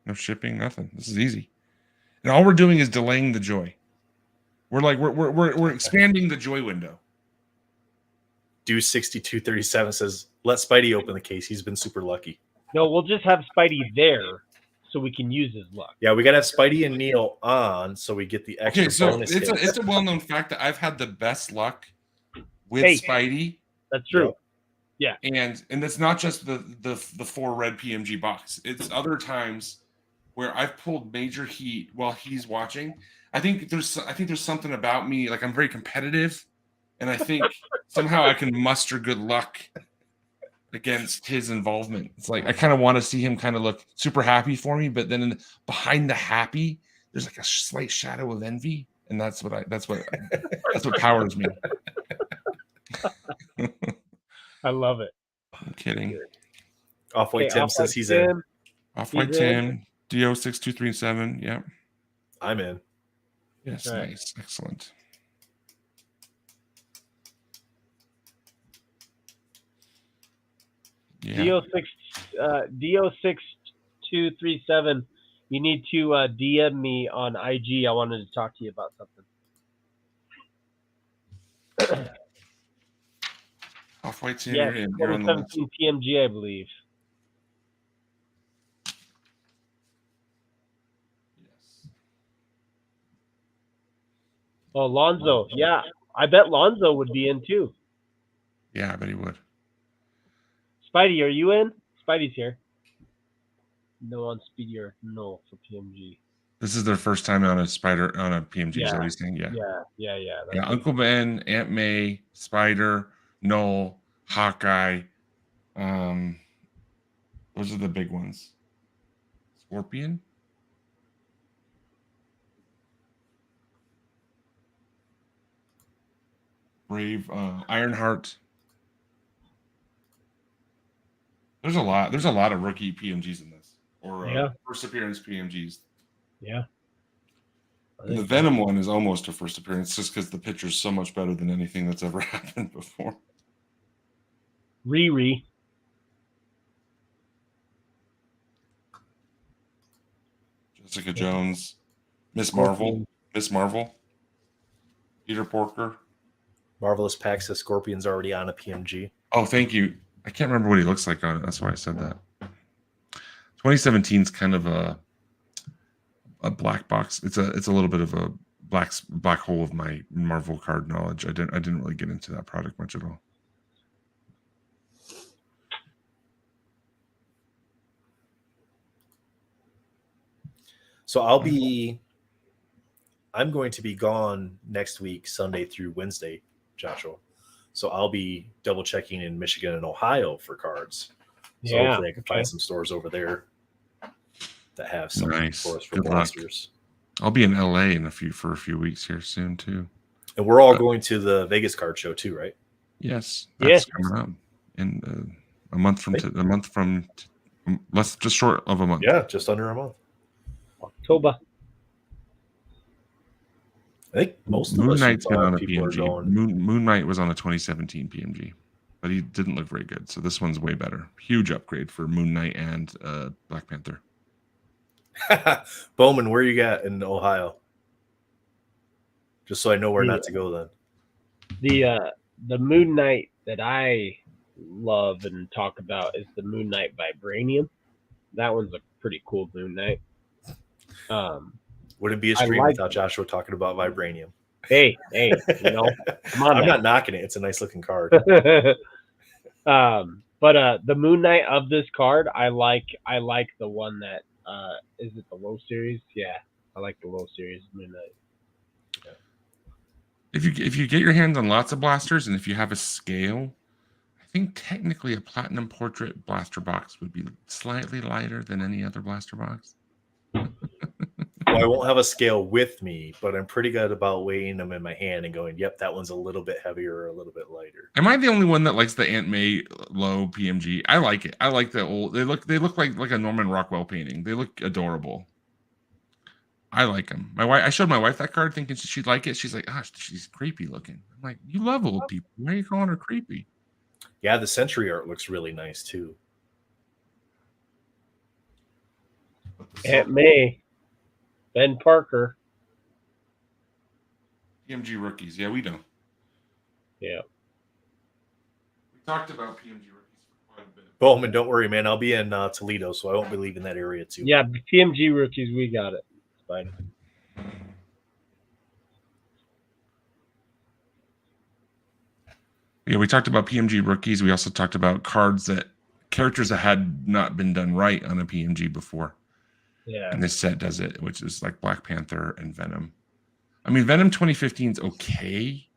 no shipping, nothing. This is easy. And all we're doing is delaying the joy. We're expanding the joy window. Do 6237 says, let Spidey open the case. He's been super lucky. No, we'll just have Spidey there so we can use his luck. Yeah, we got to have Spidey and Neil on so we get the extra Okay, so bonus it's hits. a well-known fact that I've had the best luck with Hey. Spidey. That's true. Yep. And it's not just the 4 red PMG box. It's other times where I've pulled major heat while he's watching. I think there's something about me, like I'm very competitive, and I think somehow I can muster good luck against his involvement. It's like I kind of want to see him kind of look super happy for me, but then behind the happy, there's like a slight shadow of envy, and that's what powers me. I love it. I'm kidding. Off-White Tim says he's Tim. in. Off-White He's in. Tim, DO6237. Yeah. I'm in. Yes, Right. nice. Excellent. Yeah. DO6237. You need to DM me on IG. I wanted to talk to you about something. Off-White Tim, Yes, you're on the list. 2017 PMG, I believe. Yes. Oh, Lonzo. Yeah, I bet Lonzo would be in too. Yeah, I bet he would. Spidey, are you in? Spidey's here. No on Speedy or no for PMG. This is their first time on a PMG. Is that what he's saying? Yeah. Yeah. Uncle Ben, Aunt May, Spider, Null, Hawkeye. Those are the big ones. Scorpion. Brave, Ironheart. There's a lot of rookie PMGs in this, or first appearance PMGs. Yeah. And the Venom one is almost a first appearance, just because the picture's so much better than anything that's ever happened before. Riri. Jessica Jones, Miss Marvel, Peter Porker. Marvelous Pack says Scorpion's already on a PMG. Oh, thank you. I can't remember what he looks like on it. That's why I said that. 2017 is kind of a black box. It's a little bit of a black hole of my Marvel card knowledge. I didn't really get into that product much at all. So I'm going to be gone next week, Sunday through Wednesday, Joshua. So I'll be double checking in Michigan and Ohio for cards. So hopefully I can find some stores over there that have something for us for Good blasters. Luck. I'll be in LA for a few weeks here soon too. And we're all going to the Vegas card show too, right? Yes, that's coming up in a month from less, just short of a month. Yeah, just under a month. October. I think most of Moon us Knight's been on a people PMG. are going. Moon Knight was on a 2017 PMG, but he didn't look very good. So this one's way better. Huge upgrade for Moon Knight and Black Panther. Bowman, where you got in Ohio? Just so I know where not to go then. The Moon Knight that I love and talk about is the Moon Knight Vibranium. That one's a pretty cool Moon Knight. Wouldn't be a stream without Joshua talking about Vibranium. Hey, come on. I'm not knocking it. It's a nice looking card. But the Moon Knight of this card, I like the one that is it the low series? Yeah, I like the low series Moon Knight. Yeah. If you get your hands on lots of blasters and if you have a scale, I think technically a Platinum Portrait blaster box would be slightly lighter than any other blaster box. Well, I won't have a scale with me, but I'm pretty good about weighing them in my hand and going, yep, that one's a little bit heavier or a little bit lighter. Am I the only one that likes the Aunt May low PMG? I like it. I like the old. They look like a Norman Rockwell painting. They look adorable. I like them. I showed my wife that card thinking she'd like it. She's like, gosh, she's creepy looking. I'm like, you love old people. Why are you calling her creepy? Yeah, the Century art looks really nice too. Aunt May, Ben Parker. PMG rookies. Yeah, we know. Yeah. We talked about PMG rookies for quite a bit. Bowman, don't worry, man. I'll be in Toledo, so I won't be leaving that area too. Yeah, PMG rookies, we got it. Spider. Yeah, we talked about PMG rookies. We also talked about characters that had not been done right on a PMG before. Yeah. And this set does it, which is like Black Panther and Venom. I mean, Venom 2015 is okay,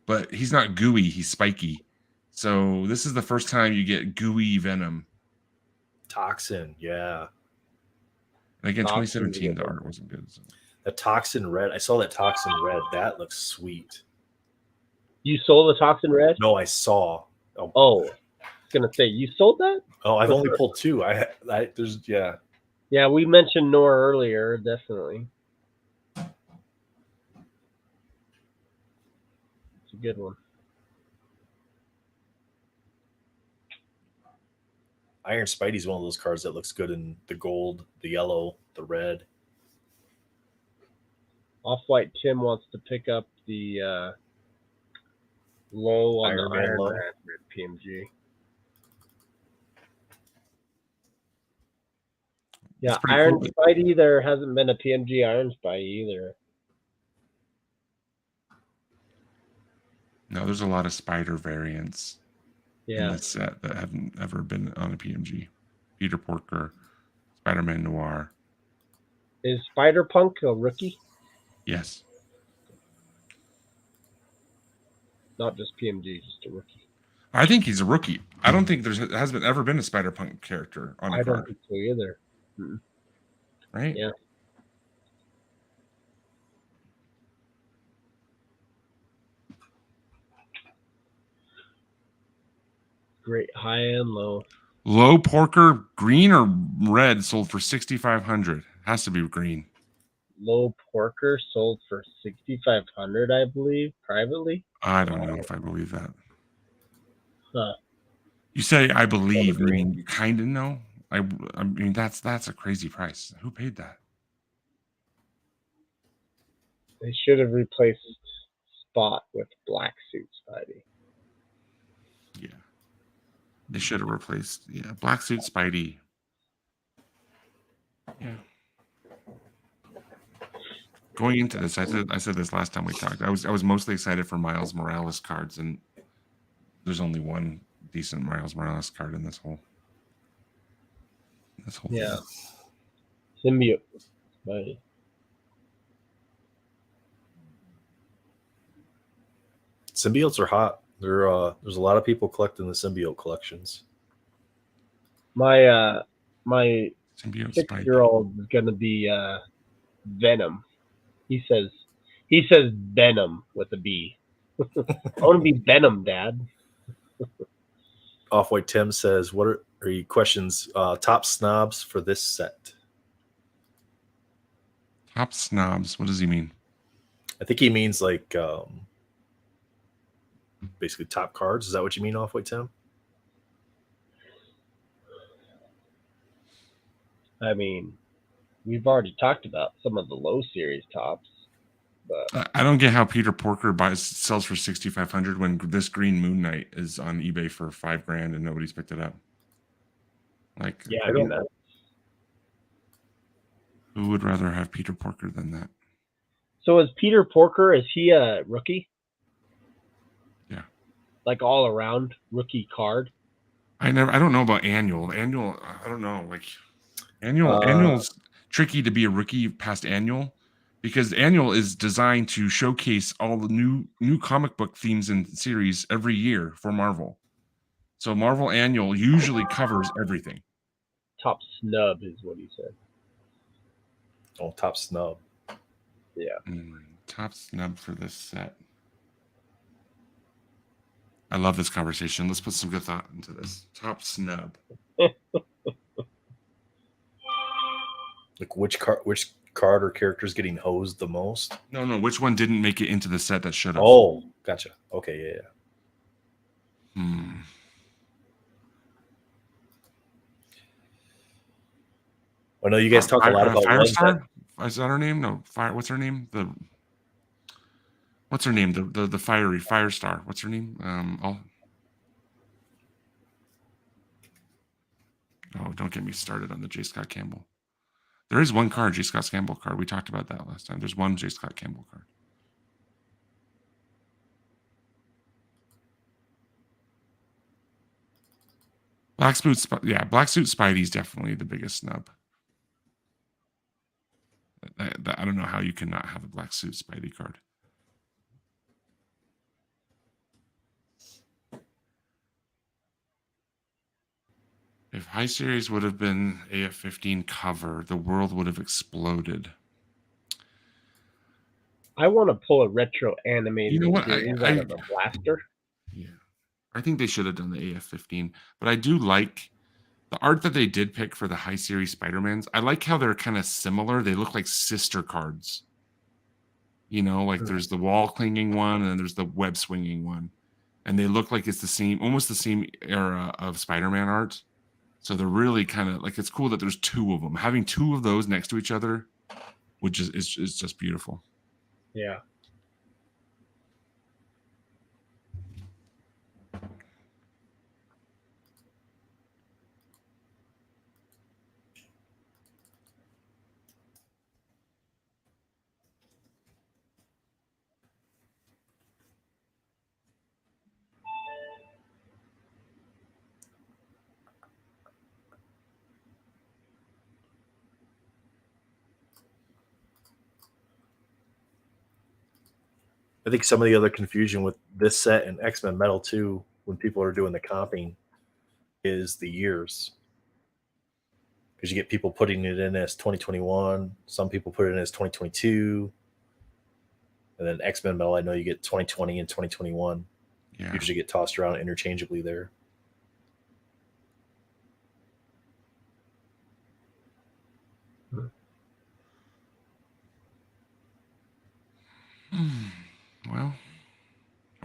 but he's not gooey, he's spiky. So this is the first time you get gooey Venom. Toxin, yeah. And again, Toxin, 2017, the art wasn't good. So. The Toxin Red. I saw that Toxin Red. That looks sweet. You sold the Toxin Red? No, I saw. Oh, I was gonna say you sold that? Oh, I've only pulled 2. There's yeah. Yeah, we mentioned Nor earlier, definitely. It's a good one. Iron Spidey's one of those cards that looks good in the gold, the yellow, the red. Off-White Tim wants to pick up the low on Iron the Man Iron low. Man red PMG. Yeah, That's pretty Iron cool. Spidey, there hasn't been a PMG Iron Spidey either. No, there's a lot of Spider variants in Yeah. this set that haven't ever been on a PMG. Peter Porker, Spider-Man Noir. Is Spider-Punk a rookie? Yes. Not just PMG, just a rookie. I think he's a rookie. I don't think there hasn't ever been a Spider-Punk character on a I don't card, think so either. right? Yeah. Great high and low. Low Porker, green or red, sold for $6,500. Has to be green. Low Porker sold for $6,500, I believe, privately. I don't know if I believe that. Huh. You say I believe, Green. meaning you kind of know. I mean that's a crazy price. Who paid that? They should have replaced Spot with Black Suit Spidey. Yeah, they should have replaced. Yeah, Black Suit Spidey. Yeah. Going into this, I said this last time we talked. I was mostly excited for Miles Morales cards, and there's only one decent Miles Morales card in this whole. Yeah. thing. Symbiote Spidey. Symbiotes are hot. There's a lot of people collecting the symbiote collections. My Symbiote Spidey. 6-year-old is gonna be Venom. He says Venom with a B. I want to be Venom, Dad. Off-White Tim says, "What are he questions? Top snobs for this set." Top snobs. What does he mean? I think he means like basically top cards. Is that what you mean, Off-White Tim? I mean, we've already talked about some of the low series tops, but I don't get how Peter Porker sells for $6,500 when this Green Moon Knight is on eBay for $5,000 and nobody's picked it up. Like, yeah, I mean that. who would rather have Peter Porker than that? So is Peter Porker? Is he a rookie? Yeah. Like all around rookie card. I don't know about annual. Annual, I don't know. Like annual's tricky to be a rookie past annual because annual is designed to showcase all the new comic book themes and series every year for Marvel. So Marvel annual usually covers everything. Top snub is what he said. Oh, top snub. Yeah. Top snub for this set. I love this conversation. Let's put some good thought into this. Top snub. Like which card or character is getting hosed the most? No. Which one didn't make it into the set that should have? Oh, gotcha. Okay, yeah. I know you guys talk a lot about Firestar. Is that her name? No, Fire. What's her name? What's her name? The fiery Firestar. What's her name? Oh, don't get me started on the J. Scott Campbell. There is one card, J. Scott Campbell card. We talked about that last time. There's one J. Scott Campbell card. Black Suit Spidey's definitely the biggest snub. I don't know how you can not have a Black Suit Spidey card. If High Series would have been AF-15 cover, the world would have exploded. I want to pull a retro animated You know what? series out of a blaster. Yeah. I think they should have done the AF-15, but I do like the art that they did pick for the High Series Spider-Mans. I like how they're kind of similar. They look like sister cards. You know, like there's the wall clinging one and then there's the web swinging one. And they look like it's the same, almost the same era of Spider-Man art. So they're really kind of like, it's cool that there's two of them. Having two of those next to each other, which is just beautiful. Yeah. I think some of the other confusion with this set and X-Men Metal 2, when people are doing the comping, is the years. Because you get people putting it in as 2021, some people put it in as 2022, and then X-Men Metal, I know you get 2020 and 2021. Yeah. Usually get tossed around interchangeably there.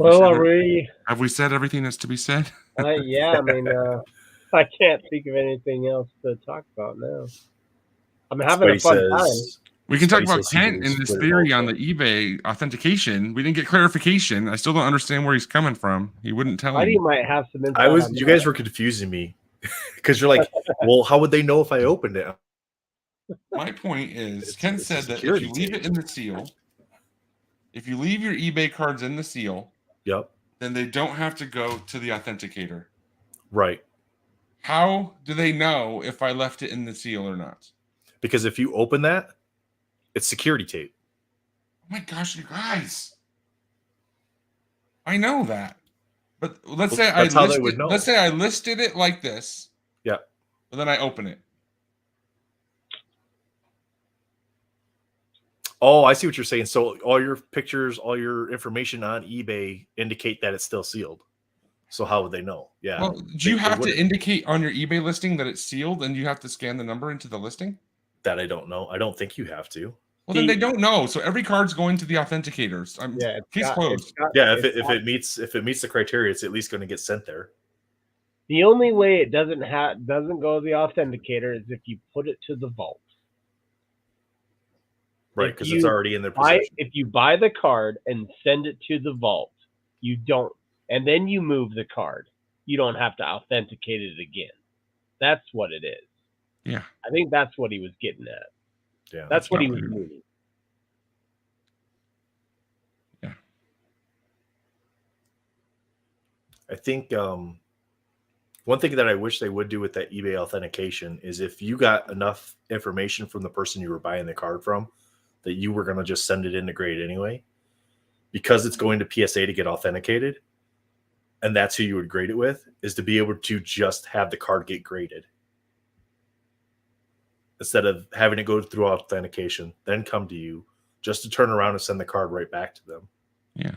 Well, have we said everything that's to be said? Yeah, I mean, I can't think of anything else to talk about now. I'm having a fun time. We can talk about Kent and this theory on the eBay authentication. We didn't get clarification. I still don't understand where he's coming from. He wouldn't tell me. Spidey might have some insight. You guys were confusing me because you're like, well, how would they know if I opened it? My point is, Kent said that if you leave it in the seal, if you leave your eBay cards in the seal, yep, then they don't have to go to the authenticator. Right. How do they know if I left it in the seal or not? Because if you open that, it's security tape. Oh my gosh, you guys. I know that. But let's say I listed it like this. Yeah. But then I open it. Oh, I see what you're saying. So all your pictures, all your information on eBay indicate that it's still sealed. So how would they know? Yeah. Well, do you have to indicate on your eBay listing that it's sealed and you have to scan the number into the listing? That I don't know. I don't think you have to. Well, then they don't know. So every card's going to the authenticators. Case closed. If it meets the criteria, it's at least going to get sent there. The only way it doesn't go to the authenticator is if you put it to the vault. Right, because it's already in their possession. If you buy the card and send it to the vault, you don't, and then you move the card, you don't have to authenticate it again. That's what it is. Yeah. I think that's what he was getting at. Yeah. That's what he was meaning. Yeah. I think one thing that I wish they would do with that eBay authentication is if you got enough information from the person you were buying the card from that you were going to just send it in to grade anyway, because it's going to PSA to get authenticated, and that's who you would grade it with, is to be able to just have the card get graded instead of having it go through authentication, then come to you just to turn around and send the card right back to them. Yeah.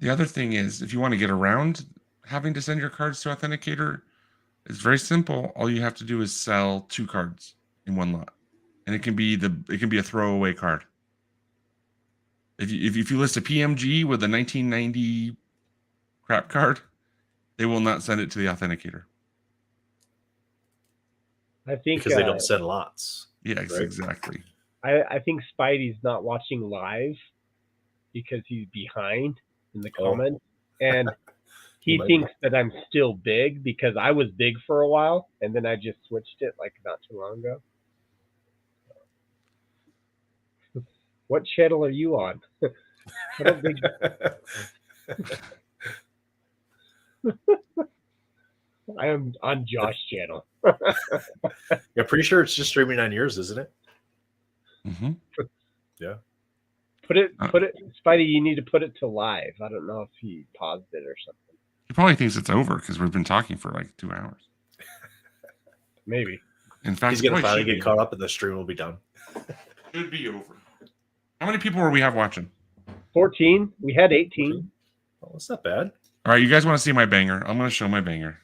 The other thing is, if you want to get around having to send your cards to authenticator, it's very simple. All you have to do is sell 2 cards in one lot, and it can be a throwaway card. If you list a PMG with a 1990 crap card, they will not send it to the authenticator. I think because they don't send lots. Yes, right? Exactly. I think Spidey's not watching live because he's behind in the comments, and He might thinks that I'm still big because I was big for a while, and then I just switched it like not too long ago. What channel are you on? I don't think I am on Josh's channel. Yeah, pretty sure it's just streaming on yours, isn't it? Mhm. Yeah. Put it, Spidey. You need to put it to live. I don't know if he paused it or something. He probably thinks it's over because we've been talking for like 2 hours. Maybe. In fact, He's it gonna probably finally should get be caught over. up, and the stream will be done. Should be over. How many people are we have watching? 14. We had 18. Oh, that's not bad. All right, you guys want to see my banger? I'm going to show my banger.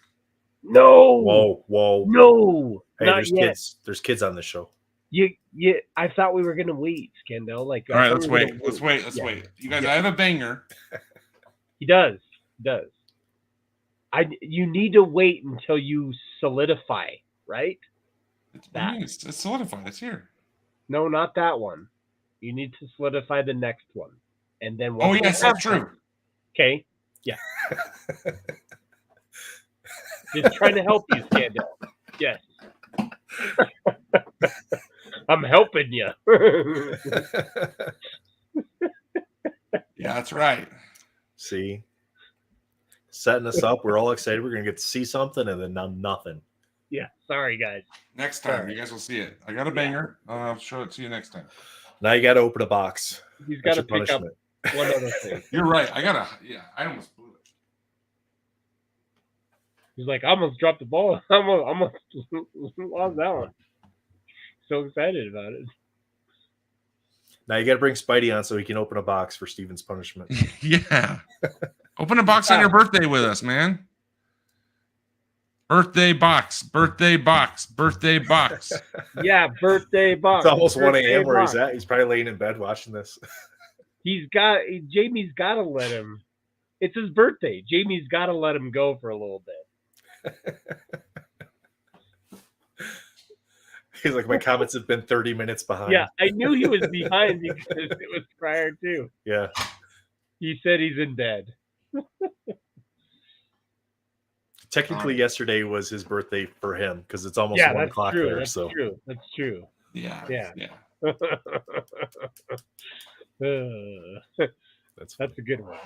No. Whoa. No. Hey, not there's yet. kids. There's kids on the show. You. I thought we were gonna wait, Scandell. Like, All I right, thought let's we were wait. gonna Let's wait. Let's Yeah. wait. You guys, Yeah. I have a banger. He does. You need to wait until you solidify, right? It's solidified. It's here. No, not that one. You need to solidify the next one, and then Oh, once you yes, have that's true. Okay. Yeah. Just trying to help you, Scandell. Yes. I'm helping you. Yeah, that's right. See, setting us up. We're all excited. We're gonna get to see something, and then now nothing. Yeah. Sorry, guys. Next time, Sorry. you guys will see it. I got a banger. I'll show it to you next time. Now you got to open a box. He's got That's to your pick up punishment. one other thing. You're right. I almost blew it. He's like, I almost dropped the ball. I almost lost that one. So excited about it. Now you got to bring Spidey on so he can open a box for Steven's punishment. Yeah. Open a box on your birthday with us, man. Birthday box. Yeah, birthday box. It's almost 1 birthday a.m. where box. he's at. He's probably laying in bed watching this. Jamie's got to let him. It's his birthday. Jamie's got to let him go for a little bit. He's like, my comments have been 30 minutes behind. Yeah, I knew he was behind because it was prior to. Yeah. He said he's in bed. Technically, yesterday was his birthday for him because it's almost Yeah, 1 that's o'clock true. there. That's So true. That's true. Yeah. Yeah. that's That's a good one.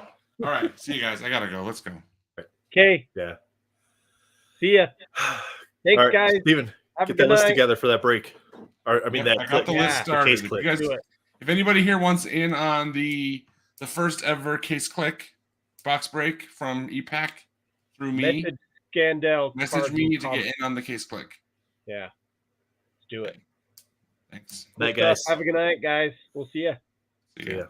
All right. See you guys. I got to go. Let's go. Okay. Yeah. See ya. Thanks, All right, guys. Steven, Have a get good that list night. together for that break. Or, I mean, Yeah, that I got the click. list Yeah, started. case If, click. you guys, Do it. if anybody here wants in on the first ever case click box break from EPAC through me, Message me to get in on the case click. Yeah. Let's do it. Thanks. Night, Good stuff. guys. Have a good night, guys. We'll see ya. See ya. Yeah.